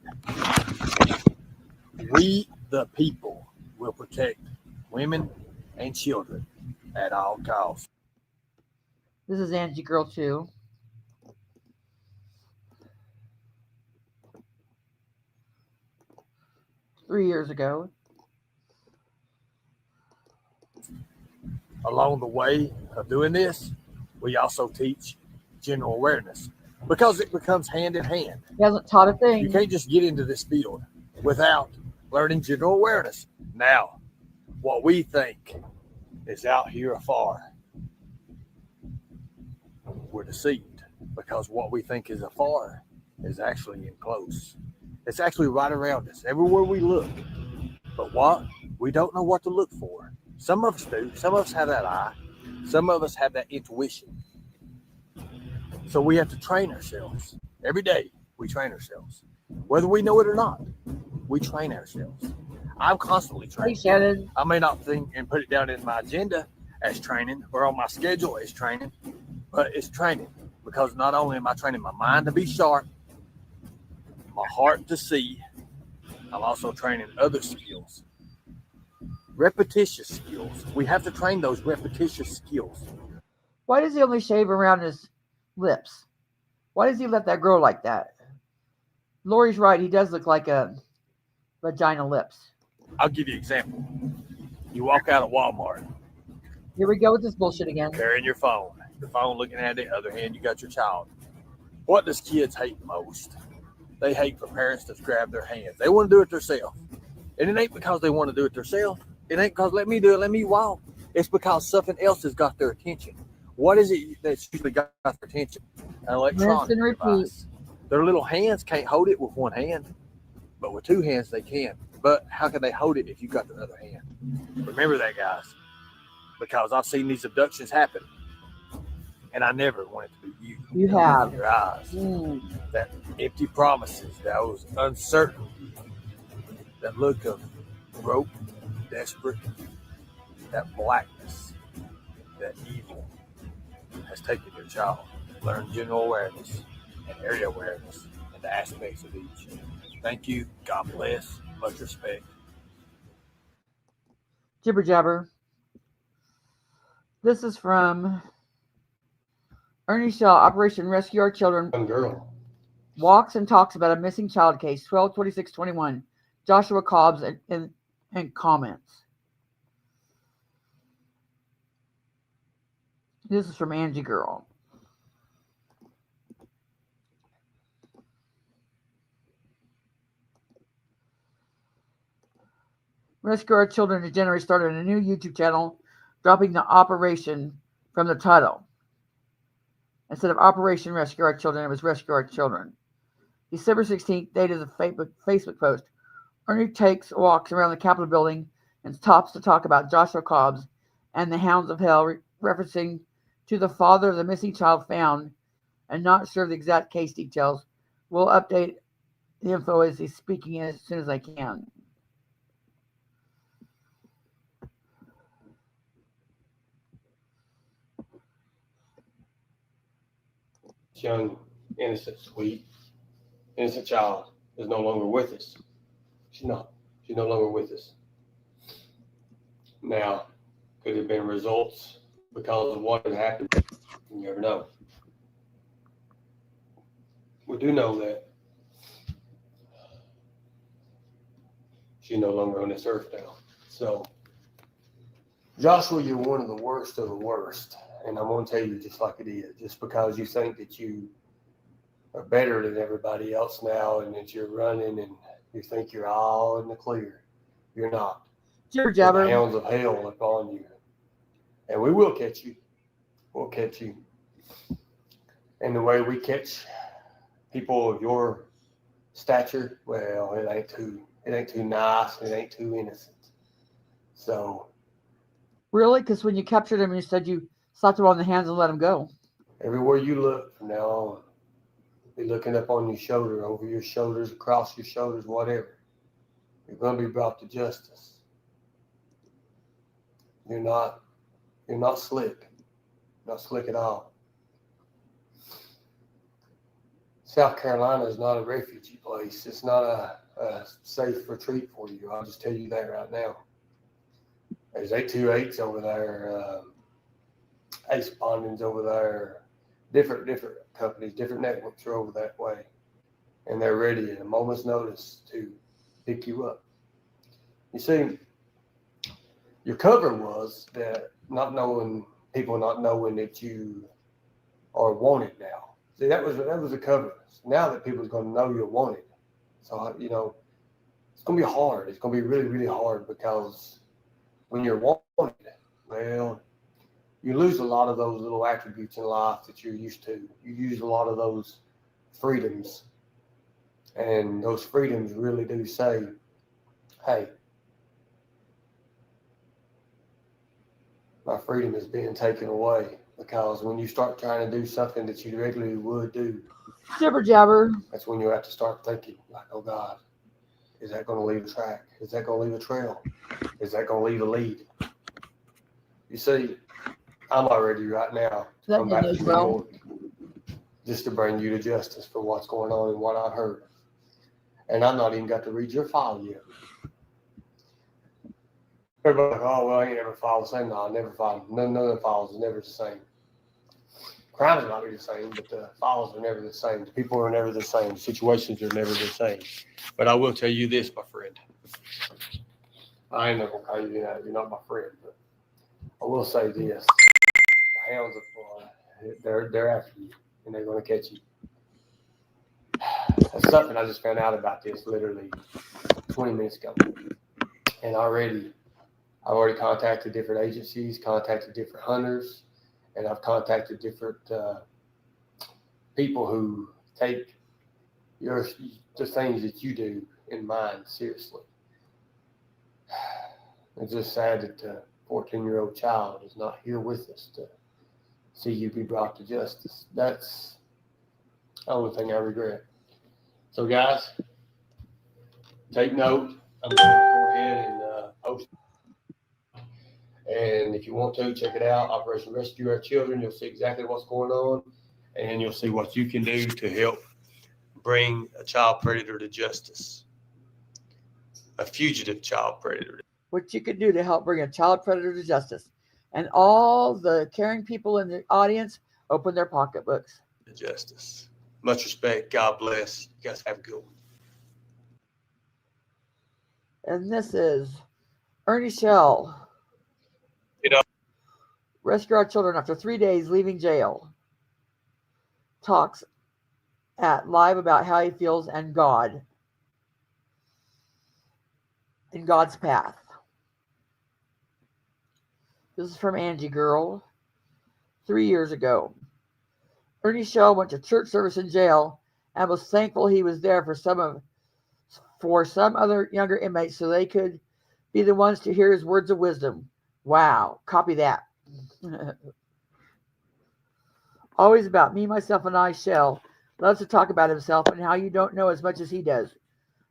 We, the people, will protect women and children at all costs. This is Angie Girl 2. Three years ago. Along the way of doing this, we also teach general awareness because it becomes hand in hand. He hasn't taught a thing. You can't just get into this field without learning general awareness. Now, what we think is out here afar, we're deceived because what we think is afar is actually in close. It's actually right around us, everywhere we look. But what? We don't know what to look for. Some of us do. Some of us have that eye. Some of us have that intuition. So we have to train ourselves. Every day, we train ourselves. Whether we know it or not, we train ourselves. I'm constantly training. I may not think and put it down in my agenda as training or on my schedule as training, but it's training because not only am I training my mind to be sharp, my heart to see, I'm also training other skills repetitious skills. We have to train those repetitious skills. Why does he only shave around his lips? Why does he let that grow like that? Lori's right. He does look like a vagina lips. I'll give you an example. You walk out of Walmart. Here we go with this bullshit again. Carrying your phone looking at it. The other hand, you got your child. What does kids hate most? They hate for parents to grab their hands. They want to do it themselves. And it ain't because they want to do it themselves. It ain't because let me do it, let me walk. It's because something else has got their attention. What is it that's usually got their attention? An electronic device. Their little hands can't hold it with one hand, but with two hands they can. But how can they hold it if you got the other hand? Remember that, guys, because I've seen these abductions happen, and I never want it to be you. You have. Your eyes. That empty promises, those uncertainty, that look of rope, desperate, that blackness, that evil has taken your child. Learn general awareness and area awareness and the aspects of each. Thank you. God bless. Much respect. Jibber jabber. This is from Ernie Shaw, Operation Rescue Our Children. Young girl. Walks and talks about a missing child case, 12/26/21. Joshua Cobbs and comments. This is from Angie Girl. Rescue Our Children in January started a new YouTube channel, dropping the operation from the title. Instead of Operation Rescue Our Children, it was Rescue Our Children. December 16th, dated the Facebook post. Ernie walks around the Capitol building and stops to talk about Joshua Cobbs and the Hounds of Hell, referencing to the father of the missing child found and not sure of the exact case details. We'll update the info as he's speaking as soon as I can. Young, innocent, sweet, innocent child is no longer with us. She's not. She's no longer with us. Now, could it have been results because of what had happened? You never know. We do know that she's no longer on this earth now. So, Joshua, you're one of the worst of the worst. And I'm going to tell you just like it is. Just because you think that you are better than everybody else now and that you're running and you think you're all in the clear, you're not. Jibber jabber. The hounds of hell upon you. And we will catch you. We'll catch you. And the way we catch people of your stature, well, it ain't too nice. It ain't too innocent. So. Really? Because when you captured him, you said you slapped him on the hands and let him go. Everywhere you look from now on, be looking up on your shoulder, over your shoulders, across your shoulders, whatever. You're going to be brought to justice. You're not slick. Not slick at all. South Carolina is not a refugee place. It's not a safe retreat for you. I'll just tell you that right now. There's 828s over there, ACE bondings over there, different companies, different networks are over that way. And they're ready at a moment's notice to pick you up. You see, your cover was that people not knowing that you are wanted now. See, that was a cover. Now that people are going to know you're wanted. So, it's going to be hard. It's going to be really, really hard because when you're wanted, well, you lose a lot of those little attributes in life that you're used to. You use a lot of those freedoms. And those freedoms really do say, hey, my freedom is being taken away. Because when you start trying to do something that you regularly would do, jibber jabber, that's when you have to start thinking, like, oh God, is that going to leave a track? Is that going to leave a trail? Is that going to leave a lead? You see, I'm already right now to come back to New York just to bring you to justice for what's going on and what I've heard. And I've not even got to read your file yet. Everybody's like, oh, well, I ain't never filed the same. No, I never filed. None of the files are never the same. Crimes might be the same, but the files are never the same. The people are never the same. The situations are never the same. But I will tell you this, my friend. I ain't never gonna call you that. You're not my friend. But I will say this. The hounds are they're after you, and they're gonna catch you. That's something I just found out about this literally 20 minutes ago. And I've already contacted different agencies, contacted different hunters, and I've contacted different people who take the things that you do in mind seriously. It's just sad that the 14-year-old child is not here with us to see you be brought to justice. That's the only thing I regret. So, guys, take note. I'm going to go ahead and post it. And if you want to, check it out. Operation Rescue Our Children. You'll see exactly what's going on, and you'll see what you can do to help bring a child predator to justice, a fugitive child predator. What you can do to help bring a child predator to justice. And all the caring people in the audience open their pocketbooks. To justice. Much respect. God bless. You guys have a good one. And this is Ernie Shell. Rescue Our Children after 3 days leaving jail. Talks at live about how he feels and God. In God's path. This is from Angie Girl. 3 years ago. Ernie Shell went to church service in jail and was thankful he was there for some other younger inmates so they could be the ones to hear his words of wisdom. Wow, copy that. Always about me, myself, and I. Shell loves to talk about himself and how you don't know as much as he does.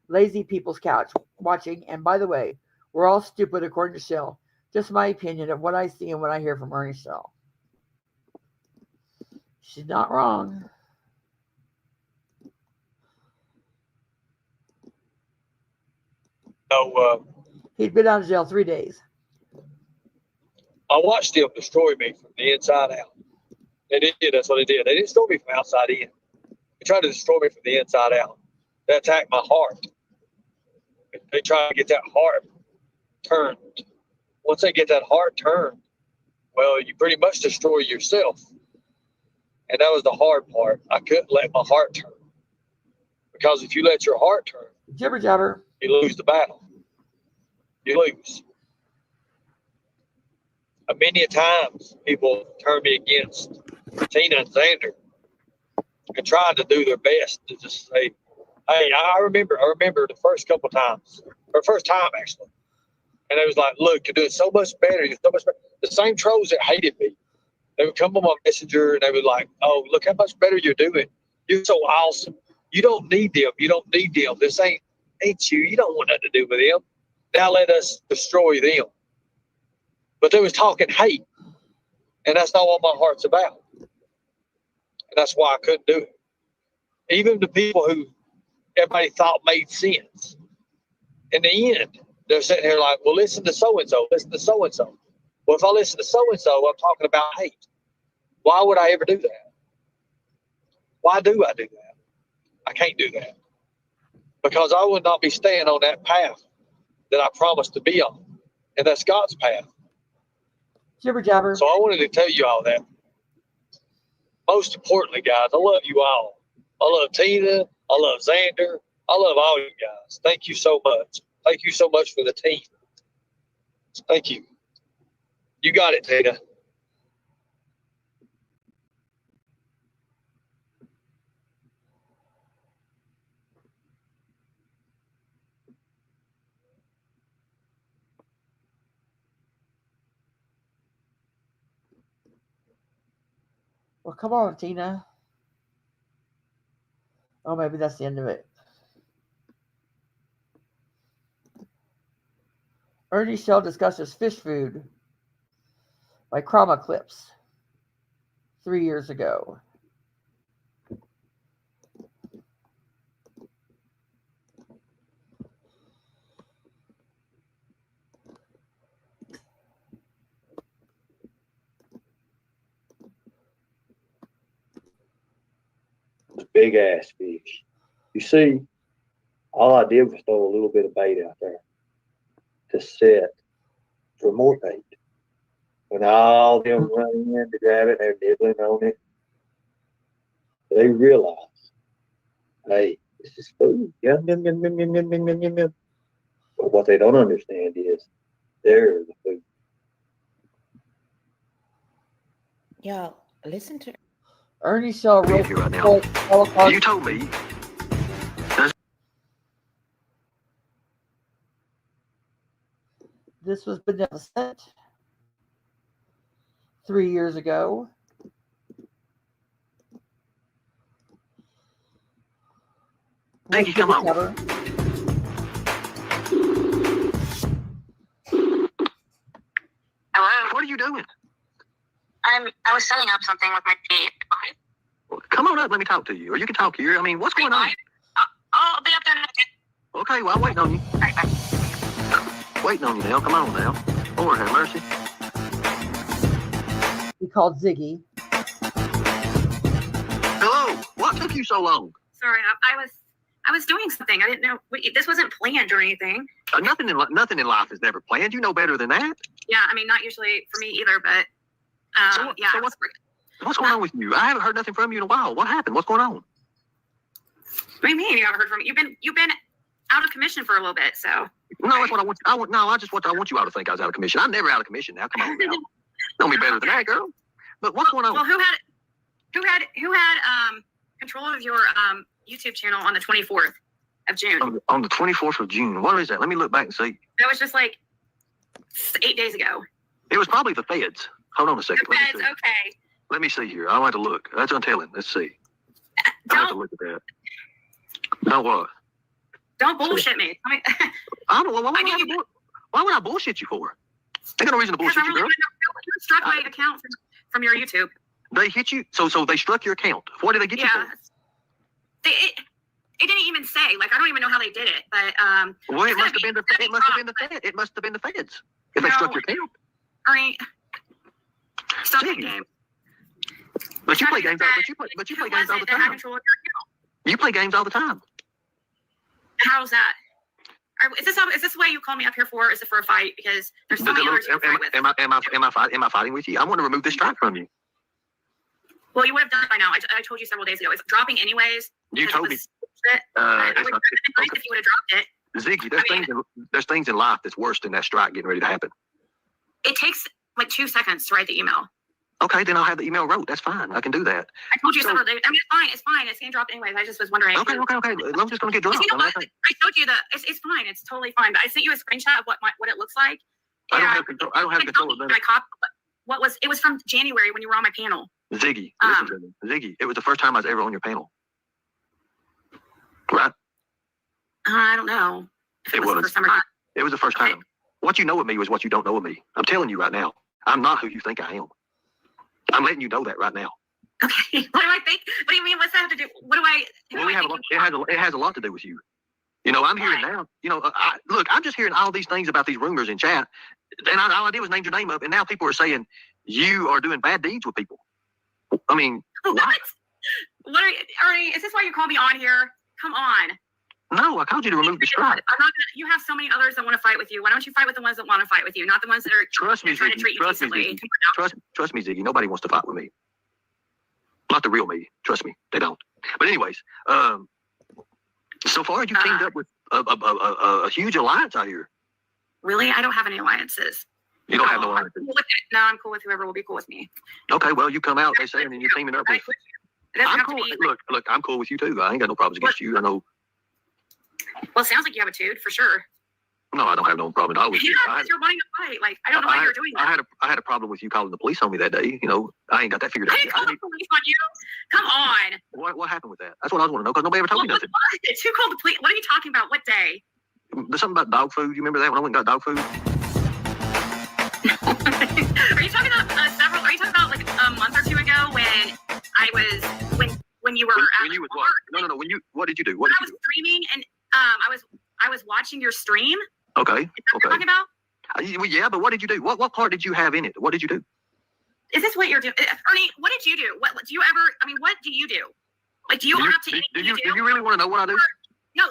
Lazy people's couch watching, and by the way, we're all stupid according to Shell. Just my opinion of what I see and what I hear from Ernie Shell. She's not wrong. He'd been out of jail 3 days. I watched them destroy me from the inside out. They did. That's what they did. They didn't destroy me from outside in. They tried to destroy me from the inside out. They attacked my heart. They tried to get that heart turned. Once they get that heart turned, well, you pretty much destroy yourself. And that was the hard part. I couldn't let my heart turn. Because if you let your heart turn, jibber jabber, you lose the battle. You lose. Many times people turn me against Tina and Xander and trying to do their best to just say, hey, I remember the first couple times, or first time actually. And they was like, look, you're doing so much better. You're so much better. The same trolls that hated me, they would come on my messenger and they would like, oh, look how much better you're doing. You're so awesome. You don't need them. You don't need them. This ain't you. You don't want nothing to do with them. Now let us destroy them. But they was talking hate. And that's not what my heart's about. And that's why I couldn't do it. Even the people who everybody thought made sense. In the end, they're sitting here like, well, listen to so-and-so, listen to so-and-so. Well, if I listen to so-and-so, I'm talking about hate. Why would I ever do that? Why do I do that? I can't do that. Because I would not be staying on that path that I promised to be on. And that's God's path. Jibber jabber. So I wanted to tell you all that. Most importantly, guys, I love you all. I love Tina. I love Xander. I love all you guys. Thank you so much. Thank you so much for the team. Thank you. You got it, Tina. Well, come on, Tina. Oh, maybe that's the end of it. Ernie Shell discusses fish food by Chroma Clips 3 years ago. big ass fish. You see, all I did was throw a little bit of bait out there to set for more bait. When all them running in to grab it, they're nibbling on it. They realize, hey, this is food. Yum, yum, yum, yum, yum, yum, yum, yum, yum. But what they don't understand is they're the food. Y'all, listen to Ernie saw real Here right now. You told me. This was beneficent 3 years ago. Thank you. Come on. Hello. What are you doing? I was setting up something with my feet. Well, come on up. Let me talk to you. Or you can talk here. I mean, what's going on? I'll be up there in a minute. Okay, well, I'm waiting on you. All right, bye. Waiting on you now. Come on now. Lord have mercy. He called Ziggy. Hello. What took you so long? Sorry, I was doing something. I didn't know this wasn't planned or anything. Nothing in life is never planned. You know better than that. Yeah, I mean, not usually for me either, but yeah. So what's going on with you? I haven't heard nothing from you in a while. What happened? What's going on? What do you mean you haven't heard from me? You've been out of commission for a little bit, so. No, that's what I want. I want you all to think I was out of commission. I'm never out of commission now. Come on now. Know me better than that, girl. But what's going on? Well, who had control of your YouTube channel on the 24th of June? On the 24th of June. What is that? Let me look back and see. That was just like 8 days ago. It was probably the feds. Hold on a second. The feds, okay. Let me see here. I'll have to look. That's untelling. Let's see. I'll have to look at that. Now what? Don't bullshit me. I mean, why would I bullshit you for? I got no reason to bullshit you, girl. You struck my account from your YouTube. They hit you? So they struck your account. What did they get you for? It didn't even say. Like, I don't even know how they did it. But well, it must have been the feds. If they struck your account. Ernie, stop that game. But you play games. But you play games all the time. You play games all the time. How's that? Is this the way you call me up here for? Or is it for a fight? Because there's so many others you can fight with. Am I fighting with you? I want to remove this strike from you. Well, you would have done it by now. I told you several days ago. It's dropping anyways. You told me. I would have been nice if you would have dropped it. Ziggy, there's things in life that's worse than that strike getting ready to happen. It takes like 2 seconds to write the email. Okay, then I'll have the email wrote. That's fine. I can do that. I told you several days. I mean, it's fine. It's getting dropped anyways. I just was wondering. Okay. I'm just going to get dropped. You know what? I told you that it's fine. It's totally fine. But I sent you a screenshot of what it looks like. I don't have control. I don't have control of that. It was from January when you were on my panel. Ziggy, listen to me. Ziggy, it was the first time I was ever on your panel. Right? I don't know. It was the first time or not. It was the first time. What you know of me was what you don't know of me. I'm telling you right now. I'm not who you think I am. I'm letting you know that right now. Okay. What do I think? What do you mean? What's that have to do? What do I? It has a lot to do with you. You know, I'm hearing now. You know, look, I'm just hearing all these things about these rumors in chat, and all I did was name your name up, and now people are saying you are doing bad deeds with people. I mean, what? What are you, Ernie? Is this why you call me on here? Come on. No, I called you to remove the strike. I'm not gonna. You have so many others that want to fight with you. Why don't you fight with the ones that want to fight with you, not the ones that are trying to treat you decently? Trust me, Ziggy. Nobody wants to fight with me. Not the real me. Trust me, they don't. But anyways, so far you teamed up with a huge alliance out here. Really, I don't have any alliances. You don't have no alliances. No, I'm cool with whoever will be cool with me. Okay, well you come out. They say, and then you're teaming up with. I'm cool. Look, I'm cool with you too. I ain't got no problems against you. I know. Well, it sounds like you have a dude for sure. No, I don't have no problem at all with you. Yeah, because you're wanting to fight. Like, I don't know why you're doing that. I had a problem with you calling the police on me that day. You know, I ain't got that figured out. I didn't call the police on you. Come on. What happened with that? That's what I was want to know because nobody ever told me nothing. Who called the police? What are you talking about? What day? There's something about dog food. You remember that when I went and got dog food? Are you talking about Are you talking about like a month or two ago when you were when you was what? No. What did you do? What I was streaming and I was watching your stream. Okay. Is that what you're talking about? Well, yeah, but what did you do? What part did you have in it? What did you do? Is this what you're doing, Ernie? What did you do? What do you do? Like, do you have to? Do you really want to know what I do? No.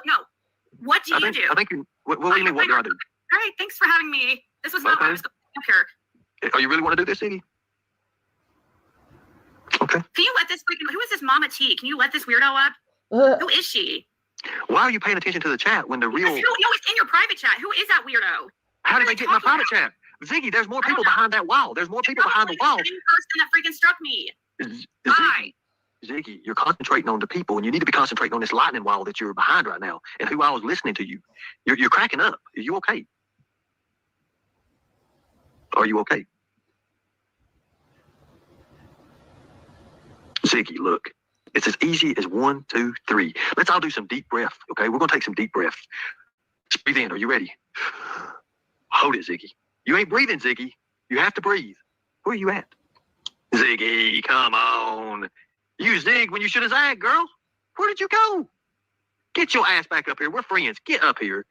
What do you do? I think what do you mean? What do I do? All right, thanks for having me. This was not what I was going to here. Oh, you really want to do this, Iggy? Okay. Can you let this freaking? Who is this Mama T? Can you let this weirdo up? Who is she? Why are you paying attention to the chat when the real? No, it's in your private chat. Who is that weirdo? How did they get in my private chat? Ziggy, there's more people behind that wall. There's more people behind the wall. The same person that freaking struck me. Why? Ziggy, you're concentrating on the people, and you need to be concentrating on this lightning wall that you're behind right now, and who I was listening to you. You're cracking up. Are you okay? Are you okay? Ziggy, look, it's as easy as 1, 2, 3. Let's all do some deep breath, okay? We're going to take some deep breath. Just breathe in. Are you ready? Hold it, Ziggy. You ain't breathing, Ziggy. You have to breathe. Where are you at? Ziggy, come on. You zig when you should have zagged, girl. Where did you go? Get your ass back up here. We're friends. Get up here.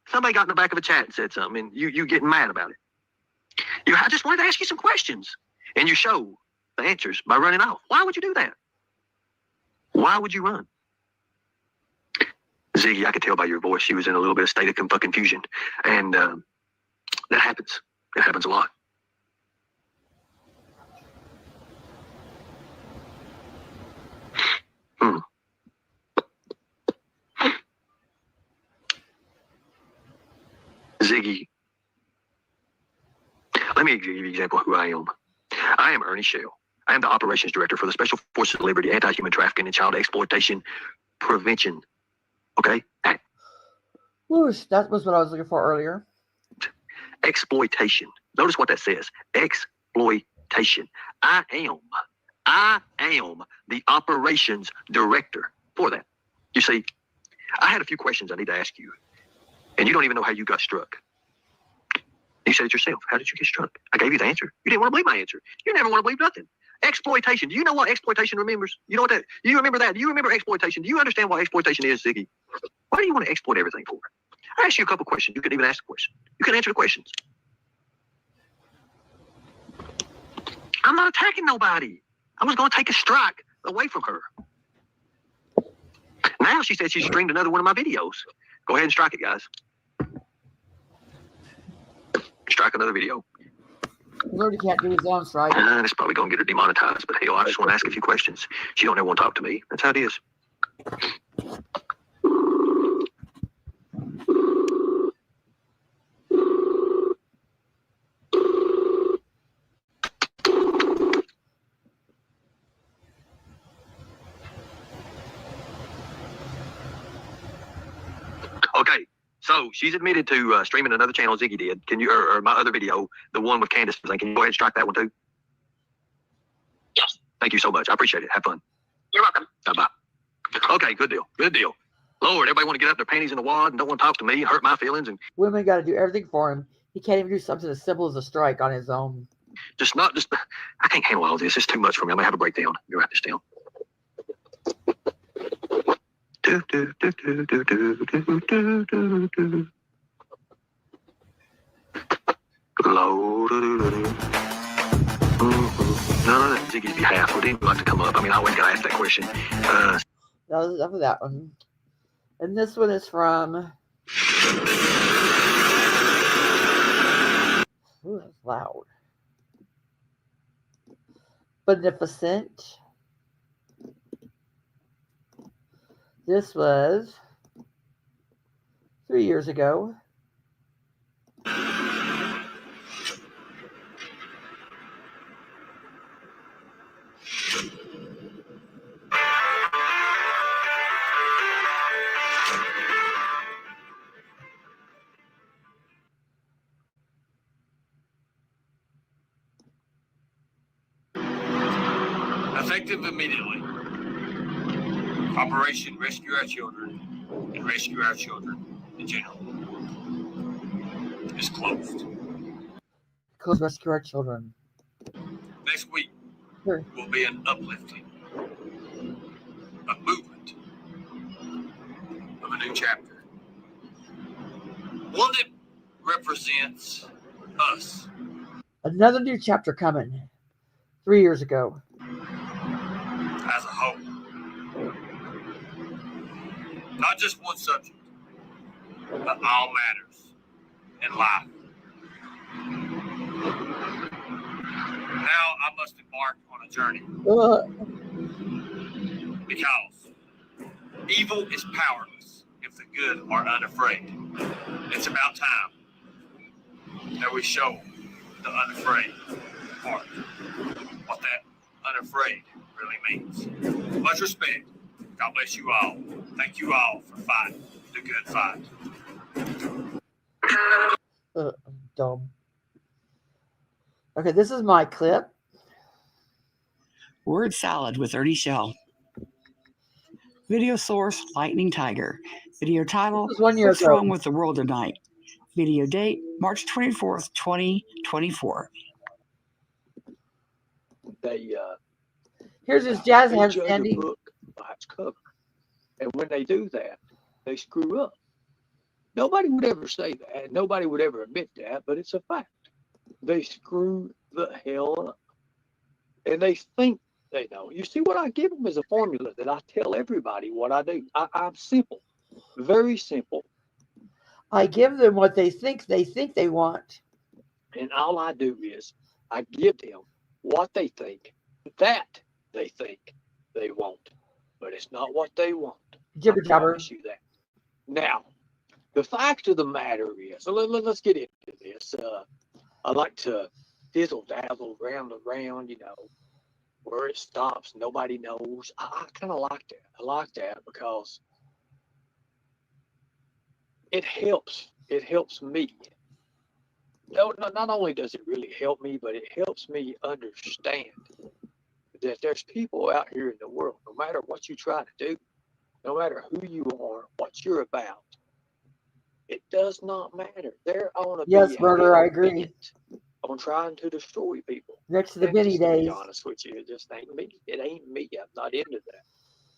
Somebody got in the back of a chat and said something, and you getting mad about it. I just wanted to ask you some questions, and you show the answers by running off. Why would you do that? Why would you run? Ziggy, I could tell by your voice she was in a little bit of state of confusion, and that happens. It happens a lot. Ziggy, let me give you an example of who I am. I am Ernie Shell. I am the operations director for the Special Forces of Liberty Anti-Human Trafficking and Child Exploitation Prevention. Okay? Whoosh, that was what I was looking for earlier. Exploitation. Notice what that says. Exploitation. I am the operations director for that. You see, I had a few questions I need to ask you, and you don't even know how you got struck. You said it yourself. How did you get struck? I gave you the answer. You didn't want to believe my answer. You never want to believe nothing. Exploitation. Do you know what exploitation remembers? You know what that? You remember that? Do you remember exploitation? Do you understand what exploitation is, Ziggy? Why do you want to exploit everything for? I asked you a couple questions. You couldn't even ask the question. You couldn't answer the questions. I'm not attacking nobody. I was going to take a strike away from her. Now she said she streamed another one of my videos. Go ahead and strike it, guys. Strike another video. Lord, can't do his own strike. That's probably going to get her demonetized, but hell, I just want to ask a few questions. She don't ever want to talk to me. That's how it is. Okay, so she's admitted to streaming another channel Ziggy did. Can you, or my other video, the one with Candace, can you go ahead and strike that one too? Yes. Thank you so much. I appreciate it. Have fun. You're welcome. Bye-bye. Okay, good deal. Good deal. Lord, everybody want to get up their panties in the wad and don't want to talk to me, hurt my feelings. And women got to do everything for him. He can't even do something as simple as a strike on his own. I can't handle all this. It's too much for me. I'm going to have a breakdown. Let me write this down. No, Ziggy's behalf. Would anybody like to come up? I mean, I always got to ask that question. That was enough of that one. And this one is from. Ooh, that's loud. Beneficent. This was 3 years ago. Effective immediately. Operation Rescue Our Children and Rescue Our Children in general is closed. Close Rescue Our Children. Next week Sure. will be an uplifting, a movement of a new chapter. One that represents us. Another new chapter coming 3 years ago. As a not just one subject, but all matters in life. Now I must embark on a journey because evil is powerless if the good are unafraid. It's about time that we show the unafraid part, what that unafraid really means. Much respect. God bless you all. Thank you all for fighting the good fight. Dumb. Okay, this is my clip. Word salad with Ernie Shell. Video source, Lightning Tiger. Video title, This was 1 year What's ago. Wrong with the World Tonight? Video date, March 24th, 2024. They Here's his jazz they hands judge a standing. book by its cover, and when they do that, they screw up. Nobody would ever say that. Nobody would ever admit that, but it's a fact. They screw the hell up, and they think they know. You see, what I give them is a formula that I tell everybody what I do. I'm simple, very simple, I give them what they think they want. and all I do is I give them what they think that they think they want, but it's not what they want. Jibber I jabber. promise you that. Now, the fact of the matter is, so let's get into this. I like to dizzle dazzle round, you know, where it stops, nobody knows. I kind of like that. I like that because it helps. It helps me. No, not only does it really help me, but it helps me understand that there's people out here in the world, no matter what you try to do, no matter who you are, what you're about, it does not matter. They're on a Yes, brother, I agree. on trying to destroy people. Next to the And Benny just to be days. honest with you, it just ain't me. It ain't me. I'm not into that.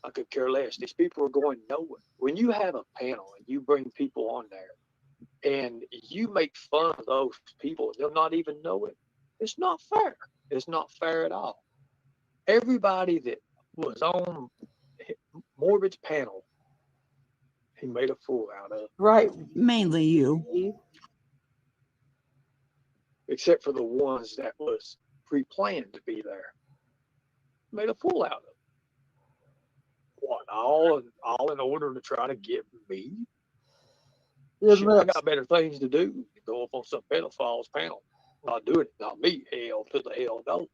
I could care less. These people are going nowhere. When you have a panel and you bring people on there and you make fun of those people, they'll not even know it. It's not fair. It's not fair at all. Everybody that was on Morbid's panel, he made a fool out of. Right. Mainly you. Except for the ones that was pre-planned to be there. Made a fool out of. What, all in order to try to get me? Shit, I got better things to do than go up on some pedophile's panel. Not doing it, not me. Hell to the hell no.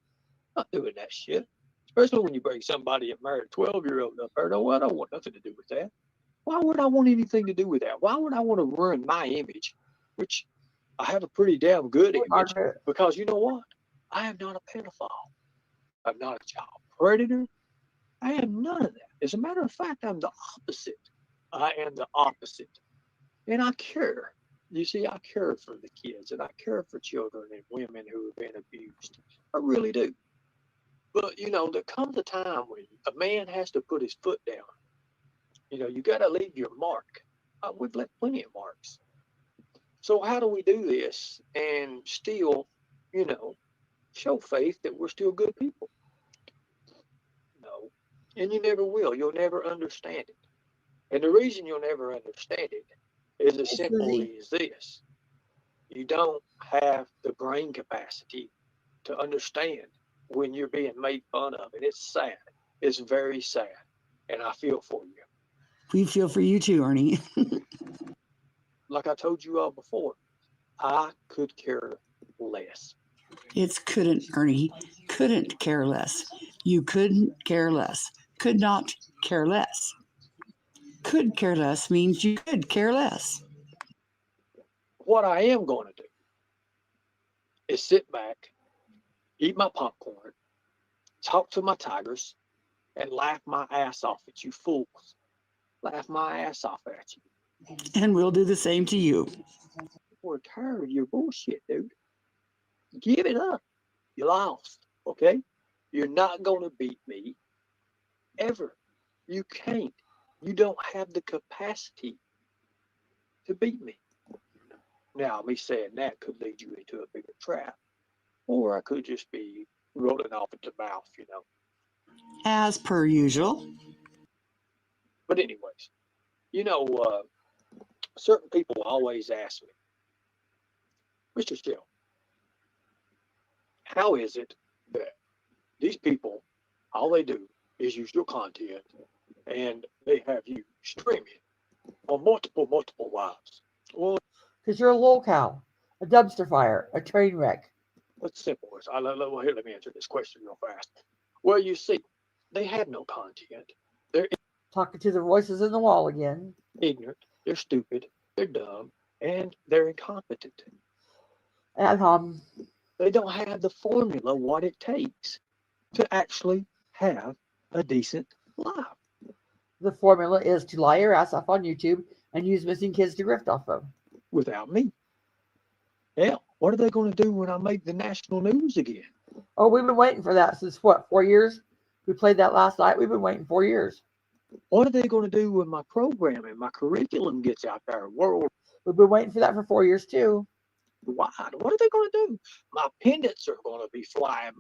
Not doing that shit. Especially when you bring somebody that married a 12-year-old up there. No, I don't want nothing to do with that. Why would I want anything to do with that? Why would I want to ruin my image, which I have a pretty damn good image? Because you know what? I am not a pedophile. I'm not a child predator. I am none of that. As a matter of fact, I'm the opposite. I am the opposite. And I care. You see, I care for the kids and I care for children and women who have been abused. I really do. But, you know, there comes a time when a man has to put his foot down. You know, you got to leave your mark. We've left plenty of marks. So how do we do this and still, you know, show faith that we're still good people? No. And you never will. You'll never understand it. And the reason you'll never understand it is as simple as this. You don't have the brain capacity to understand when you're being made fun of. And it's sad. It's very sad. And I feel for you. We feel for you too, Ernie. Like I told you all before, I could care less. It's couldn't, Ernie. Couldn't care less. You couldn't care less. Could not care less. Could care less means you could care less. What I am going to do is sit back, eat my popcorn, talk to my tigers, and laugh my ass off at you fools. Laugh my ass off at you. And we'll do the same to you. We're tired of your bullshit, dude. Give it up. You lost, okay? You're not going to beat me ever. You can't. You don't have the capacity to beat me. Now, me saying that could lead you into a bigger trap. Or I could just be rolling off at the mouth, you know. As per usual. But anyways, You know, certain people always ask me, Mr. Shell, how is it that these people, all they do is use your content and they have you streaming on multiple lives? Well, Because you're a lolcow, a dumpster fire, a train wreck. what's simple is, let me answer this question real fast. Well, you see, they have no content. They're Talking to the voices in the wall again. ignorant, they're stupid, they're dumb, and they're incompetent. And they don't have the formula what it takes to actually have a decent life. The formula is to lie your ass off on YouTube and use missing kids to grift off of. Without me. Hell, what are they going to do when I make the national news again? Oh, we've been waiting for that since what, 4 years? We played that last night. We've been waiting 4 years. What are they going to do when my program and my curriculum gets out there world? We've been waiting for that for 4 years too. Wide? What are they going to do? My pendants are going to be flying.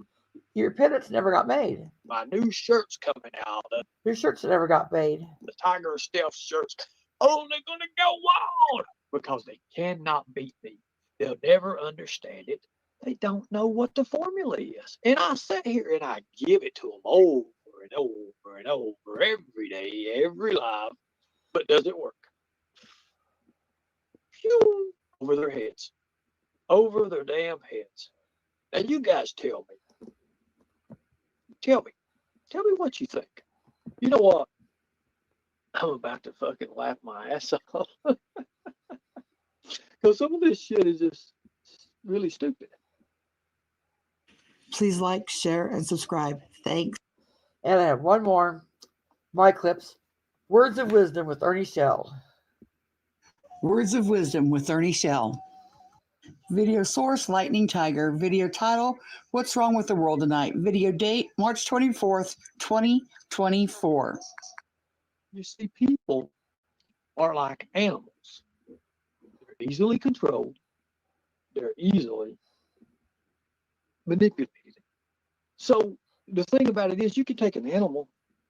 Your pendants never got made. My new shirt's coming out. Your shirts never got made. The Tiger Stealth shirts. Oh, they're going to go wild because they cannot beat me. They'll never understand it. They don't know what the formula is. And I sit here and I give it to them over and over and over every day, every live. But does it work? Phew, over their heads. Over their damn heads. Now you guys tell me. Tell me what you think. You know what? I'm about to fucking laugh my ass off. Because some of this shit is just really stupid. Please like, share, and subscribe. Thanks. And I have one more. My clips. Words of Wisdom with Ernie Shell. Words of Wisdom with Ernie Shell. Video source, Lightning Tiger. Video title, What's Wrong with the World Tonight? Video date, March 24th, 2024. You see, people are like animals. They're easily controlled. They're easily manipulated. So the thing about it is you can take an animal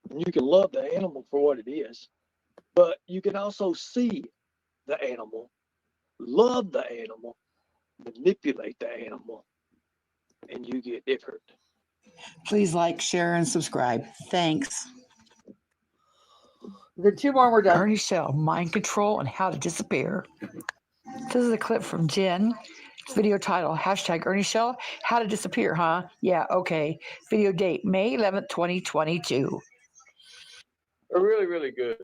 and you can love the animal for what it is, but you can also see the animal, love the animal, manipulate the animal, and you get different. Please like, share, and subscribe. Thanks. The 2 more we're done. Ernie Shell, Mind Control and How to Disappear. This is a clip from Jen. Video title, hashtag Ernie Shell, How to Disappear, huh? Yeah, okay. Video date, May 11th, 2022. They're really, really good.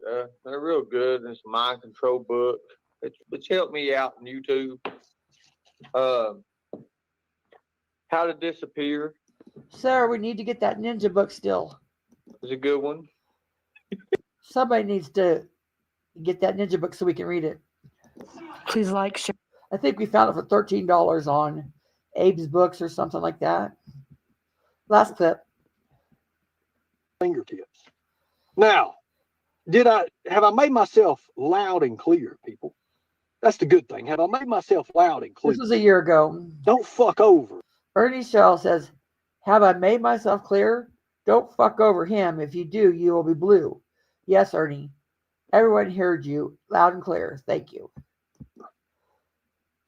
They're real good. It's a mind control book. It's helped me out on YouTube. How to Disappear Sir, we need to get that ninja book still. is a good one. Somebody needs to get that ninja book so we can read it. Please like, share. I think we found it for $13 on Abe's Books or something like that. Last clip. Fingertips. Now, have I made myself loud and clear, people? That's the good thing. Have I made myself loud and clear? This was a year ago. Don't fuck over. Ernie Shell says, have I made myself clear? Don't fuck over him. If you do, you will be blue. Yes, Ernie. Everyone heard you loud and clear. Thank you.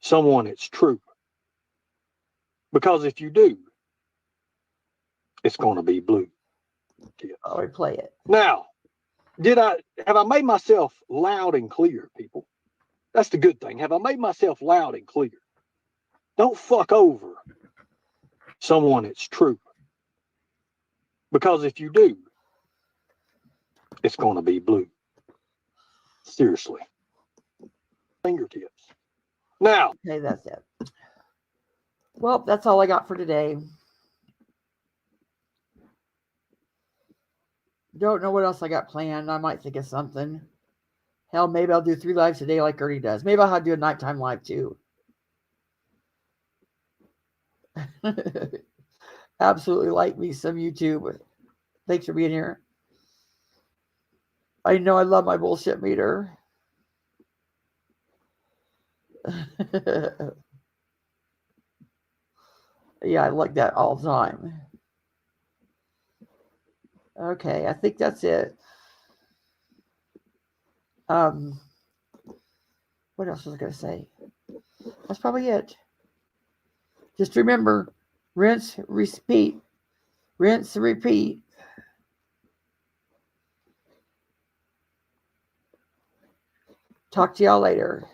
Someone, it's true. Because if you do, it's going to be blue. I'll replay it. Now, have I made myself loud and clear, people? That's the good thing. Have I made myself loud and clear? Don't fuck over someone, it's true. Because if you do, it's going to be blue. Seriously. Fingertips. Now. Okay, that's it. Well, that's all I got for today. Don't know what else I got planned. I might think of something. Hell, maybe I'll do 3 lives a day like Ernie does. Maybe I'll have to do a nighttime live too. Absolutely like me some YouTube. Thanks for being here. I know I love my bullshit meter. Yeah, I like that all the time. Okay, I think that's it. What else was I going to say? That's probably it. Just remember, rinse, repeat. Rinse, repeat. Talk to y'all later.